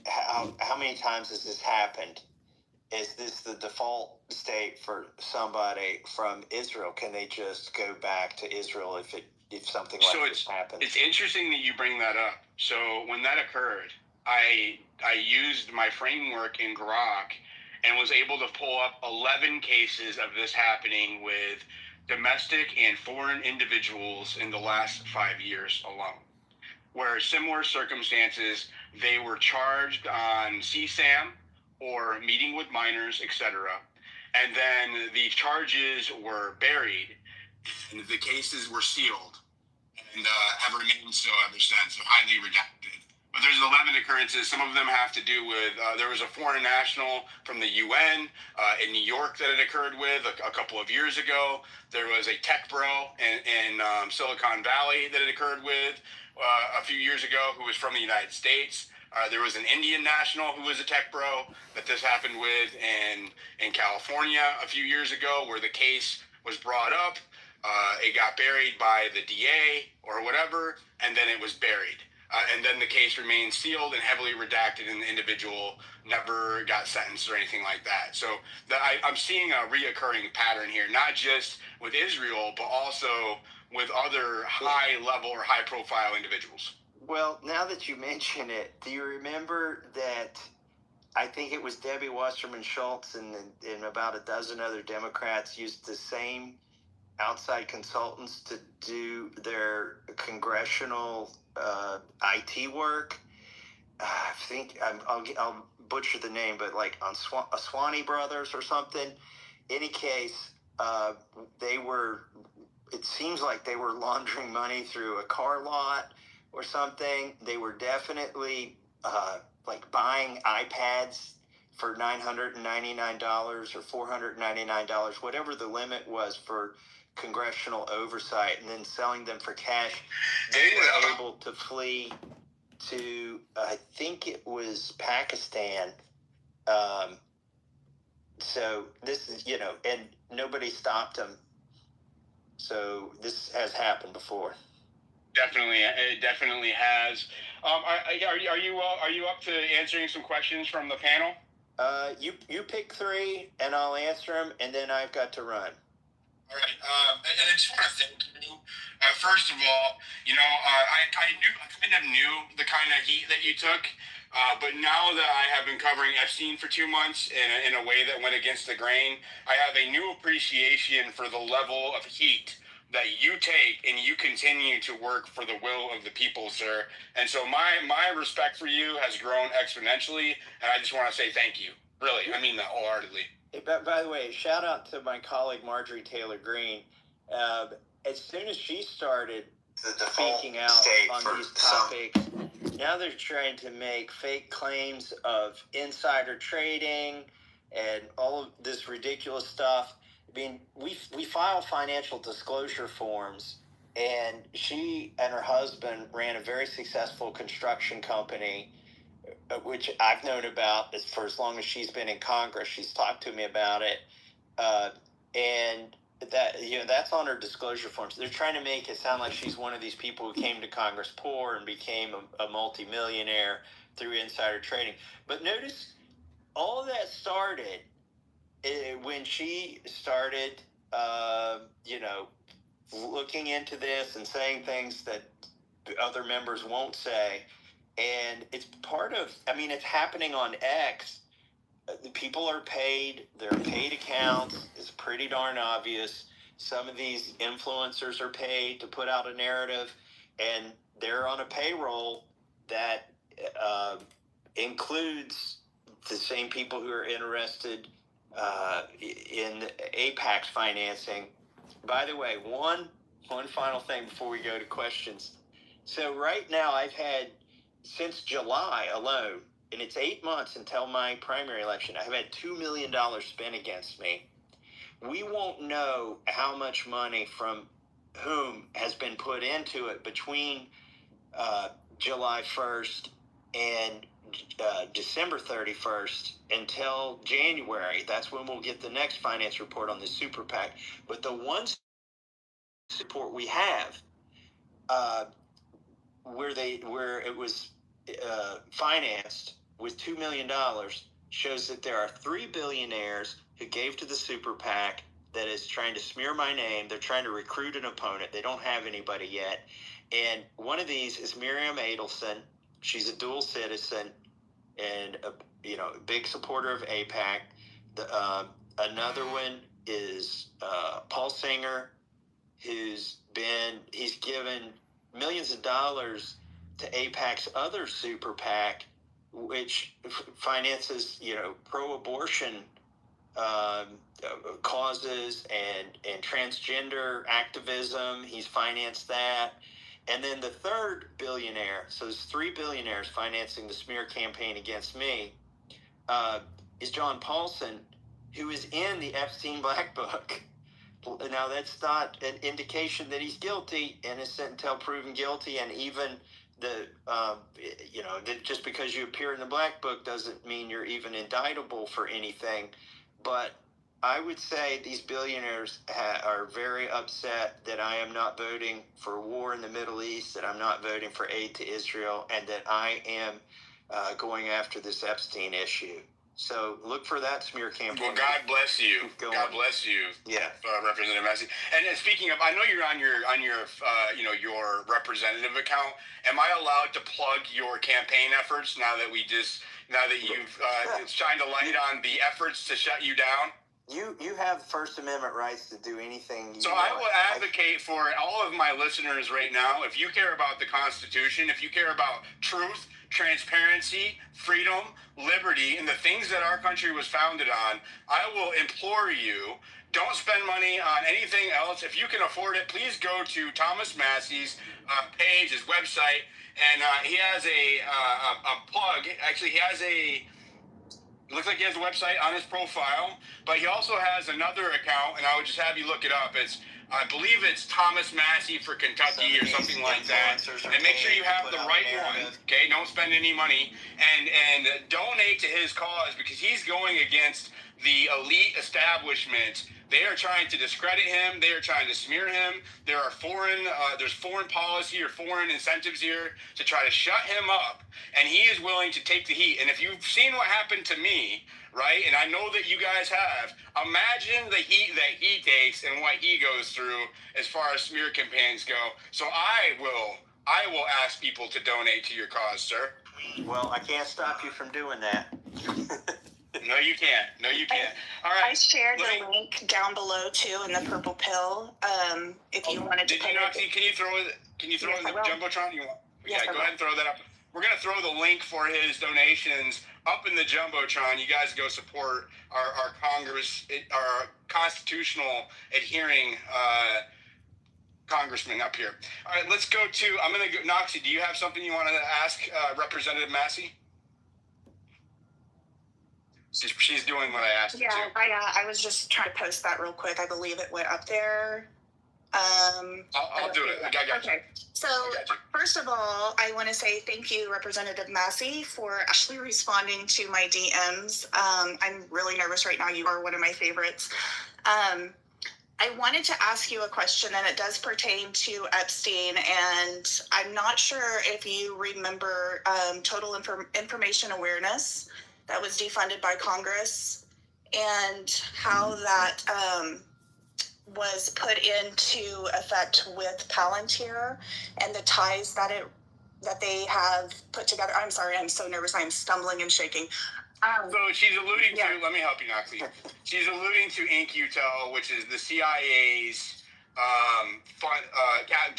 how many times has this happened? Is this the default state for somebody from Israel? Can they just go back to Israel if something like this happens? It's interesting that you bring that up. So when that occurred, I used my framework in Grok and was able to pull up 11 cases of this happening with domestic and foreign individuals in the last 5 years alone, where similar circumstances, they were charged on CSAM or meeting with minors, etc. And then the charges were buried and the cases were sealed and have remained so ever since, so highly redacted. But there's 11 occurrences. Some of them have to do with, there was a foreign national from the UN in New York that it occurred with a couple of years ago. There was a tech bro in Silicon Valley that it occurred with a few years ago who was from the United States. There was an Indian national who was a tech bro that this happened with in California a few years ago, where the case was brought up. It got buried by the DA or whatever, and then it was buried. And then the case remained sealed and heavily redacted, and the individual never got sentenced or anything like that. So I'm seeing a reoccurring pattern here, not just with Israel, but also with other high-level or high-profile individuals. Well, now that you mention it, do you remember that I think it was Debbie Wasserman Schultz and about a dozen other Democrats used the same outside consultants to do their congressional IT work? I think I'll butcher the name, but like on Swanee Brothers or something. Any case, it seems like they were laundering money through a car lot or something. They were definitely like buying iPads for $999 or $499, whatever the limit was for congressional oversight, and then selling them for cash. They were able to flee to, I think it was Pakistan. So this is, and nobody stopped them. So this has happened before. Definitely, it definitely has. Are you up to answering some questions from the panel? You pick 3, and I'll answer them, and then I've got to run. All right, and I just want to thank you. First of all, I kind of knew the kind of heat that you took, but now that I have been covering Epstein for 2 months in a way that went against the grain, I have a new appreciation for the level of heat that you take, and you continue to work for the will of the people, sir. And so my respect for you has grown exponentially, and I just want to say thank you. Really, I mean that wholeheartedly. Hey, by the way, shout out to my colleague Marjorie Taylor Greene. As soon as she started speaking out on these topics, now they're trying to make fake claims of insider trading and all of this ridiculous stuff. I mean, we file financial disclosure forms, and she and her husband ran a very successful construction company, which I've known about for as long as she's been in Congress. She's talked to me about it, and that that's on her disclosure forms. They're trying to make it sound like she's one of these people who came to Congress poor and became a multimillionaire through insider trading. But notice all of that started when she started, looking into this and saying things that other members won't say. And it's it's happening on X. The people are paid. They're paid accounts. It's pretty darn obvious. Some of these influencers are paid to put out a narrative, and they're on a payroll that includes the same people who are interested in APAC's financing. By the way, one final thing before we go to questions. So right now I've had, since July alone, and it's 8 months until my primary election, I've had $2 million spent against me. We won't know how much money from whom has been put into it between July 1st and December 31st until January. That's when we'll get the next finance report on the super PAC. But the one report we have, where it was financed with $2 million, shows that there are 3 billionaires who gave to the super PAC that is trying to smear my name. They're trying to recruit an opponent. They don't have anybody yet. And one of these is Miriam Adelson. She's a dual citizen and a big supporter of AIPAC. Another one is Paul Singer, he's given millions of dollars to AIPAC's other super PAC, which finances pro-abortion causes and transgender activism. He's financed that. And then the third billionaire, so there's 3 billionaires financing the smear campaign against me, is John Paulson, who is in the Epstein Black Book. Now, that's not an indication that he's guilty, innocent until proven guilty, and even just because you appear in the Black Book doesn't mean you're even indictable for anything. But I would say these billionaires are very upset that I am not voting for war in the Middle East, that I'm not voting for aid to Israel, and that I am going after this Epstein issue. So look for that smear campaign. Well, God bless you. God bless you. Yeah, Representative Massey. And speaking of, I know you're on your your representative account. Am I allowed to plug your campaign efforts now that you've shined a light on the efforts to shut you down? You have First Amendment rights to do anything you want. So I will advocate for all of my listeners right now. If you care about the Constitution, if you care about truth, transparency, freedom, liberty, and the things that our country was founded on, I will implore you, don't spend money on anything else. If you can afford it, please go to Thomas Massey's page, his website, and he has a plug. Actually, he has a It looks like he has a website on his profile, but he also has another account, and I would just have you look it up. I believe it's Thomas Massey for Kentucky or something like that. And make sure you have the right one, okay? Don't spend any money. And donate to his cause, because he's going against the elite establishment. They are trying to discredit him. They are trying to smear him. There's foreign policy or foreign incentives here to try to shut him up, and he is willing to take the heat. And if you've seen what happened to me, right, and I know that you guys have, imagine the heat that he takes and what he goes through as far as smear campaigns go. So I will ask people to donate to your cause, sir. Well, I can't stop you from doing that. No, you can't. No, you can't. All right. I shared the link down below too in the purple pill. If you wanted to. Did you not see? Can you throw it? Can you throw it in the jumbotron? You want? Yes, yeah, go ahead and throw that up. We're gonna throw the link for his donations up in the jumbotron. You guys go support our Congress, our constitutional adhering congressman up here. All right, let's go to. I'm gonna go. Noxie, do you have something you want to ask Representative Massey? She's doing what I asked her to. I was just trying to post that real quick. I believe it went up there. I'll do it. I got you. Okay. So, first of all, I want to say thank you, Representative Massey, for actually responding to my DMs. I'm really nervous right now. You are one of my favorites. I wanted to ask you a question, and it does pertain to Epstein, and I'm not sure if you remember total information awareness that was defunded by Congress, and how that was put into effect with Palantir and the ties that they have put together. I'm sorry, I'm so nervous. I'm stumbling and shaking. So she's alluding to, let me help you, Noxie. She's alluding to InQtel, which is the CIA's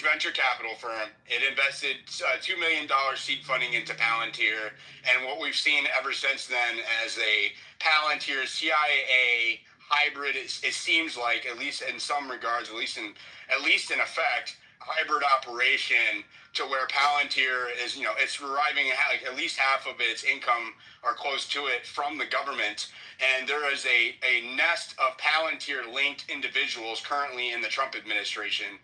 venture capital firm. It invested $2 million seed funding into Palantir, and what we've seen ever since then as a Palantir CIA hybrid, it seems like, at least in some regards, at least in effect, hybrid operation, to where Palantir is, it's deriving like at least half of its income or close to it from the government. And there is a nest of Palantir-linked individuals currently in the Trump administration.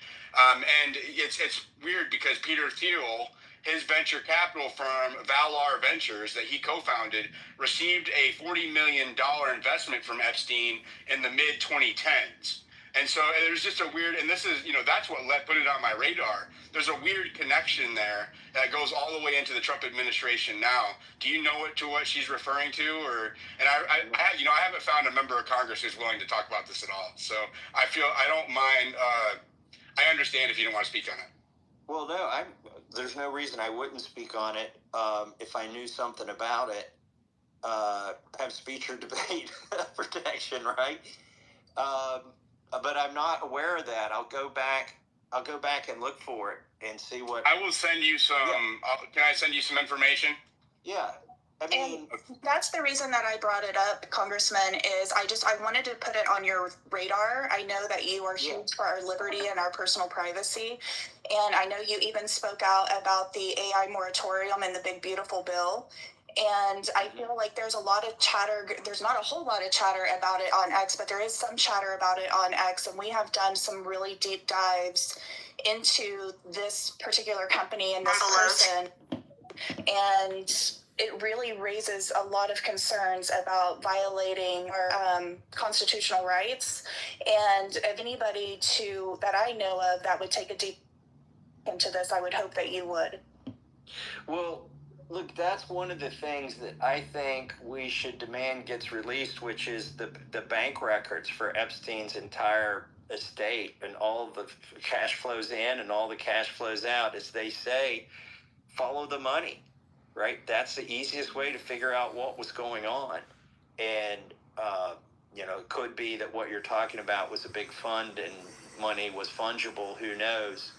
And it's weird because Peter Thiel, his venture capital firm, Valar Ventures, that he co-founded, received a $40 million investment from Epstein in the mid-2010s. And so there's just a weird, and this is, that's what put it on my radar. There's a weird connection there that goes all the way into the Trump administration now. Do you know what she's referring to? And I haven't found a member of Congress who's willing to talk about this at all. So I don't mind, I understand if you don't want to speak on it. Well, no, there's no reason I wouldn't speak on it if I knew something about it. Have speech or debate protection, right? But I'm not aware of that. I'll go back and look for it and see what. I will send you some. Yeah. Can I send you some information? Yeah. I mean, and that's the reason that I brought it up, Congressman, is I wanted to put it on your radar. I know that you are huge for our liberty and our personal privacy. And I know you even spoke out about the AI moratorium and the big, beautiful bill. And I feel like there's a lot of chatter. There's not a whole lot of chatter about it on X, but there is some chatter about it on X. And we have done some really deep dives into this particular company and this person. And it really raises a lot of concerns about violating our constitutional rights. And if anybody that I know of that would take a deep into this, I would hope that you would. Well, look, that's one of the things that I think we should demand gets released, which is the bank records for Epstein's entire estate, and all the cash flows in and all the cash flows out. As they say, follow the money, right? That's the easiest way to figure out what was going on. And, it could be that what you're talking about was a big fund and money was fungible, who knows?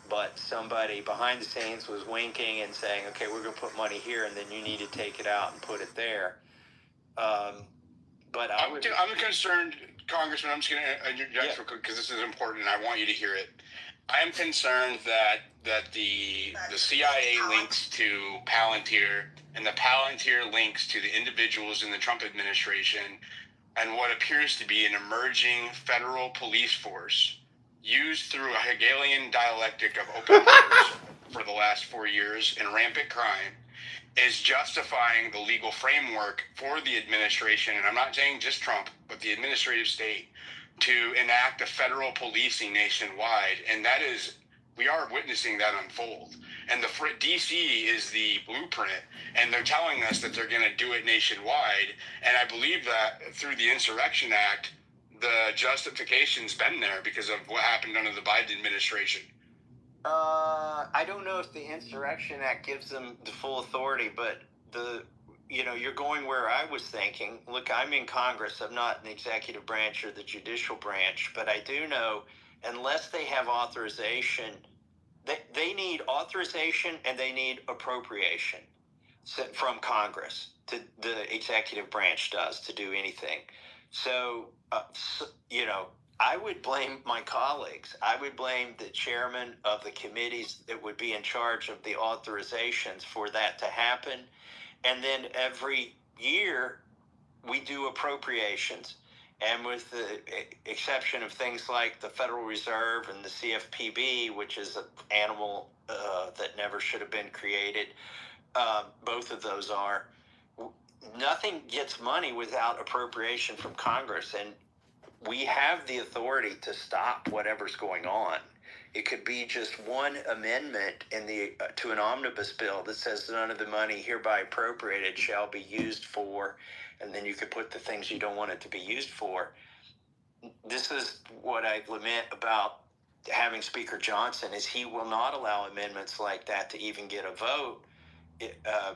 But somebody behind the scenes was winking and saying, okay, we're going to put money here, and then you need to take it out and put it there. But I'm concerned, Congressman. I'm just going to interject real quick because this is important and I want you to hear it. I am concerned that the CIA links to Palantir and the Palantir links to the individuals in the Trump administration and what appears to be an emerging federal police force used through a Hegelian dialectic of open borders for the last 4 years in rampant crime is justifying the legal framework for the administration, and I'm not saying just Trump, but the administrative state, to enact a federal policing nationwide. And that is, we are witnessing that unfold. And the DC is the blueprint, and they're telling us that they're going to do it nationwide. And I believe that through the Insurrection Act, the justification's been there because of what happened under the Biden administration. I don't know if the Insurrection Act gives them the full authority, but you're going where I was thinking. Look, I'm in Congress. I'm not in the executive branch or the judicial branch, but I do know unless they have authorization, they need authorization and they need appropriation from Congress. The executive branch does to do anything. So I would blame my colleagues. I would blame the chairman of the committees that would be in charge of the authorizations for that to happen. And then every year we do appropriations. And with the exception of things like the Federal Reserve and the CFPB, which is an animal that never should have been created, both of those are, nothing gets money without appropriation from Congress. And we have the authority to stop whatever's going on. It could be just one amendment to an omnibus bill that says none of the money hereby appropriated shall be used for, and then you could put the things you don't want it to be used for. This is what I lament about having Speaker Johnson, is he will not allow amendments like that to even get a vote.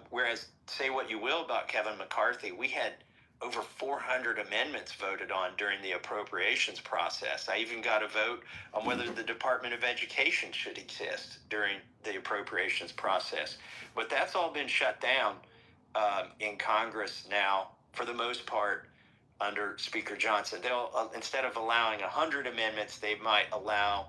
Whereas, say what you will about Kevin McCarthy, we had over 400 amendments voted on during the appropriations process. I even got a vote on whether the Department of Education should exist during the appropriations process. But that's all been shut down in Congress now, for the most part, under Speaker Johnson. They'll instead of allowing 100 amendments, they might allow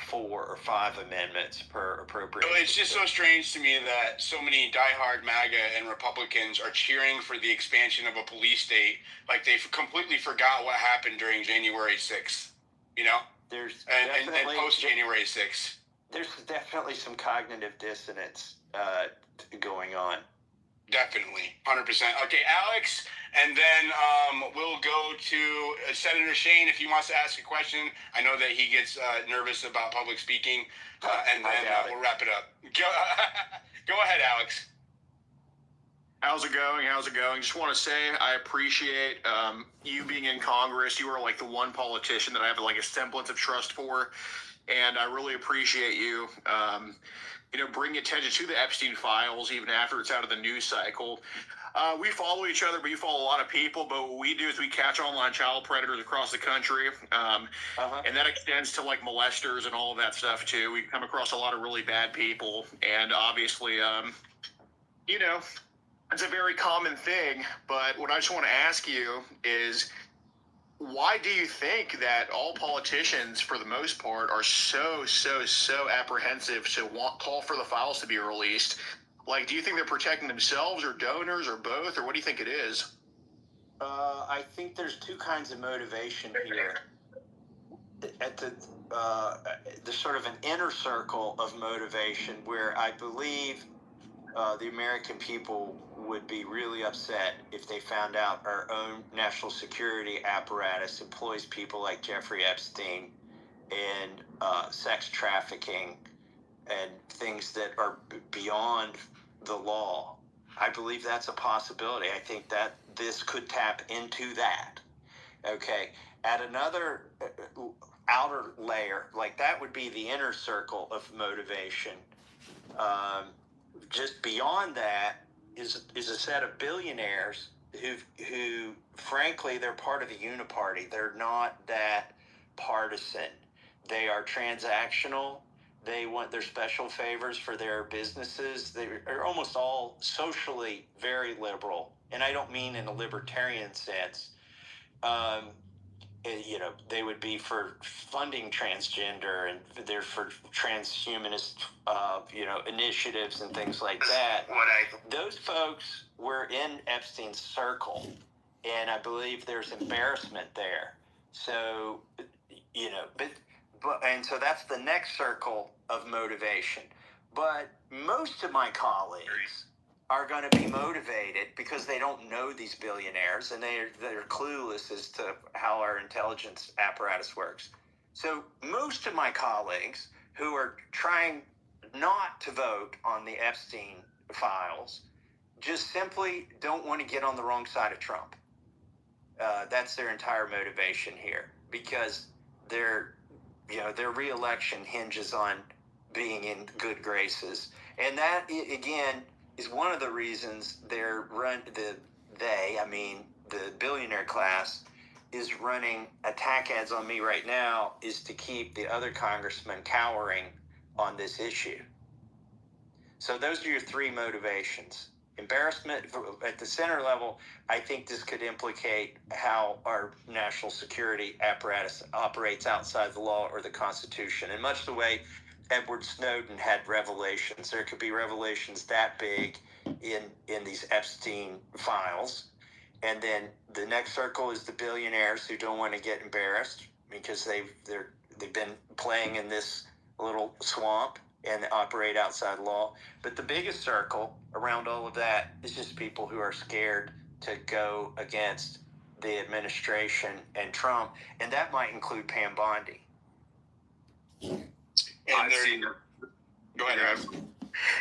4 or 5 amendments per appropriation. It's just so strange to me that so many diehard MAGA and Republicans are cheering for the expansion of a police state, like they've completely forgot what happened during January 6th, There's and post-January 6th. There's definitely some cognitive dissonance going on. Definitely, 100%. Okay, Alex, and then we'll go to Senator Shane if he wants to ask a question. I know that he gets nervous about public speaking, and then we'll wrap it up. Go ahead, Alex. How's it going? Just want to say I appreciate you being in Congress. You are like the one politician that I have like a semblance of trust for, and I really appreciate you. Bring attention to the Epstein files even after it's out of the news cycle. We follow each other, but you follow a lot of people. But what we do is we catch online child predators across the country, and that extends to like molesters and all of that stuff too. We come across a lot of really bad people, and obviously, it's a very common thing. But what I just want to ask you is, why do you think that all politicians, for the most part, are so apprehensive to call for the files to be released? Like, do you think they're protecting themselves or donors or both, or what do you think it is? I think there's two kinds of motivation here. There's sort of an inner circle of motivation where I believe the American people would be really upset if they found out our own national security apparatus employs people like Jeffrey Epstein and sex trafficking and things that are beyond the law. I believe that's a possibility. I think that this could tap into that. Okay. At another outer layer, like that would be the inner circle of motivation. Just beyond that is a set of billionaires who frankly, they're part of the uniparty. They're not that partisan. They are transactional. They want their special favors for their businesses. They are almost all socially very liberal. And I don't mean in a libertarian sense. they would be for funding transgender, and they're for transhumanist, initiatives and things like that. Those folks were in Epstein's circle, and I believe there's embarrassment there. So, and so that's the next circle of motivation. But most of my colleagues are going to be motivated because they don't know these billionaires, and they're clueless as to how our intelligence apparatus works. So most of my colleagues who are trying not to vote on the Epstein files just simply don't want to get on the wrong side of Trump. That's their entire motivation here, because their re-election hinges on being in good graces. And that, again, is one of the reasons the billionaire class is running attack ads on me right now, is to keep the other congressmen cowering on this issue. So those are your three motivations. Embarrassment at the center level. I think this could implicate how our national security apparatus operates outside the law or the Constitution, in much the way Edward Snowden had revelations. There could be revelations that big in these Epstein files. And then the next circle is the billionaires who don't want to get embarrassed because they've been playing in this little swamp and operate outside law. But the biggest circle around all of that is just people who are scared to go against the administration and Trump, and that might include Pam Bondi. Go ahead, Rev.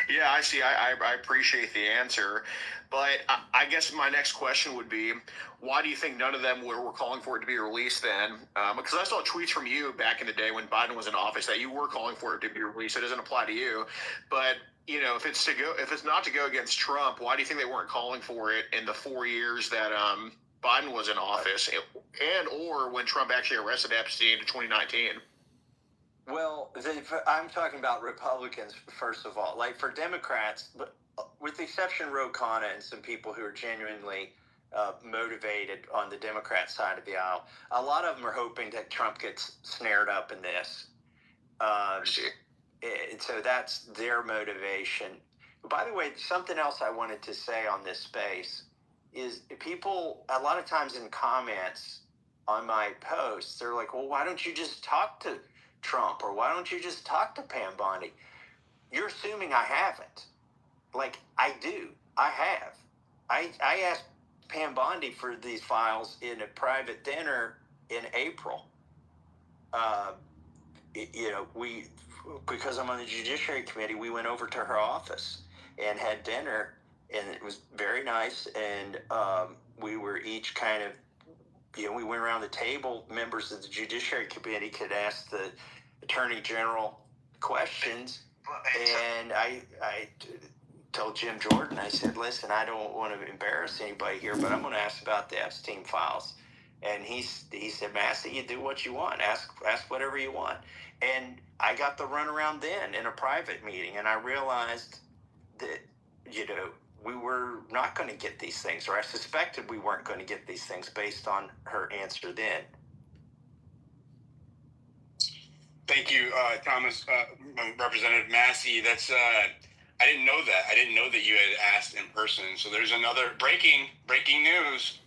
Yeah, I see. I appreciate the answer. But I guess my next question would be, why do you think none of them were calling for it to be released then? Because I saw tweets from you back in the day when Biden was in office that you were calling for it to be released. It doesn't apply to you. But, if it's not to go against Trump, why do you think they weren't calling for it in the 4 years that Biden was in office, or when Trump actually arrested Epstein in 2019? Well, I'm talking about Republicans, first of all. Like, for Democrats, with the exception of Ro Khanna and some people who are genuinely motivated on the Democrat side of the aisle, a lot of them are hoping that Trump gets snared up in this. So that's their motivation. By the way, something else I wanted to say on this space is people, a lot of times in comments on my posts, they're like, well, why don't you just talk to Trump, or why don't you just talk to Pam Bondi? You're assuming I haven't. Like, I do. I have. I asked Pam Bondi for these files in a private dinner in April. Because I'm on the Judiciary Committee, we went over to her office and had dinner, and it was very nice. And we were each kind of, we went around the table. Members of the Judiciary Committee could ask the Attorney General questions. And I told Jim Jordan, I said, listen, I don't want to embarrass anybody here, but I'm going to ask about the Epstein files. And he said, Massey, you do what you want. Ask whatever you want. And I got the runaround then in a private meeting, and I realized that, we were not going to get these things, or I suspected we weren't going to get these things based on her answer then. Thank you, Thomas, Representative Massey. That's I didn't know that. I didn't know that you had asked in person. So there's another breaking news.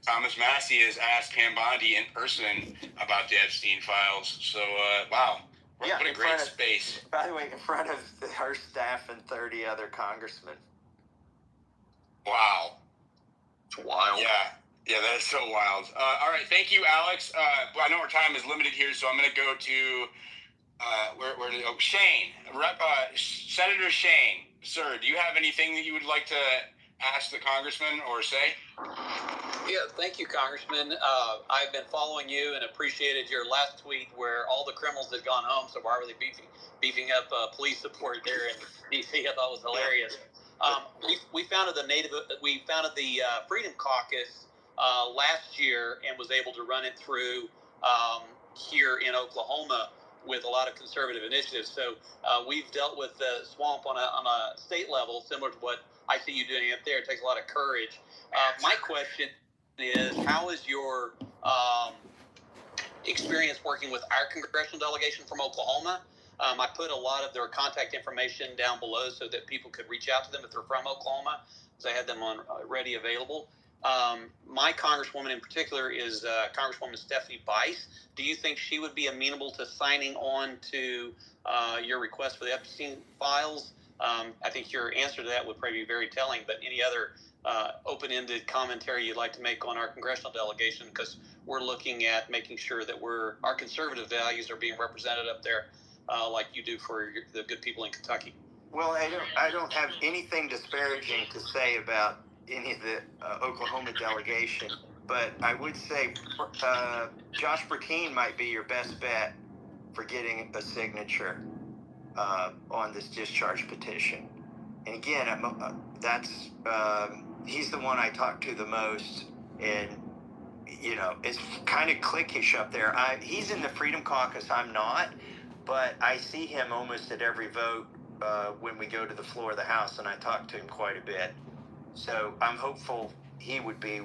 Thomas Massey has asked Pam Bondi in person about the Epstein files. So, wow. What a great space. By the way, in front of her staff and 30 other congressmen. Wow. It's wild. Yeah, that is so wild. All right, thank you, Alex. I know our time is limited here, so I'm going to go to Shane. Senator Shane. Sir, do you have anything that you would like to ask the congressman or say? Yeah, thank you, Congressman. I've been following you and appreciated your last tweet where all the criminals had gone home, so why were they beefing up police support there in D.C.? I thought it was hilarious. We founded the Freedom Caucus last year and was able to run it through here in Oklahoma with a lot of conservative initiatives. So we've dealt with the swamp on a state level, similar to what I see you doing up there. It takes a lot of courage. My question is, how is your experience working with our congressional delegation from Oklahoma. I put a lot of their contact information down below so that people could reach out to them if they're from Oklahoma, because I had them on ready available. My congresswoman in particular is Congresswoman Stephanie Bice. Do you think she would be amenable to signing on to your request for the Epstein files? I think your answer to that would probably be very telling, but any other open-ended commentary you'd like to make on our congressional delegation, because we're looking at making sure that our conservative values are being represented up there like you do for the good people in Kentucky. Well, I don't have anything disparaging to say about any of the Oklahoma delegation, but I would say Josh Burkeen might be your best bet for getting a signature on this discharge petition. And again, he's the one I talk to the most, and it's kind of cliquish up there. He's in the Freedom Caucus. I'm not, but I see him almost at every vote when we go to the floor of the House, and I talk to him quite a bit. So I'm hopeful he would be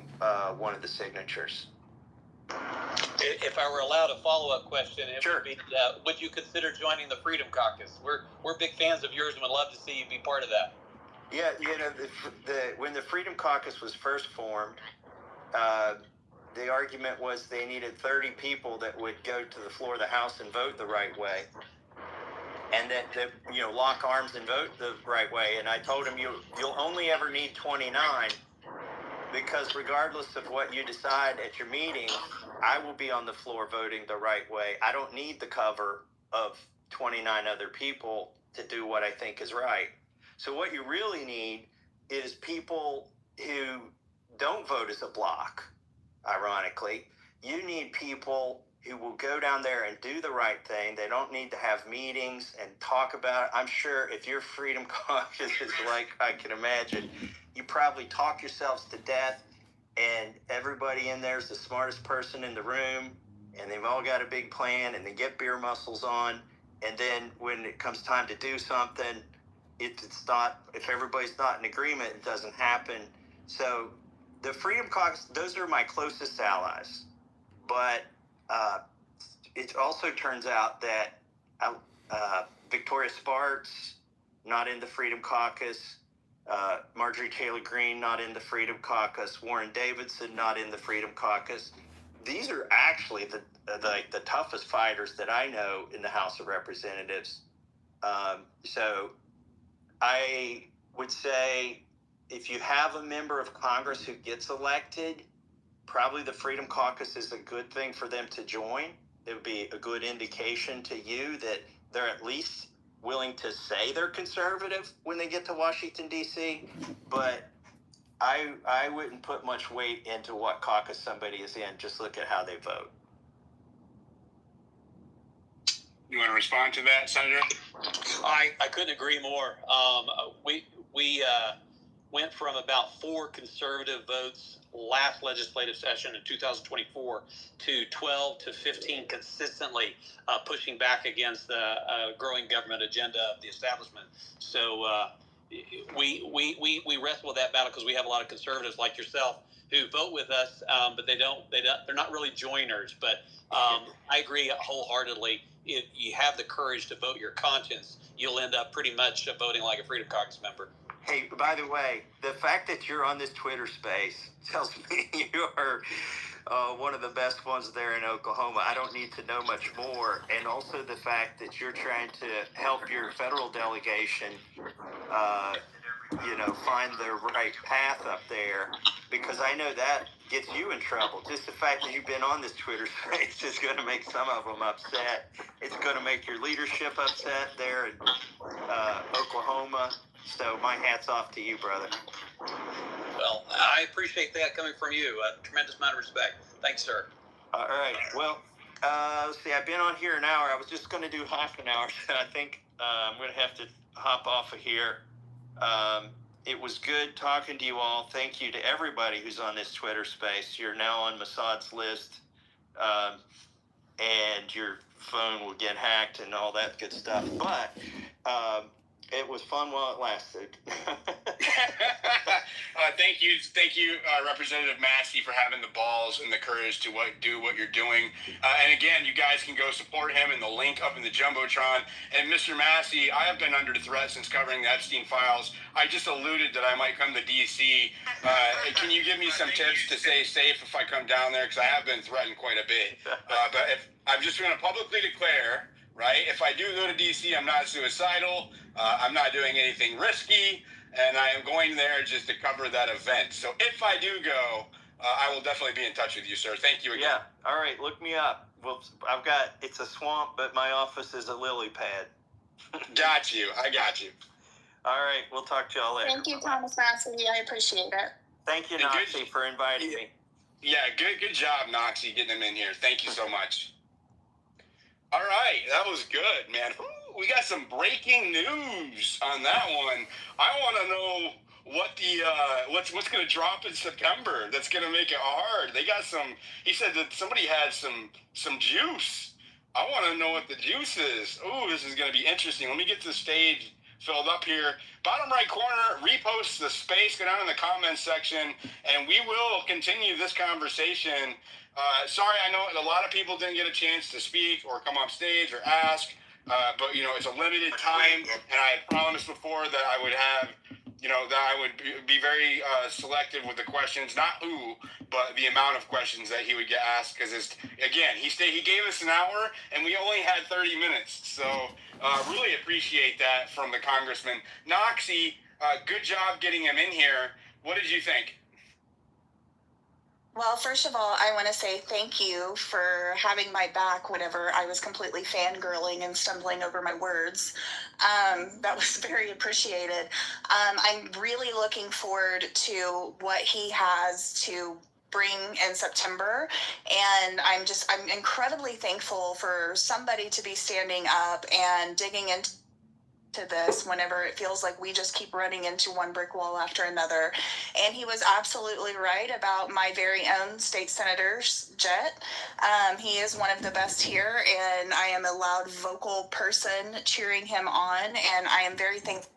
one of the signatures. If I were allowed a follow-up question, it would be, would you consider joining the Freedom Caucus? We're big fans of yours and would love to see you be part of that. Yeah, when the Freedom Caucus was first formed, the argument was they needed 30 people that would go to the floor of the House and vote the right way, and that lock arms and vote the right way. And I told him you'll only ever need 29, because regardless of what you decide at your meeting, I will be on the floor voting the right way. I don't need the cover of 29 other people to do what I think is right. So what you really need is people who don't vote as a block. Ironically, you need people who will go down there and do the right thing. They don't need to have meetings and talk about it. I'm sure if your Freedom Caucus is like I can imagine, you probably talk yourselves to death, and everybody in there is the smartest person in the room, and they've all got a big plan, and they get beer muscles on, and then when it comes time to do something, if everybody's not in agreement, it doesn't happen. So the Freedom Caucus, those are my closest allies. But it also turns out that Victoria Sparks, not in the Freedom Caucus, Marjorie Taylor Greene, not in the Freedom Caucus, Warren Davidson, not in the Freedom Caucus. These are actually the toughest fighters that I know in the House of Representatives. So I would say if you have a member of Congress who gets elected, probably the Freedom Caucus is a good thing for them to join. It would be a good indication to you that they're at least willing to say they're conservative when they get to Washington, D.C., but I wouldn't put much weight into what caucus somebody is in. Just look at how they vote. You want to respond to that, Senator? I couldn't agree more. We went from about 4 conservative votes last legislative session in 2024 to 12 to 15 consistently pushing back against the growing government agenda of the establishment. So we wrestle with that battle because we have a lot of conservatives like yourself who vote with us, but they're not really joiners. But I agree wholeheartedly. If you have the courage to vote your conscience, you'll end up pretty much voting like a Freedom Caucus member. Hey, by the way, the fact that you're on this Twitter space tells me you are one of the best ones there in Oklahoma. I don't need to know much more. And also the fact that you're trying to help your federal delegation, find the right path up there, because I know that gets you in trouble. Just the fact that you've been on this Twitter space is going to make some of them upset. It's going to make your leadership upset there in Oklahoma. So my hat's off to you, brother. Well, I appreciate that coming from you. A tremendous amount of respect. Thanks, sir. All right. Well, let's see. I've been on here an hour. I was just going to do half an hour. So I think I'm going to have to hop off of here. It was good talking to you all. Thank you to everybody who's on this Twitter space. You're now on Mossad's list, and your phone will get hacked and all that good stuff. But it was fun while it lasted. Thank you, Representative Massey, for having the balls and the courage to do what you're doing. And again, you guys can go support him in the link up in the Jumbotron. And Mr. Massey, I have been under threat since covering the Epstein files. I just alluded that I might come to D.C. Can you give me some tips to stay safe if I come down there? Because I have been threatened quite a bit. But I'm just going to publicly declare, right, if I do go to D.C., I'm not suicidal. I'm not doing anything risky. And I am going there just to cover that event. So if I do go, I will definitely be in touch with you, sir. Thank you again. Yeah. All right. Look me up. Well, it's a swamp, but my office is a lily pad. Got you. I got you. All right. We'll talk to y'all later. Thank you, Thomas Massey. I appreciate it. Thank you, Noxie, for inviting me. Yeah, good job, Noxie, getting him in here. Thank you so much. All right, that was good, man. Ooh, we got some breaking news on that one. I want to know what the what's going to drop in September that's going to make it hard. They got some. He said that somebody had some juice. I want to know what the juice is. Ooh, this is going to be interesting. Let me get the stage filled up here. Bottom right corner, repost the space, go down in the comments section, and we will continue this conversation. Sorry, I know a lot of people didn't get a chance to speak or come off stage or ask, but, it's a limited time, and I had promised before that I would have, that I would be very selective with the questions, not who, but the amount of questions that he would get asked, because, again, he gave us an hour, and we only had 30 minutes, so really appreciate that from the Congressman. Noxie, good job getting him in here. What did you think? Well, first of all, I want to say thank you for having my back whenever I was completely fangirling and stumbling over my words. That was very appreciated. I'm really looking forward to what he has to bring in September, and I'm incredibly thankful for somebody to be standing up and digging into this whenever it feels like we just keep running into one brick wall after another. And he was absolutely right about my very own state senator's jet. He is one of the best here, and I am a loud vocal person cheering him on, and I am very thankful